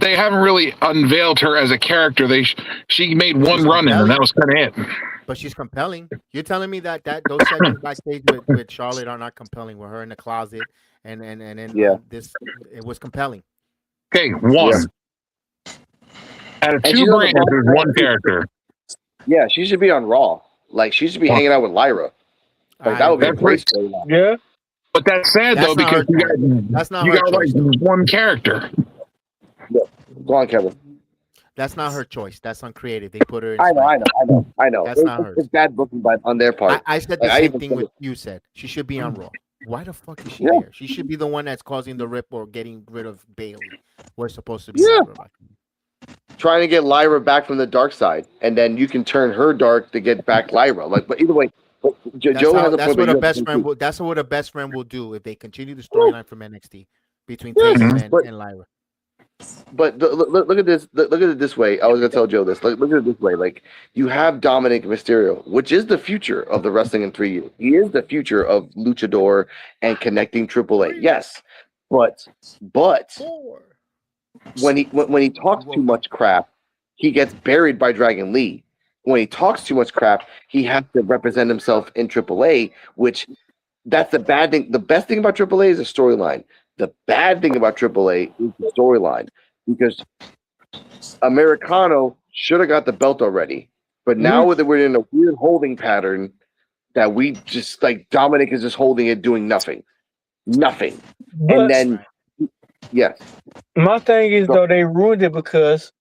[SPEAKER 3] they haven't really unveiled her as a character. She made one run in, and that was kind of it.
[SPEAKER 1] But she's compelling. You're telling me that those segments backstage with Charlotte are not compelling, with her in the closet and this, it was compelling.
[SPEAKER 3] Okay, one. Yeah. Out of two brands, there's one character.
[SPEAKER 2] Yeah, she should be on Raw. Like, she should be hanging out with Lyra. Like, that would be a great storyline.
[SPEAKER 5] Yeah.
[SPEAKER 3] But that's sad, though, because you got like one character.
[SPEAKER 2] Yeah. Go on, Kevin.
[SPEAKER 1] That's not her choice. That's uncreative. They put her in.
[SPEAKER 2] I know.
[SPEAKER 1] That's not her.
[SPEAKER 2] It's bad booking on their part.
[SPEAKER 1] I said the same thing what you said. She should be on Raw. Why the fuck is she there? She should be the one that's causing the rip or getting rid of Bailey. We're supposed to be
[SPEAKER 2] trying to get Lyra back from the dark side, and then you can turn her dark to get back Lyra. Like, but either way,
[SPEAKER 1] that's what a best friend will. That's what a best friend will do if they continue the storyline from NXT between Tatum and Lyra.
[SPEAKER 2] But look at this. Look at it this way. I was gonna tell Joe this. Look at it this way. Like, you have Dominic Mysterio, which is the future of the wrestling in 3 years. He is the future of Luchador and connecting AAA. Yes, but when he talks too much crap, he gets buried by Dragon Lee. When he talks too much crap, he has to represent himself in AAA, which that's the bad thing. The best thing about AAA is the storyline. The bad thing about AAA is the storyline, because Americano should have got the belt already, but now we're in a weird holding pattern that we just, like, Dominic is just holding it, doing nothing. And then,
[SPEAKER 5] my thing is, though, they ruined it because,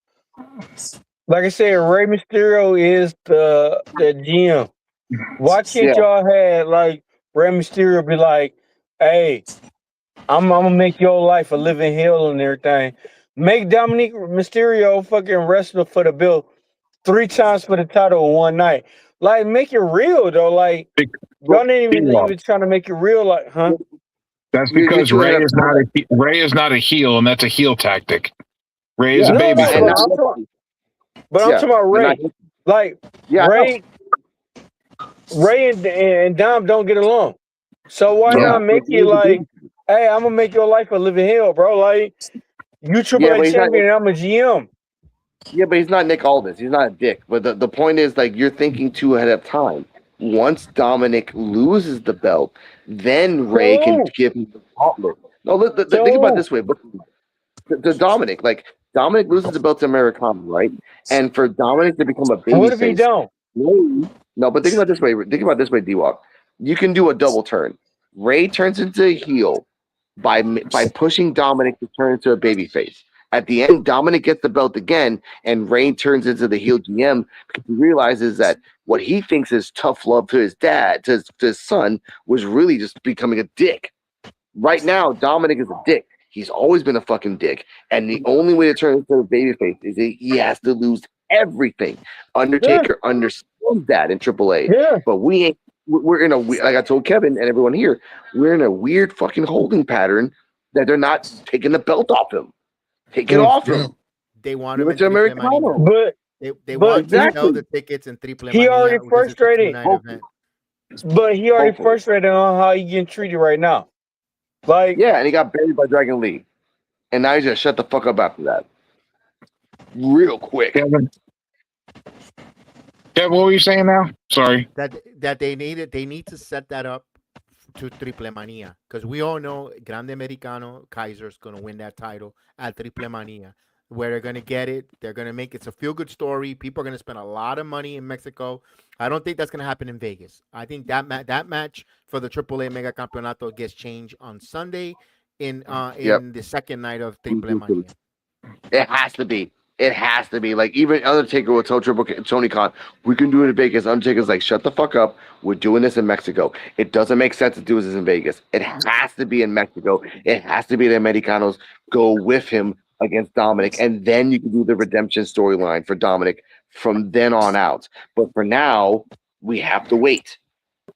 [SPEAKER 5] like I said, Rey Mysterio is the GM. Why can't y'all have, like, Rey Mysterio be like, hey, I'm gonna make your life a living hell and everything. Make Dominic Mysterio fucking wrestle for the belt 3 times for the title in one night. Like, make it real, though. Like, y'all ain't even trying to make it real. Like, huh?
[SPEAKER 3] That's because Rey is not a heel, and that's a heel tactic. Rey is a baby face.
[SPEAKER 5] But I'm talking about Rey. Like, Rey and Dom don't get along. So why not make it like, hey, I'm gonna make your life a living hell, bro. Like, you AAA champion and I'm a GM.
[SPEAKER 2] Yeah, but he's not Nick Aldis. He's not a dick. But the point is, like, you're thinking too ahead of time. once Dominic loses the belt, then Ray can give him the gauntlet. No, think about it this way. But the Dominic, like Dominic loses the belt to Americana, right? And for Dominic to become a
[SPEAKER 5] What if he
[SPEAKER 2] babyface,
[SPEAKER 5] don't?
[SPEAKER 2] no, but think about it this way. Think about it this way, D-Walk. You can do a double turn. Ray turns into a heel by pushing Dominic to turn into a babyface. At the end, Dominic gets the belt again, and Ray turns into the heel GM because he realizes that what he thinks is tough love to his dad, to his son, was really just becoming a dick. Right now, Dominic is a dick. He's always been a fucking dick, and the only way to turn into a babyface is that he has to lose everything. Undertaker understands that in AAA, but we ain't. We're in a, like I told Kevin and everyone here, we're in a weird fucking holding pattern that they're not taking the belt off him. Take it off him.
[SPEAKER 1] They want
[SPEAKER 2] Give
[SPEAKER 1] him
[SPEAKER 2] it to Americano.
[SPEAKER 5] But
[SPEAKER 1] they want
[SPEAKER 2] exactly.
[SPEAKER 1] to sell the tickets in Triple
[SPEAKER 5] he already frustrated. But he already frustrated on how he getting treated right now. Like,
[SPEAKER 2] yeah, and he got buried by Dragon Lee, and now he just shut the fuck up after that, real quick.
[SPEAKER 3] Kevin, what were you saying now? Sorry.
[SPEAKER 1] That they need to set that up to Triple Mania, because we all know Grande Americano Kaiser's going to win that title at Triple Mania. Where they're going to get it, they're going to make it's a feel-good story. People are going to spend a lot of money in Mexico. I don't think that's going to happen in Vegas. I think that match for the AAA Mega Campeonato gets changed on Sunday in the second night of Triple Mania.
[SPEAKER 2] It has to be. It has to be. Like, even Undertaker will tell Tony Khan, we can do it in Vegas. Undertaker's like, shut the fuck up. We're doing this in Mexico. It doesn't make sense to do this in Vegas. It has to be in Mexico. It has to be the Americanos go with him against Dominic, and then you can do the redemption storyline for Dominic from then on out. But for now, we have to wait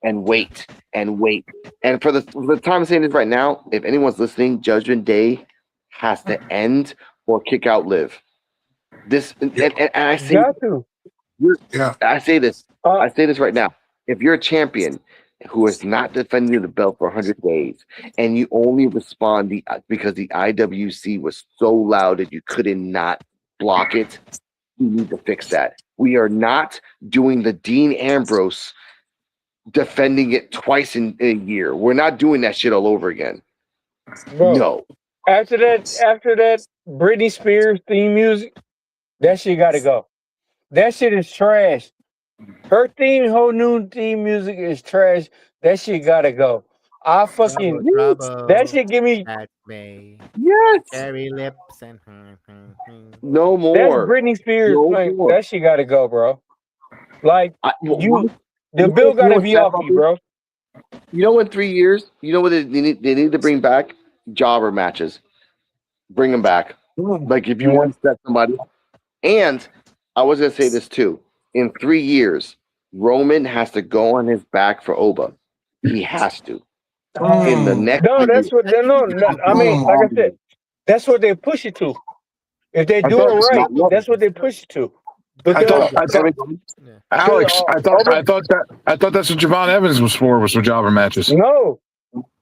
[SPEAKER 2] and wait and wait. And for the time I'm saying this right now, if anyone's listening, Judgment Day has to end or kick out Liv. This and I say, I say this right now. If you're a champion who is not defending the belt for 100 days, and you only respond because the IWC was so loud that you couldn't not block it, you need to fix that. We are not doing the Dean Ambrose defending it twice in a year. We're not doing that shit all over again.
[SPEAKER 5] Bro,
[SPEAKER 2] no.
[SPEAKER 5] After that Britney Spears theme music, that shit gotta go. That shit is trash. Her whole new theme music is trash. That shit gotta go. I fucking that shit give me
[SPEAKER 1] cherry lips and
[SPEAKER 2] no more.
[SPEAKER 5] That's Britney Spears. That shit gotta go, bro. Like the bill gotta be off you, bro.
[SPEAKER 2] You know, in 3 years, you know what they need to bring back? Jobber matches. Bring them back. Like if you want to set somebody. And I was gonna say this too. In 3 years, Roman has to go on his back for Oba. He has to. In the next
[SPEAKER 5] that's what they I mean, like I said, that's what they push it to. If they do it right, that's what they push it to.
[SPEAKER 3] Alex, I thought that's what Javon Evans was for jobber matches.
[SPEAKER 5] No,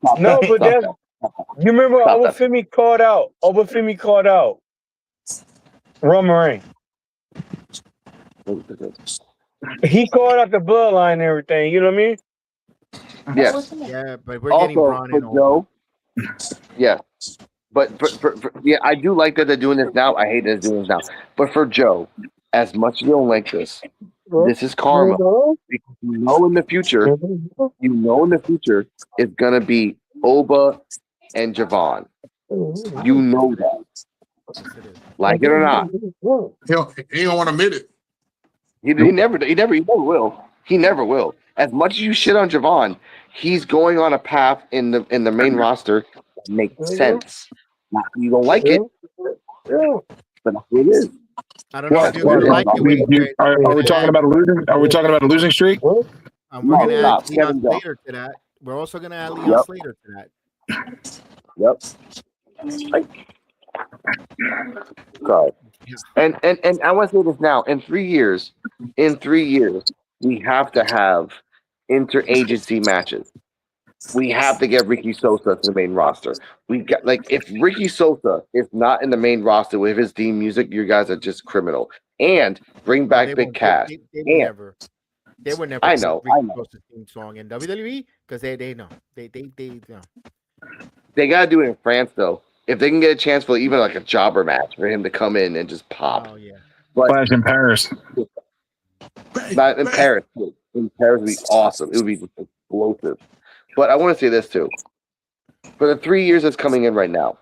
[SPEAKER 5] but that's you remember Obafemi called out. Obafemi called out Roman Reigns. He called out the bloodline and everything. You know what I mean?
[SPEAKER 2] Yes.
[SPEAKER 1] Yeah, but we're getting Braun in
[SPEAKER 2] Joe. Yeah. But for I do like that they're doing this now. I hate that they're doing this now. But for Joe, as much as you don't like this is karma. Because you know in the future it's gonna be Oba and Javon. You know that. Like it or not.
[SPEAKER 6] He don't want to admit it.
[SPEAKER 2] He never will. He never will. As much as you shit on Javon, he's going on a path in the main roster that makes sense. You don't like it, but it is.
[SPEAKER 1] I don't know if you're gonna like it.
[SPEAKER 3] Are we talking about a losing? Are we talking about a losing streak?
[SPEAKER 1] We're gonna add Leon Slater to that. We're also gonna add Leon Slater to that.
[SPEAKER 2] Yep. Sorry. And I want to say this now. In 3 years, we have to have interagency matches. We have to get Ricky Sosa to the main roster. We got if Ricky Sosa is not in the main roster with his theme music, you guys are just criminal. And bring back Big Cass.
[SPEAKER 1] They were never
[SPEAKER 2] I know.
[SPEAKER 1] close to theme song in WWE because they know they know.
[SPEAKER 2] They gotta do it in France though. If they can get a chance for even like a jobber match for him to come in and just pop,
[SPEAKER 1] Oh yeah.
[SPEAKER 2] but
[SPEAKER 3] Flash in Paris.
[SPEAKER 2] not in Paris. In Paris would be awesome. It would be just explosive. But I want to say this too. For the 3 years that's coming in right now,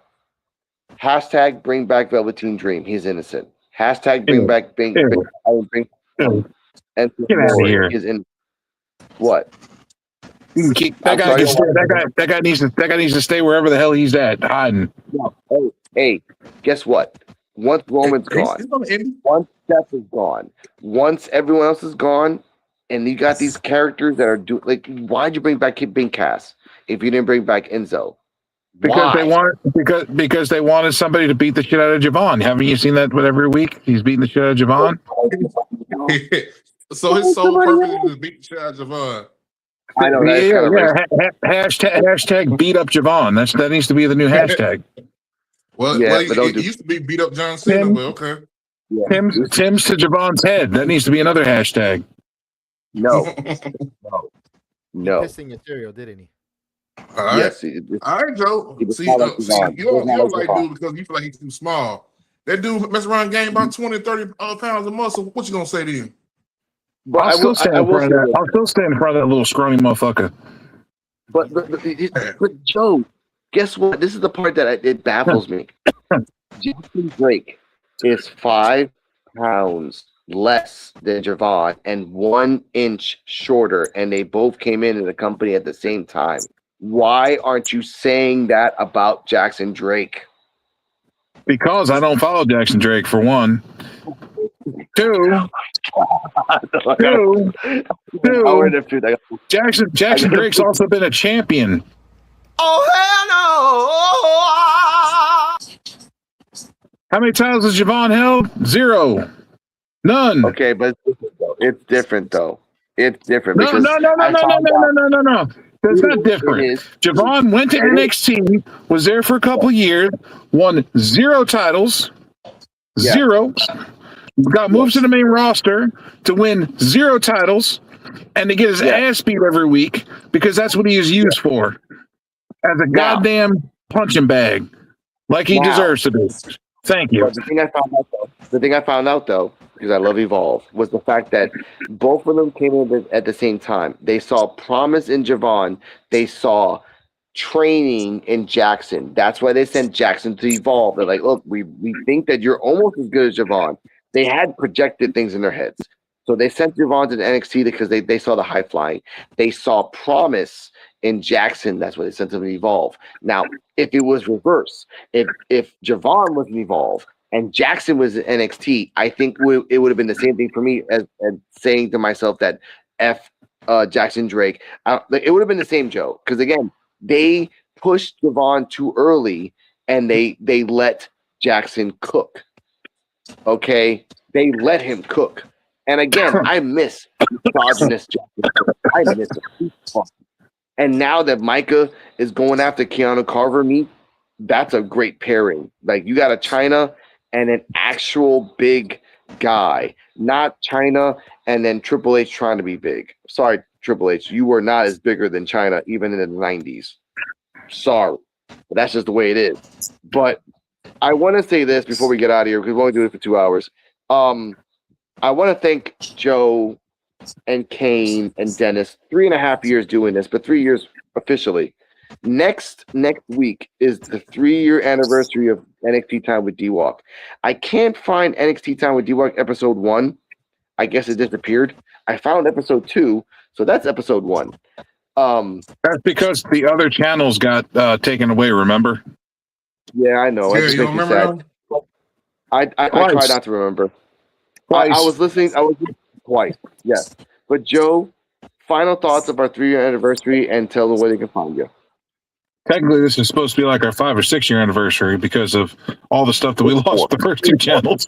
[SPEAKER 2] hashtag bring back Velveteen Dream. He's innocent. Hashtag bring
[SPEAKER 3] Ew.
[SPEAKER 2] back
[SPEAKER 3] Ew. Ew.
[SPEAKER 2] and
[SPEAKER 3] Get out of here.
[SPEAKER 2] He's in what?
[SPEAKER 3] That guy needs to stay wherever the hell he's at, hiding.
[SPEAKER 2] Hey, guess what? Once Roman's gone,
[SPEAKER 6] He's on the indie.
[SPEAKER 2] once Steph is gone, once everyone else is gone, and you got these characters that are like, why'd you bring back Kid Bing Cass if you didn't bring back Enzo?
[SPEAKER 3] Because
[SPEAKER 2] Why?
[SPEAKER 3] because they wanted somebody to beat the shit out of Javon. Haven't you seen that every week? He's beating the shit out of Javon.
[SPEAKER 6] So his sole purpose is to beat the shit out of Javon.
[SPEAKER 2] I know that's kind of racist.
[SPEAKER 3] Hashtag beat up Javon. That needs to be the new hashtag.
[SPEAKER 6] Well,
[SPEAKER 2] Yeah,
[SPEAKER 6] well
[SPEAKER 2] but don't
[SPEAKER 6] it
[SPEAKER 2] do-
[SPEAKER 6] used to be beat up John Cena,
[SPEAKER 3] Tim-
[SPEAKER 6] but okay.
[SPEAKER 2] Yeah.
[SPEAKER 3] Tim's to Javon's head. That needs to be another hashtag.
[SPEAKER 2] No,
[SPEAKER 1] He
[SPEAKER 2] no.
[SPEAKER 1] pissed in your cereal, didn't he?
[SPEAKER 6] All right.
[SPEAKER 2] Yes,
[SPEAKER 6] All right, Joe.
[SPEAKER 2] He was
[SPEAKER 6] See,
[SPEAKER 2] not like
[SPEAKER 6] see
[SPEAKER 2] Javon.
[SPEAKER 6] you don't
[SPEAKER 2] He was not
[SPEAKER 6] like
[SPEAKER 2] like
[SPEAKER 6] dude because you feel like he's too small. That dude mess around gain about 20, 30 pounds of muscle. What you gonna say to him?
[SPEAKER 2] but
[SPEAKER 3] I'll still stand in front of
[SPEAKER 2] say
[SPEAKER 3] that.
[SPEAKER 2] this.
[SPEAKER 3] I'll still stand in front of that little scrawny motherfucker.
[SPEAKER 2] But Joe, guess what? This is the part that it baffles me. Jason Drake is 5 pounds less than Javon and 1 inch shorter, and they both came in the company at the same time. Why aren't you saying that about Jackson Drake?
[SPEAKER 3] Because I don't follow Jackson Drake, for one. Two, Jackson Drake's also been a champion.
[SPEAKER 1] Oh hell no!
[SPEAKER 3] How many titles has Javon held? 0. None.
[SPEAKER 2] Okay, but it's different though. It's different.
[SPEAKER 3] No.
[SPEAKER 2] because
[SPEAKER 3] No. That's not different.
[SPEAKER 2] It is.
[SPEAKER 3] Javon went to NXT, was there for a couple years, won 0 titles,
[SPEAKER 2] Yeah.
[SPEAKER 3] 0. Got moved to the main roster to win 0 titles and to get his ass beat every week because that's what he is used for. As a goddamn punching bag. Like he deserves to be. Thank you.
[SPEAKER 2] But the thing I found out though, because I love Evolve, was the fact that both of them came in at the same time. They saw promise in Javon. They saw training in Jackson. That's why they sent Jackson to Evolve. They're like, look, we think that you're almost as good as Javon. They had projected things in their heads. So they sent Javon to the NXT because they saw the high flying. They saw promise in Jackson. That's why they sent him to Evolve. Now, if it was reverse, if Javon was in Evolve and Jackson was in NXT, I think it would have been the same thing for me as saying to myself that Jackson Drake. It would have been the same, Joe. Because again, they pushed Javon too early and they let Jackson cook. Okay, they let him cook. And again, I miss misogynist Jackson. I miss him. And now that Micah is going after Keanu Carver, that's a great pairing. Like you got a China and an actual big guy, not China and then Triple H trying to be big. Sorry, Triple H, you were not as bigger than China even in the 90s. Sorry, but that's just the way it is. But I want to say this before we get out of here because we only do it for 2 hours. I want to thank Joe and Kane and Dennis. 3.5 years doing this, but 3 years officially. Next week is the 3-year anniversary of NXT Time with D-Walk. I can't find NXT Time with D-Walk episode 1. I guess it disappeared. I found episode 2, so that's episode 1.
[SPEAKER 3] That's because the other channels got taken away, remember?
[SPEAKER 2] Yeah, I know.
[SPEAKER 6] Yeah,
[SPEAKER 2] It
[SPEAKER 6] you
[SPEAKER 2] just
[SPEAKER 6] don't
[SPEAKER 2] makes me
[SPEAKER 6] remember?
[SPEAKER 2] sad. I try not to remember. I was listening twice, yes. But Joe, final thoughts of our 3-year anniversary and tell them where they can find you.
[SPEAKER 3] Technically, this is supposed to be like our 5 or 6 year anniversary because of all the stuff that we lost the first 2 channels.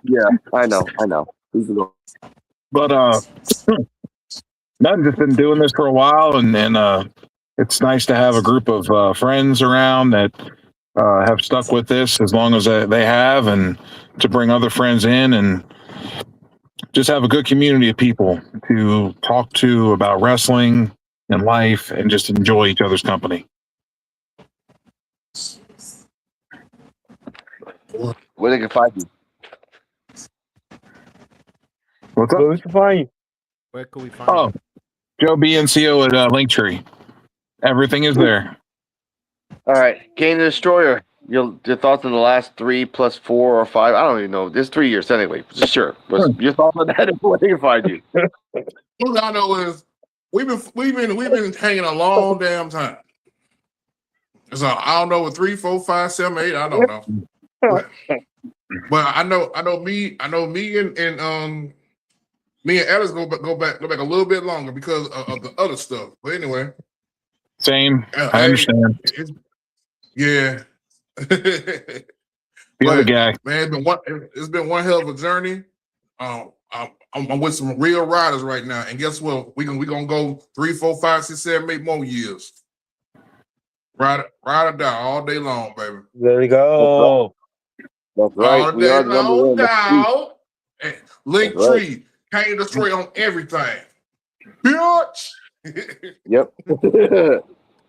[SPEAKER 2] Yeah, I know.
[SPEAKER 3] But nothing, just been doing this for a while, and it's nice to have a group of friends around that have stuck with this as long as they have, and to bring other friends in and just have a good community of people to talk to about wrestling and life and just enjoy each other's company.
[SPEAKER 2] Where they can find you?
[SPEAKER 3] What's
[SPEAKER 5] Where
[SPEAKER 3] up?
[SPEAKER 5] we can find you?
[SPEAKER 1] Where could we find
[SPEAKER 3] Oh,
[SPEAKER 1] you?
[SPEAKER 3] Joe BNCO at Linktree. Everything is there.
[SPEAKER 2] All right, Kane the Destroyer. Your thoughts on the last 3 plus 4 or 5? I don't even know. This 3 years anyway. Sure. Your thoughts on that? Where they can find you?
[SPEAKER 6] All I know is we've been hanging a long damn time. So I don't know what 3, 4, 5, 7, 8. I don't know. But I know me and Ellis go back a little bit longer because of the other stuff. But anyway,
[SPEAKER 3] Same. I understand.
[SPEAKER 6] Yeah.
[SPEAKER 3] The other guy.
[SPEAKER 6] Man, it's been one hell of a journey. I'm with some real riders right now, and guess what? We gonna go 3, 4, 5, 6, 7, 8 more years. Ride or die all day long, baby.
[SPEAKER 5] There you go.
[SPEAKER 2] That's right.
[SPEAKER 6] All
[SPEAKER 2] We
[SPEAKER 6] day
[SPEAKER 2] are the number
[SPEAKER 6] long,
[SPEAKER 2] one.
[SPEAKER 6] dog. Link
[SPEAKER 2] That's right.
[SPEAKER 6] tree, Kane Destroy on everything. Bitch.
[SPEAKER 2] Yep.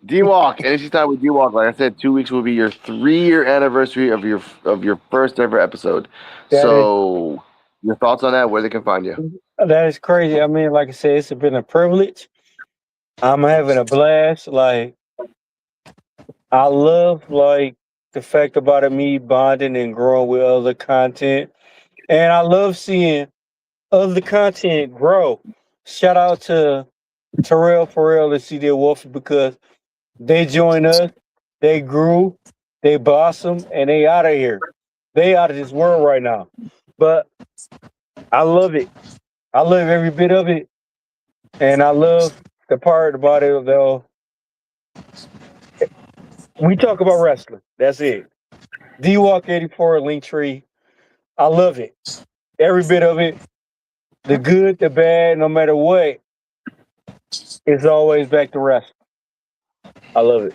[SPEAKER 2] D-Walk. Energy time with D-Walk. Like I said, 2 weeks will be your 3-year anniversary of your first ever episode. So, your thoughts on that? Where they can find you?
[SPEAKER 5] That is crazy. I mean, like I said, it's been a privilege. I'm having a blast. Like, I love the fact about me bonding and growing with other content, and I love seeing other content grow. Shout out to Terrell Farrell and CD Wolf because they joined us, they grew, they blossomed, and they out of here. They out of this world right now. But I love it. I love every bit of it. And I love the part about it though. We talk about wrestling. That's it. D-Walk 84 Linktree. I love it. Every bit of it. The good, the bad, no matter what. It's always back to wrestling. I love it.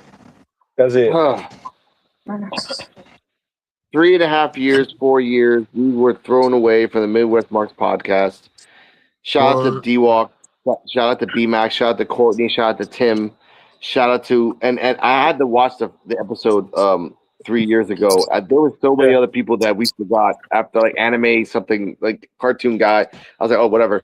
[SPEAKER 5] That's it.
[SPEAKER 2] 3.5 years, 4 years, we were thrown away from the Midwest Marks podcast. Shout out to D-Walk. Shout out to B-Max. Shout out to Courtney. Shout out to Tim. Shout out to and I had to watch the episode 3 years ago. There were so many other people that we forgot after like anime, something like cartoon guy. I was like, oh, whatever.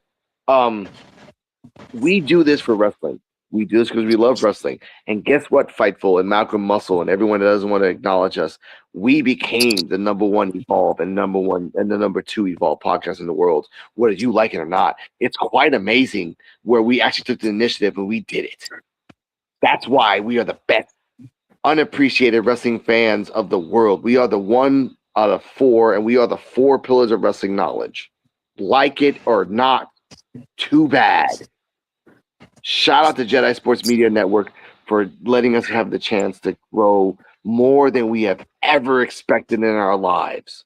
[SPEAKER 2] We do this for wrestling. We do this because we love wrestling. And guess what, Fightful and Malcolm Muscle and everyone that doesn't want to acknowledge us, we became the number 1 Evolve and the number 2 Evolve podcast in the world, whether you like it or not. It's quite amazing where we actually took the initiative and we did it. That's why we are the best unappreciated wrestling fans of the world. We are the 1 out of 4, and we are the 4 pillars of wrestling knowledge. Like it or not, too bad. Shout out to Jedi Sports Media Network for letting us have the chance to grow more than we have ever expected in our lives.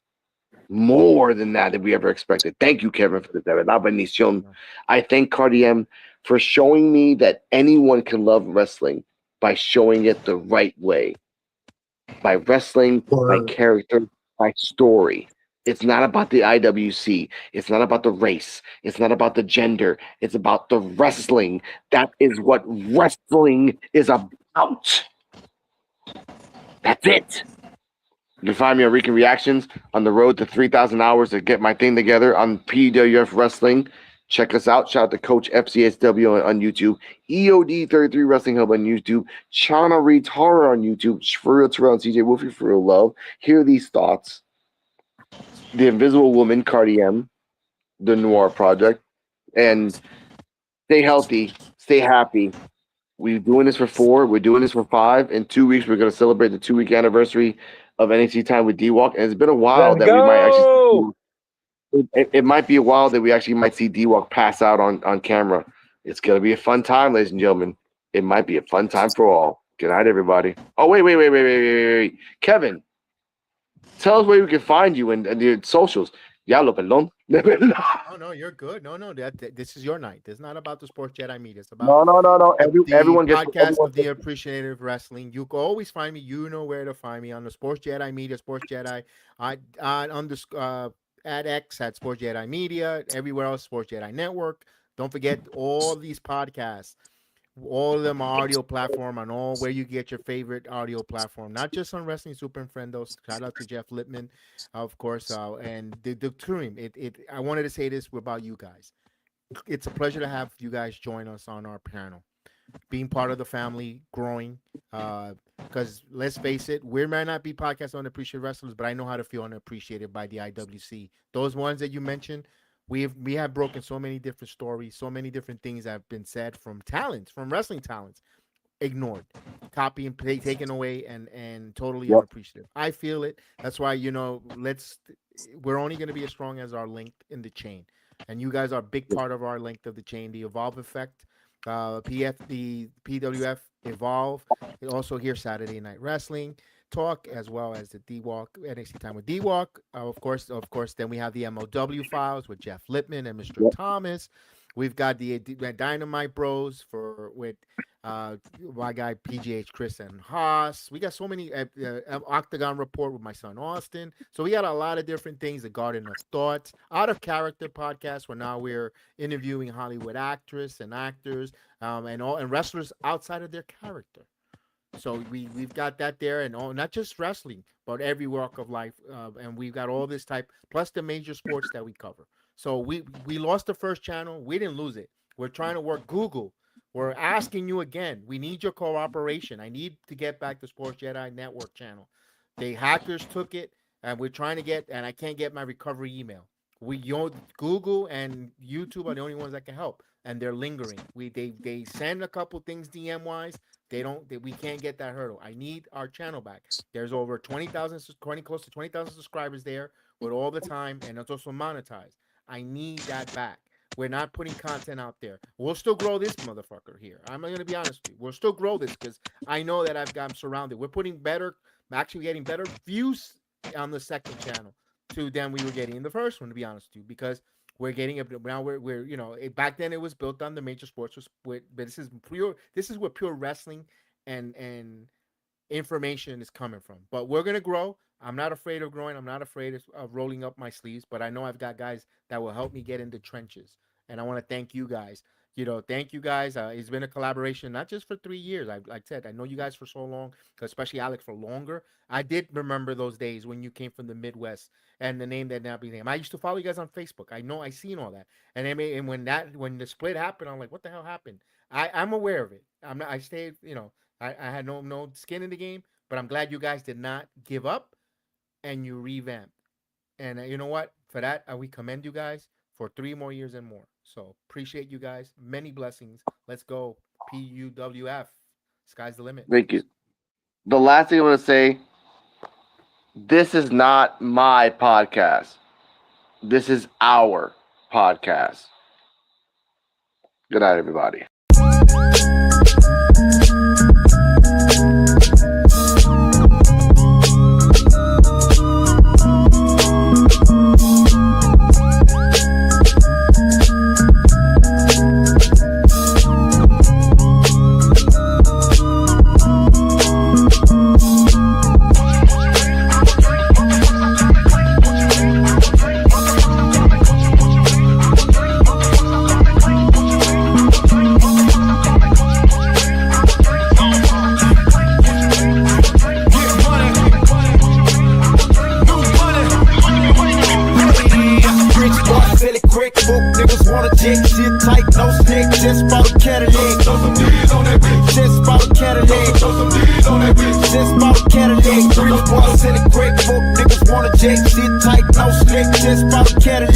[SPEAKER 2] More than we ever expected. Thank you, Kevin, for this. I thank Cardi M for showing me that anyone can love wrestling by showing it the right way. By wrestling, by character, by story. It's not about the IWC. It's not about the race. It's not about the gender. It's about the wrestling. That is what wrestling is about. That's it. You can find me on Rican Reactions on the road to 3,000 hours to get my thing together on P.U.W.F Wrestling. Check us out. Shout out to Coach FCSW on YouTube. EOD 33 Wrestling Hub on YouTube. Chana Reads Horror on YouTube. For real Terrell and CJ Wolfie for real love. Hear these thoughts. The Invisible Woman, Cardi M, The Noir Project, and stay healthy, stay happy. We're doing this for 4. We're doing this for 5. In 2 weeks, we're going to celebrate the 2-week anniversary of NXT Time with D-Walk, and it's been a while
[SPEAKER 5] Let's
[SPEAKER 2] that we might
[SPEAKER 5] go.
[SPEAKER 2] actually. It might be a while that we actually might see D-Walk pass out on camera. It's going to be a fun time, ladies and gentlemen. It might be a fun time for all. Good night, everybody. Oh, wait. Kevin, tell us where we can find you and your socials. Ya lo perdón.
[SPEAKER 1] No, you're good. No, this is your night. It's not about the Sports Jedi media. It's about
[SPEAKER 2] No. Everyone gets
[SPEAKER 1] podcast of the Appreciative Wrestling. You can always find me. You know where to find me on the Sports Jedi media, Sports Jedi, on at X at Sports Jedi Media, everywhere else, Sports Jedi Network. Don't forget all these podcasts. All of them are audio platform on all where you get your favorite audio platform, not just on Wrestling Super Friendos. Shout out to Jeff Lippman, of course, and the team. I wanted to say this about you guys. It's a pleasure to have you guys join us on our panel, being part of the family, growing. Because let's face it, we might not be podcast unappreciated wrestlers, but I know how to feel unappreciated by the IWC. Those ones that you mentioned. We have broken so many different stories, so many different things that have been said from talents, from wrestling talents, ignored, copy and play, taken away, and totally unappreciative. I feel it. That's why, we're only going to be as strong as our link in the chain, and you guys are a big part of our link of the chain. The Evolve Effect, the P.W.F. Evolve. Also here Saturday Night Wrestling Talk, as well as the D-Walk, NXT Time with D-Walk. Of course, then we have the MOW files with Jeff Lippman and Mr. Thomas. We've got the Dynamite Bros with my guy PGH, Chris and Haas. We got so many Octagon Report with my son Austin. So we got a lot of different things. The Garden of Thoughts, Out of Character podcast, where now we're interviewing Hollywood actors and actors and wrestlers outside of their character. So we've got that there, and not just wrestling, but every walk of life, and we've got all this type, plus the major sports that we cover. So we lost the first channel. We didn't lose it. We're trying to work Google. We're asking you again. We need your cooperation. I need to get back the Sports Jedi Network channel. The hackers took it, and we're trying to get, and I can't get my recovery email. Google and YouTube are the only ones that can help, and they're lingering. They send a couple things DM wise. We can't get that hurdle. I need our channel back. There's over 20,000, close to 20,000 subscribers there with all the time, and it's also monetized. I need that back. We're not putting content out there. We'll still grow this motherfucker here. I'm going to be honest with you. We'll still grow this because I know that I'm surrounded. We're getting better views on the second channel than we were getting in the first one, to be honest with you, because we're getting now we're back then it was built on the major sports, but this is where pure wrestling and information is coming from. But we're gonna grow. I'm not afraid of growing. I'm not afraid of rolling up my sleeves. But I know I've got guys that will help me get in the trenches, and I want to thank you guys. Thank you guys. It's been a collaboration, not just for 3 years. Like I said, I know you guys for so long, especially Alex for longer. I did remember those days when you came from the Midwest and the name that now be named. I used to follow you guys on Facebook. I know I seen all that. And when the split happened, I'm like, what the hell happened? I'm aware of it. I stayed, I had no skin in the game, but I'm glad you guys did not give up and you revamped. And you know what? For that, we commend you guys for 3 more years and more. So appreciate you guys. Many blessings. Let's go. P.U.W.F. Sky's the limit.
[SPEAKER 2] Thank you. The last thing I want to say, this is not my podcast. This is our podcast. Good night, everybody.
[SPEAKER 7] Just bought a Cadillac.